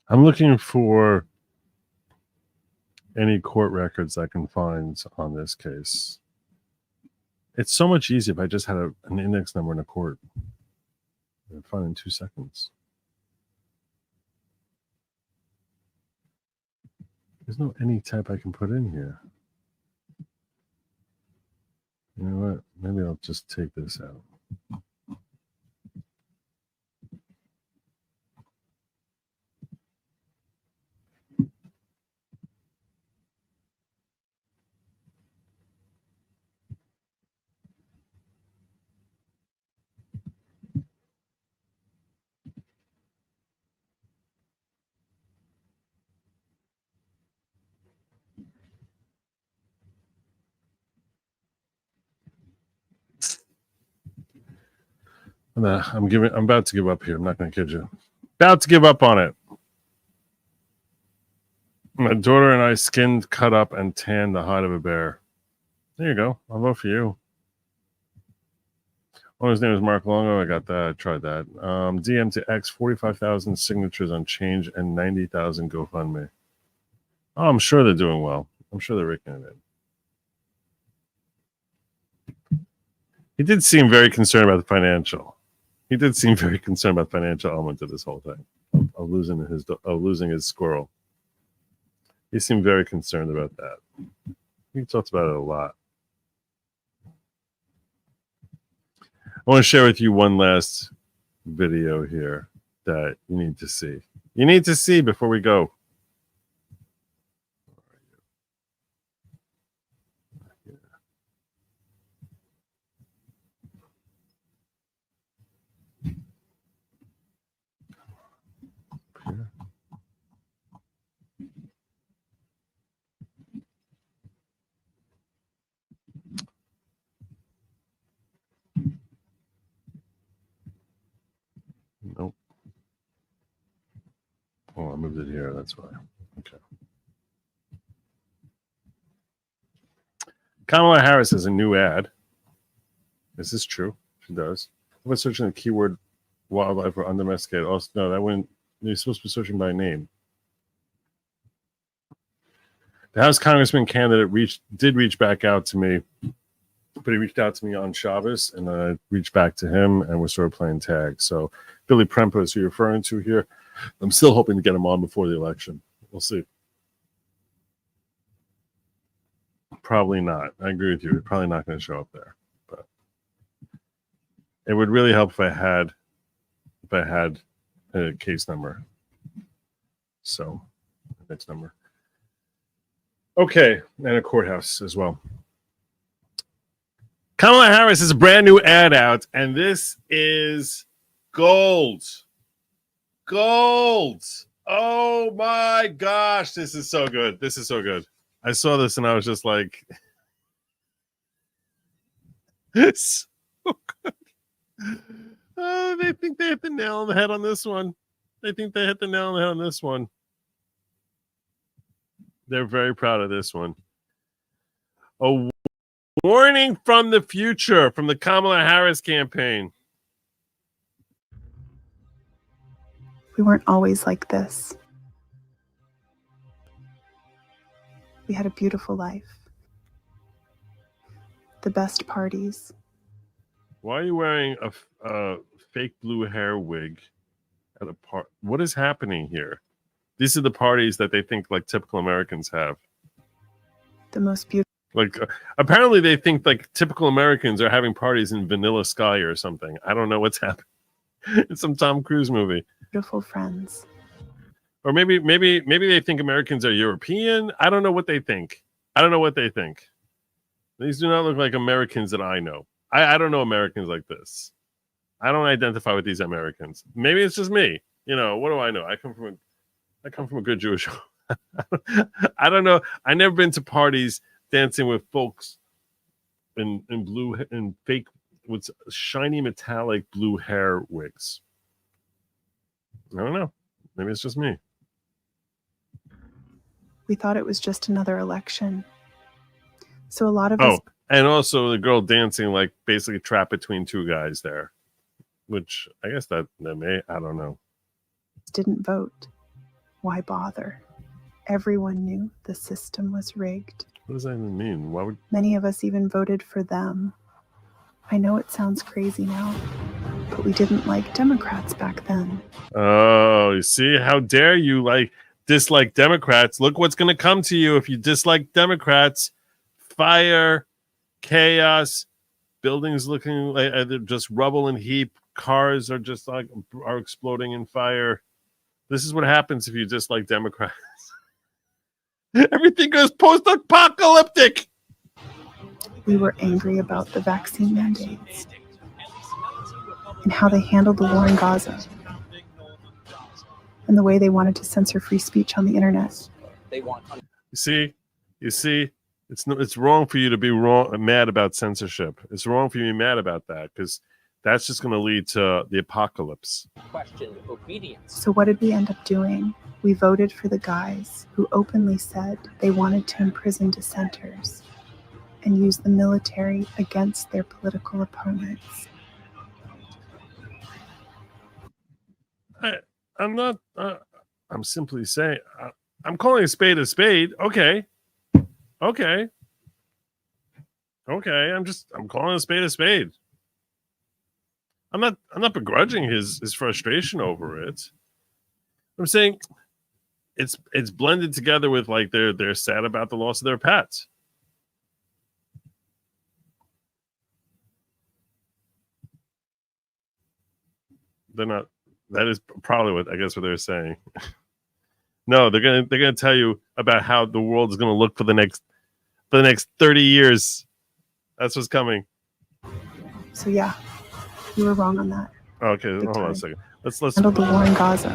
I'm looking for any court records I can find on this case. It's so much easier if I just had an index number in a court. I'd find in 2 seconds. There's no any type I can put in here. You know what? Maybe I'll just take this out. I'm about to give up here. I'm not going to kid you. About to give up on it. My daughter and I skinned, cut up, and tanned the hide of a bear. There you go. I'll vote for you. Oh, his name is Mark Longo. I got that. I tried that. DM to X, 45,000 signatures on Change and 90,000 GoFundMe. Oh, I'm sure they're doing well. I'm sure they're raking it in. He did seem very concerned about the financial. He did seem very concerned about the financial element of this whole thing, of losing his squirrel. He seemed very concerned about that. He talked about it a lot. I want to share with you one last video here that you need to see. You need to see before we go. Nope. Oh, I moved it here. That's why. Okay. Kamala Harris has a new ad. Is this true? She does. I was searching the keyword wildlife or undomesticated. Also, no, that wouldn't. You're supposed to be searching by name. The House Congressman candidate did reach back out to me, but he reached out to me on Shabbos, and I reached back to him, and we're sort of playing tag. So Billy Prempo is who you're referring to here. I'm still hoping to get him on before the election. We'll see. Probably not. I agree with you. We're probably not going to show up there. But it would really help if I had a case number. So next number. Okay, and a courthouse as well. Kamala Harris has a brand new ad out, and this is gold. Gold. Oh my gosh, this is so good. This is so good. I saw this and I was just like, it's so good. Oh, they think they hit the nail on the head on this one. They think they hit the nail on the head on this one. They're very proud of this one. A warning from the future from the Kamala Harris campaign. We weren't always like this. We had a beautiful life. The best parties. Why are you wearing a fake blue hair wig at a part? What is happening here? These are the parties that they think like typical Americans have. The most beautiful. Like apparently they think like typical Americans are having parties in Vanilla Sky or something. I don't know what's happening. It's some Tom Cruise movie. Beautiful friends. Or maybe they think Americans are European. I don't know what they think. These do not look like Americans that I know. I don't know Americans like this. I don't identify with these Americans. Maybe it's just me. You know, what do I know? I come from a good Jewish home. I don't know. I never been to parties dancing with folks in blue and fake with shiny metallic blue hair wigs. I don't know. Maybe it's just me. We thought it was just another election. So a lot of us. Oh, and also the girl dancing like basically trapped between two guys there, which I guess that may, I don't know. Didn't vote. Why bother? Everyone knew the system was rigged. What does that even mean? Why would Many of us even voted for them. I know it sounds crazy now, but we didn't like Democrats back then. Oh, you see, how dare you dislike Democrats? Look what's going to come to you if you dislike Democrats. Fire, chaos, buildings looking like they're just rubble and heap. Cars are just are exploding in fire. This is what happens if you dislike Democrats. Everything goes post-apocalyptic. We were angry about the vaccine mandates and how they handled the war in Gaza and the way they wanted to censor free speech on the internet. You see, it's wrong for you to be mad about censorship. It's wrong for you to be mad about that because that's just going to lead to the apocalypse. So what did we end up doing? We voted for the guys who openly said they wanted to imprison dissenters and use the military against their political opponents. I'm simply saying, I'm calling a spade a spade. Okay. I'm calling a spade a spade. I'm not begrudging his frustration over it. I'm saying it's blended together with they're sad about the loss of their pets. They're not. That is probably what they're saying. No, they're gonna tell you about how the world is gonna look for the next 30 years. That's what's coming. So yeah, you were wrong on that. Okay, hold on a second. Let's handle the war in Gaza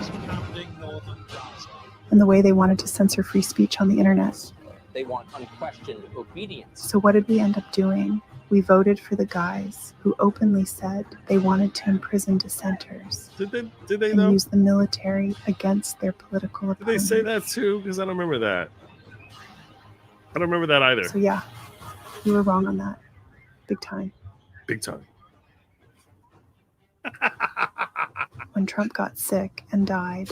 and the way they wanted to censor free speech on the internet. They want unquestioned obedience. So what did we end up doing? We voted for the guys who openly said they wanted to imprison dissenters. Did they and know? Use the military against their political opponents. Did they say that too? Because I don't remember that. I don't remember that either. So yeah, you were wrong on that. Big time. Big time. When Trump got sick and died,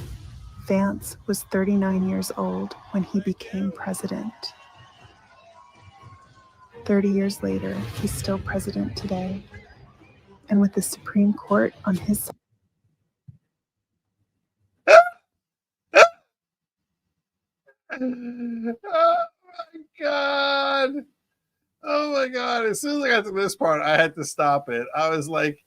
Vance was 39 years old when he became president. 30 years later, he's still president today. And with the Supreme Court on his side. Oh my God. As soon as I got to this part, I had to stop it. I was like,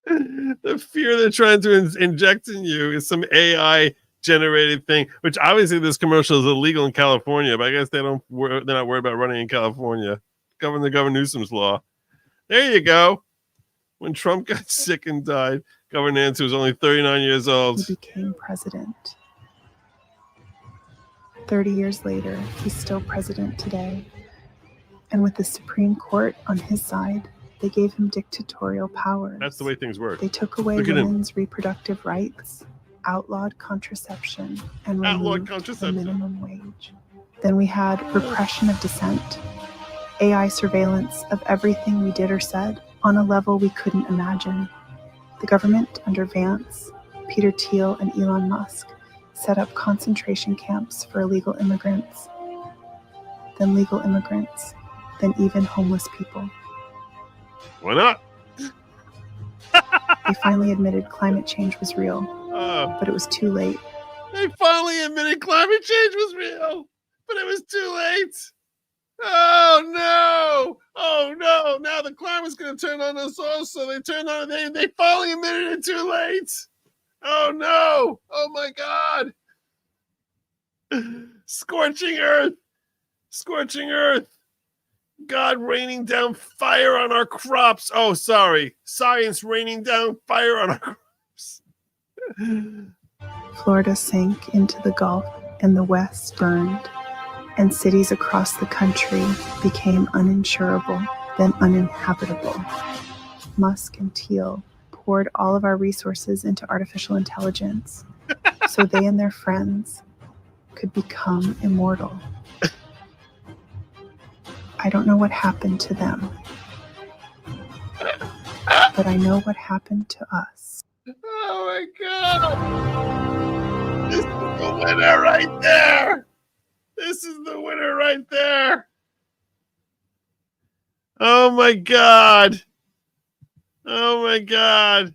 the fear they're trying to inject in you is some AI generated thing, which obviously this commercial is illegal in California, but I guess they're not worried about running in California. Governor Newsom's law. There you go. When Trump got sick and died, Governor Nancy was only 39 years old. He became president. 30 years later, he's still president today. And with the Supreme Court on his side, they gave him dictatorial powers. That's the way things work. They took away women's reproductive rights, outlawed contraception, and removed the minimum wage. Then we had repression of dissent, AI surveillance of everything we did or said on a level we couldn't imagine. The government under Vance, Peter Thiel, and Elon Musk set up concentration camps for illegal immigrants, then legal immigrants, then even homeless people. Why not? They finally admitted climate change was real, but it was too late. They finally admitted climate change was real, but it was too late. Oh no! Oh no! Now the climate's going to turn on us also. They turned on it. They finally admitted it too late. Oh no! Oh my God! Scorching earth! Scorching earth! God raining down fire on our crops. Oh, sorry. Science raining down fire on our crops. Florida sank into the Gulf and the West burned, and cities across the country became uninsurable, then uninhabitable. Musk and Thiel poured all of our resources into artificial intelligence so they and their friends could become immortal. I don't know what happened to them, but I know what happened to us. Oh my God. This is the winner right there. This is the winner right there. Oh my God. Oh my God.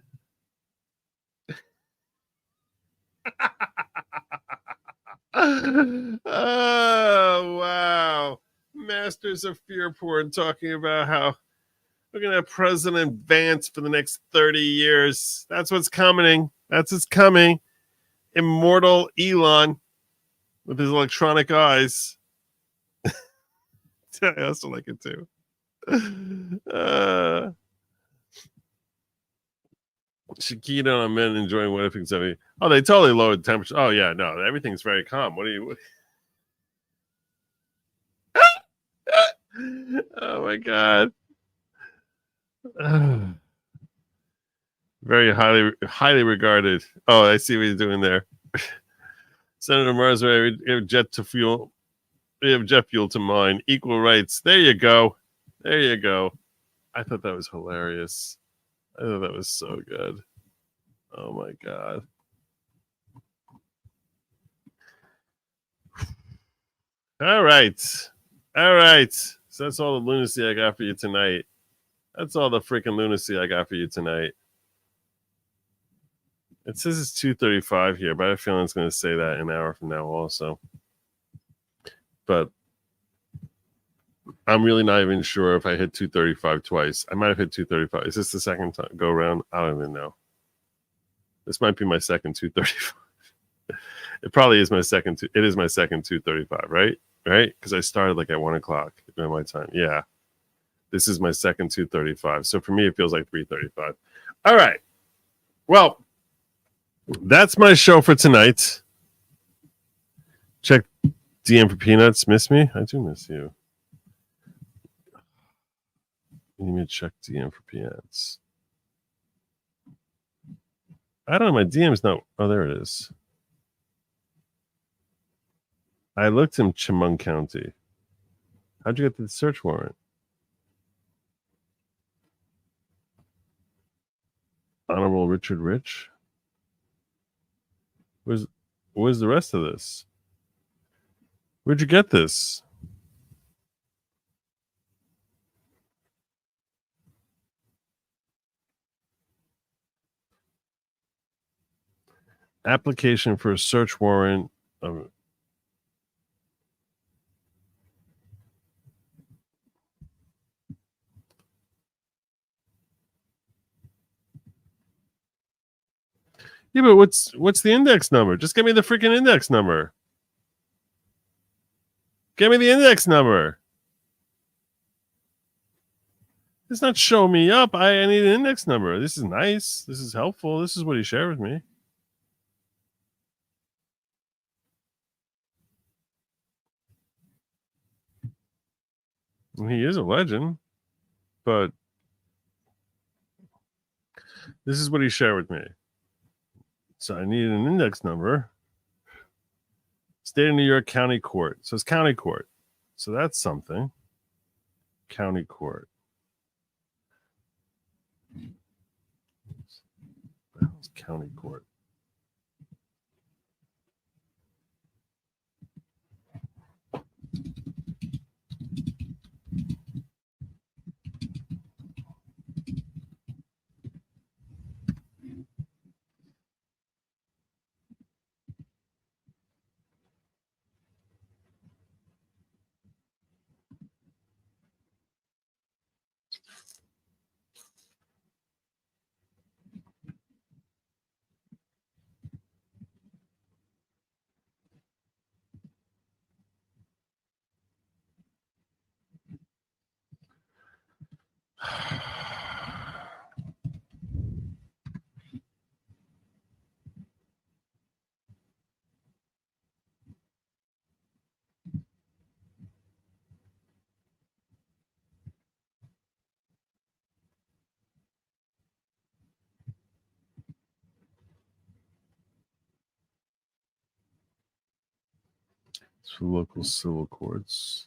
Oh wow. Masters of fear porn talking about how we're gonna have President Vance for the next 30 years. That's what's coming. That's what's coming. Immortal Elon with his electronic eyes. I also like it too. Chiquita on men enjoying what if 70. Oh, they totally lowered the temperature. Oh yeah, no, everything's very calm. What do you? Oh my God. Very highly regarded. Oh, I see what he's doing there. Senator Mars, we have jet to fuel. We have jet fuel to mine. Equal rights. There you go. There you go. I thought that was hilarious. I thought that was so good. Oh my God. All right. All right. So that's all the lunacy I got for you tonight. That's all the freaking lunacy I got for you tonight. It says it's 2:35 here, but I have a feeling it's going to say that an hour from now also. But I'm really not even sure if I hit 2:35 twice. I might have hit 2:35. Is this the second time go around? I don't even know. This might be my second 2:35. It probably is my second. It is my second 2:35, right? Right? Because I started like at 1 o'clock at my time. Yeah. This is my second 2:35. So for me, it feels like 3:35. All right. Well, that's my show for tonight. Check DM for Peanuts. Miss me? I do miss you. You need me to check DM for Peanuts. I don't know. My DM's not. Oh, there it is. I looked in Chemung County. How'd you get the search warrant? Honorable Richard Rich? Where's the rest of this? Where'd you get this? Application for a search warrant. Yeah, but what's the index number? Just give me the freaking index number. Give me the index number. It's not show me up. I need an index number. This is nice. This is helpful. This is what he shared with me. He is a legend, but this is what he shared with me. So I need an index number. State of New York County Court. So it's county court. So that's something. County court. County court. For local civil courts.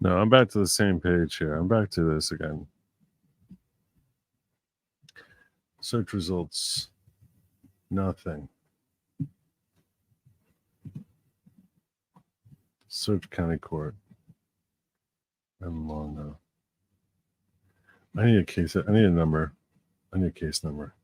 No, I'm back to the same page here. I'm back to this again. Search results. Nothing. Search County Court. And Longo. I need a case. I need a number. I need a case number.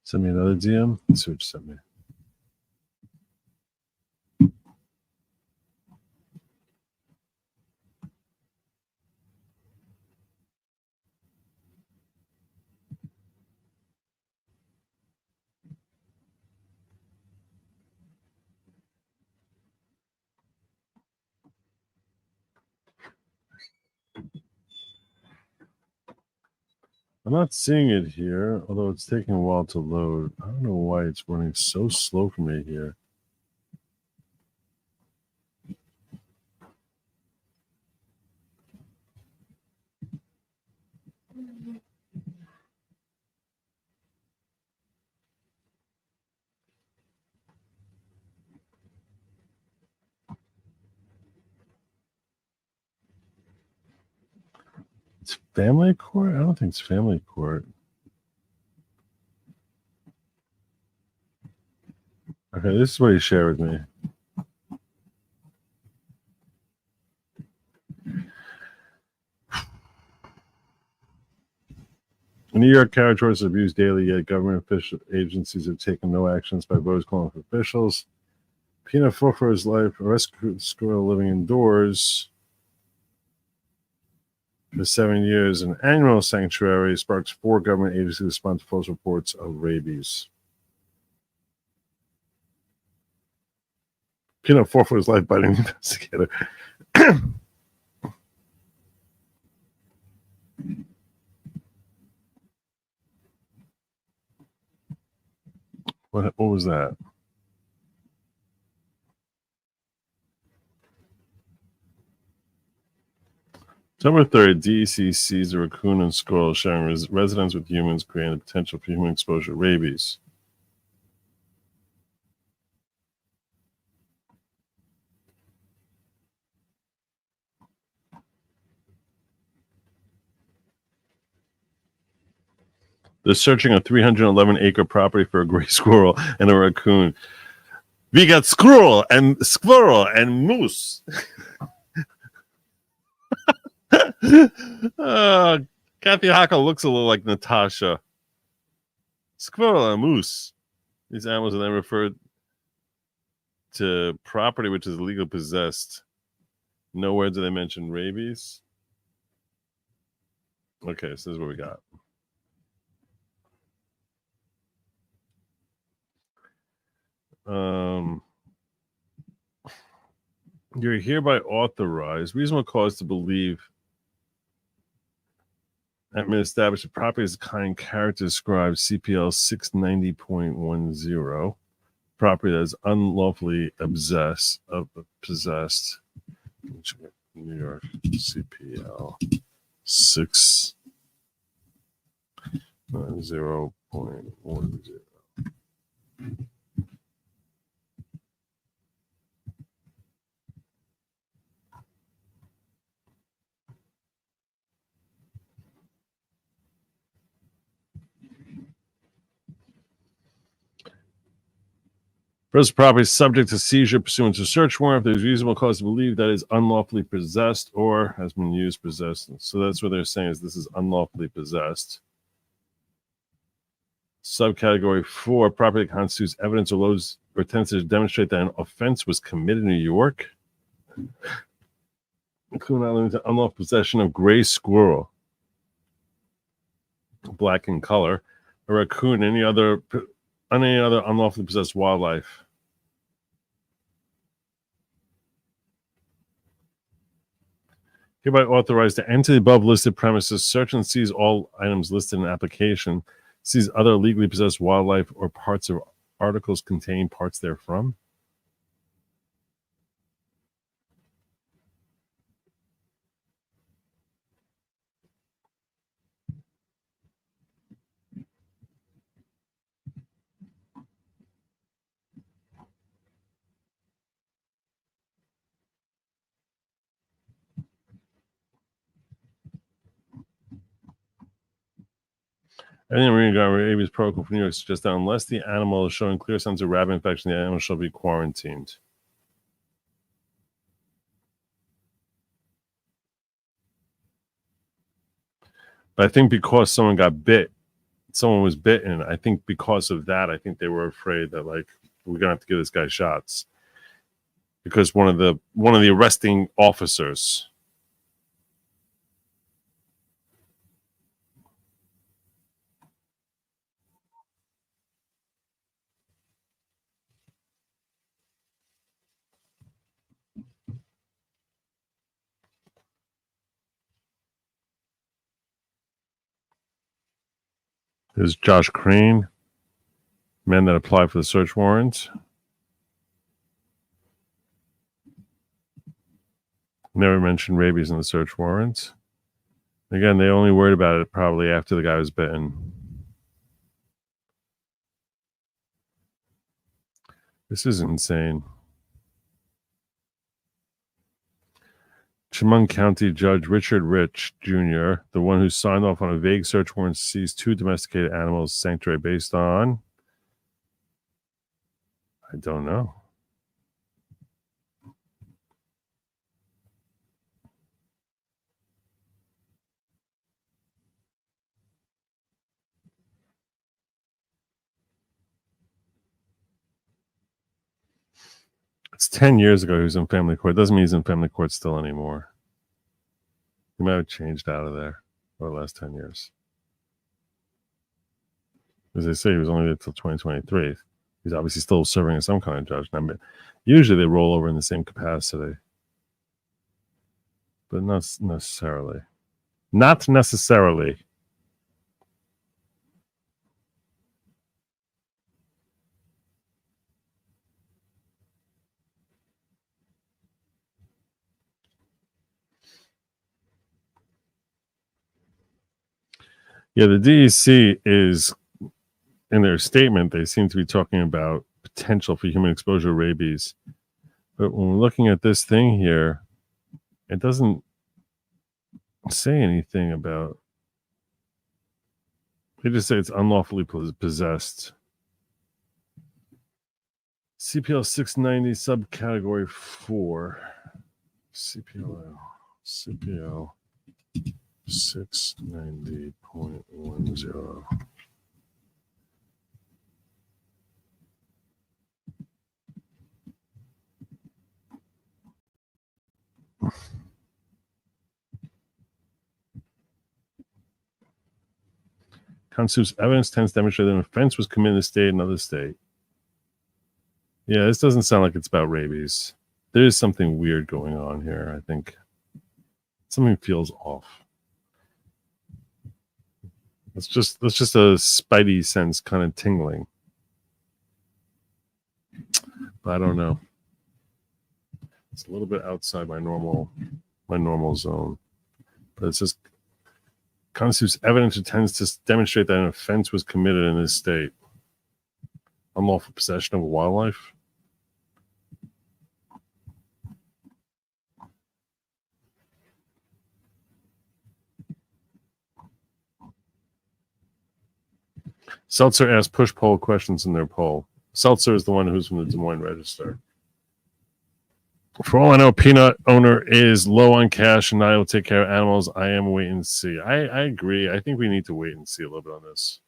Send me another DM. Let's see what you sent me. I'm not seeing it here, although it's taking a while to load. I don't know why it's running so slow for me here. It's family court? I don't think it's family court. Okay, this is what he shared with me. New York carriage horses abused daily, yet government official agencies have taken no actions by voters calling for officials. Peanut fought for his life. A rescue squirrel living indoors for 7 years. An animal sanctuary sparks 4 government agencies to respond to false reports of rabies. Peanut fought for his life biting the investigator. What was that? September 3rd, DEC sees a raccoon and squirrel sharing residence with humans, creating the potential for human exposure to rabies. They're searching a 311-acre property for a gray squirrel and a raccoon. We got squirrel and moose. Kathy Hochul looks a little like Natasha. Squirrel and moose. These animals are then referred to property which is legally possessed. Nowhere do they mention rabies. Okay, so this is what we got. You're hereby authorized, reasonable cause to believe that may establish a property as a kind character described CPL 690.10, property that is unlawfully possessed, New York CPL 690.10. Personal property is subject to seizure pursuant to search warrant if there's reasonable cause to believe that it is unlawfully possessed or has been used possessed. So that's what they're saying is this is unlawfully possessed. Subcategory 4, property that constitutes evidence or loads or tends to demonstrate that an offense was committed in New York, including not limited to unlawful possession of gray squirrel, black in color, a raccoon, any other unlawfully possessed wildlife. Hereby authorized to enter the above listed premises, search and seize all items listed in the application, seize other legally possessed wildlife or parts of articles containing parts therefrom. Everything regarding rabies protocol from New York suggests that unless the animal is showing clear signs of rabies infection, the animal shall be quarantined. But I think because someone got bit, someone was bitten, I think because of that, I think they were afraid that, like, we're gonna have to give this guy shots. Because one of the arresting officers is Josh Crane, men that applied for the search warrant. Never mentioned rabies in the search warrant. Again, they only worried about it probably after the guy was bitten. This is insane. Chemung County Judge Richard Rich Jr., the one who signed off on a vague search warrant to seize 2 domesticated animals sanctuary based on, I don't know. It's 10 years ago he was in family court. Doesn't mean he's in family court still anymore. He might have changed out of there over the last 10 years. As they say, he was only there until 2023. He's obviously still serving as some kind of judge. I mean, usually they roll over in the same capacity. But not necessarily. Not necessarily. Yeah, the DEC is, in their statement, they seem to be talking about potential for human exposure to rabies. But when we're looking at this thing here, it doesn't say anything about. They just say it's unlawfully possessed. CPL 690 subcategory 4. CPL 690.10. Constitutes evidence tends to demonstrate that an offense was committed in a state, another state. Yeah, this doesn't sound like it's about rabies. There is something weird going on here, I think. Something feels off. It's just a spidey sense kind of tingling. But I don't know. It's a little bit outside my normal zone. But it's just constitutes evidence that tends to demonstrate that an offense was committed in this state. Unlawful possession of wildlife. Seltzer asked push poll questions in their poll. Seltzer is the one who's from the Des Moines Register. For all I know, peanut owner is low on cash and not able to take care of animals. I am wait and see. I agree. I think we need to wait and see a little bit on this.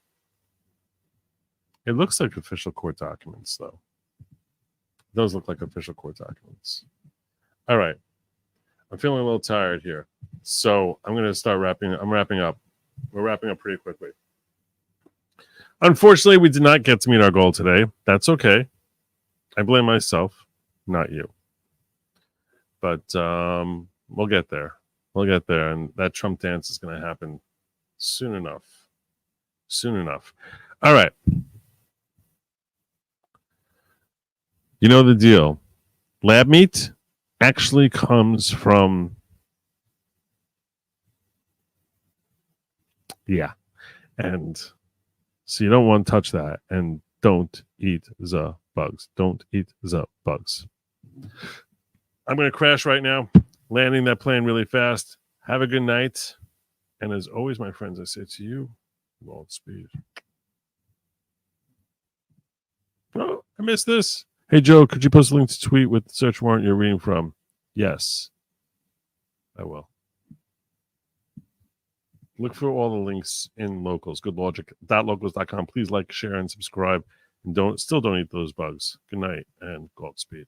It looks like official court documents, though. It does look like official court documents. All right. I'm feeling a little tired here. So I'm going to start wrapping. I'm wrapping up. We're wrapping up pretty quickly. Unfortunately, we did not get to meet our goal today. That's okay. I blame myself, not you. But we'll get there. We'll get there. And that Trump dance is going to happen soon enough. Soon enough. All right. You know the deal. Lab meat actually comes from... Yeah. And... So you don't want to touch that, and don't eat the bugs. Don't eat the bugs. I'm going to crash right now, landing that plane really fast. Have a good night. And as always, my friends, I say to you, Godspeed. Oh, I missed this. Hey, Joe, could you post a link to tweet with the search warrant you're reading from? Yes, I will. Look for all the links in Locals. Goodlogic.locals.com. Please like, share, and subscribe. And don't eat those bugs. Good night and Godspeed.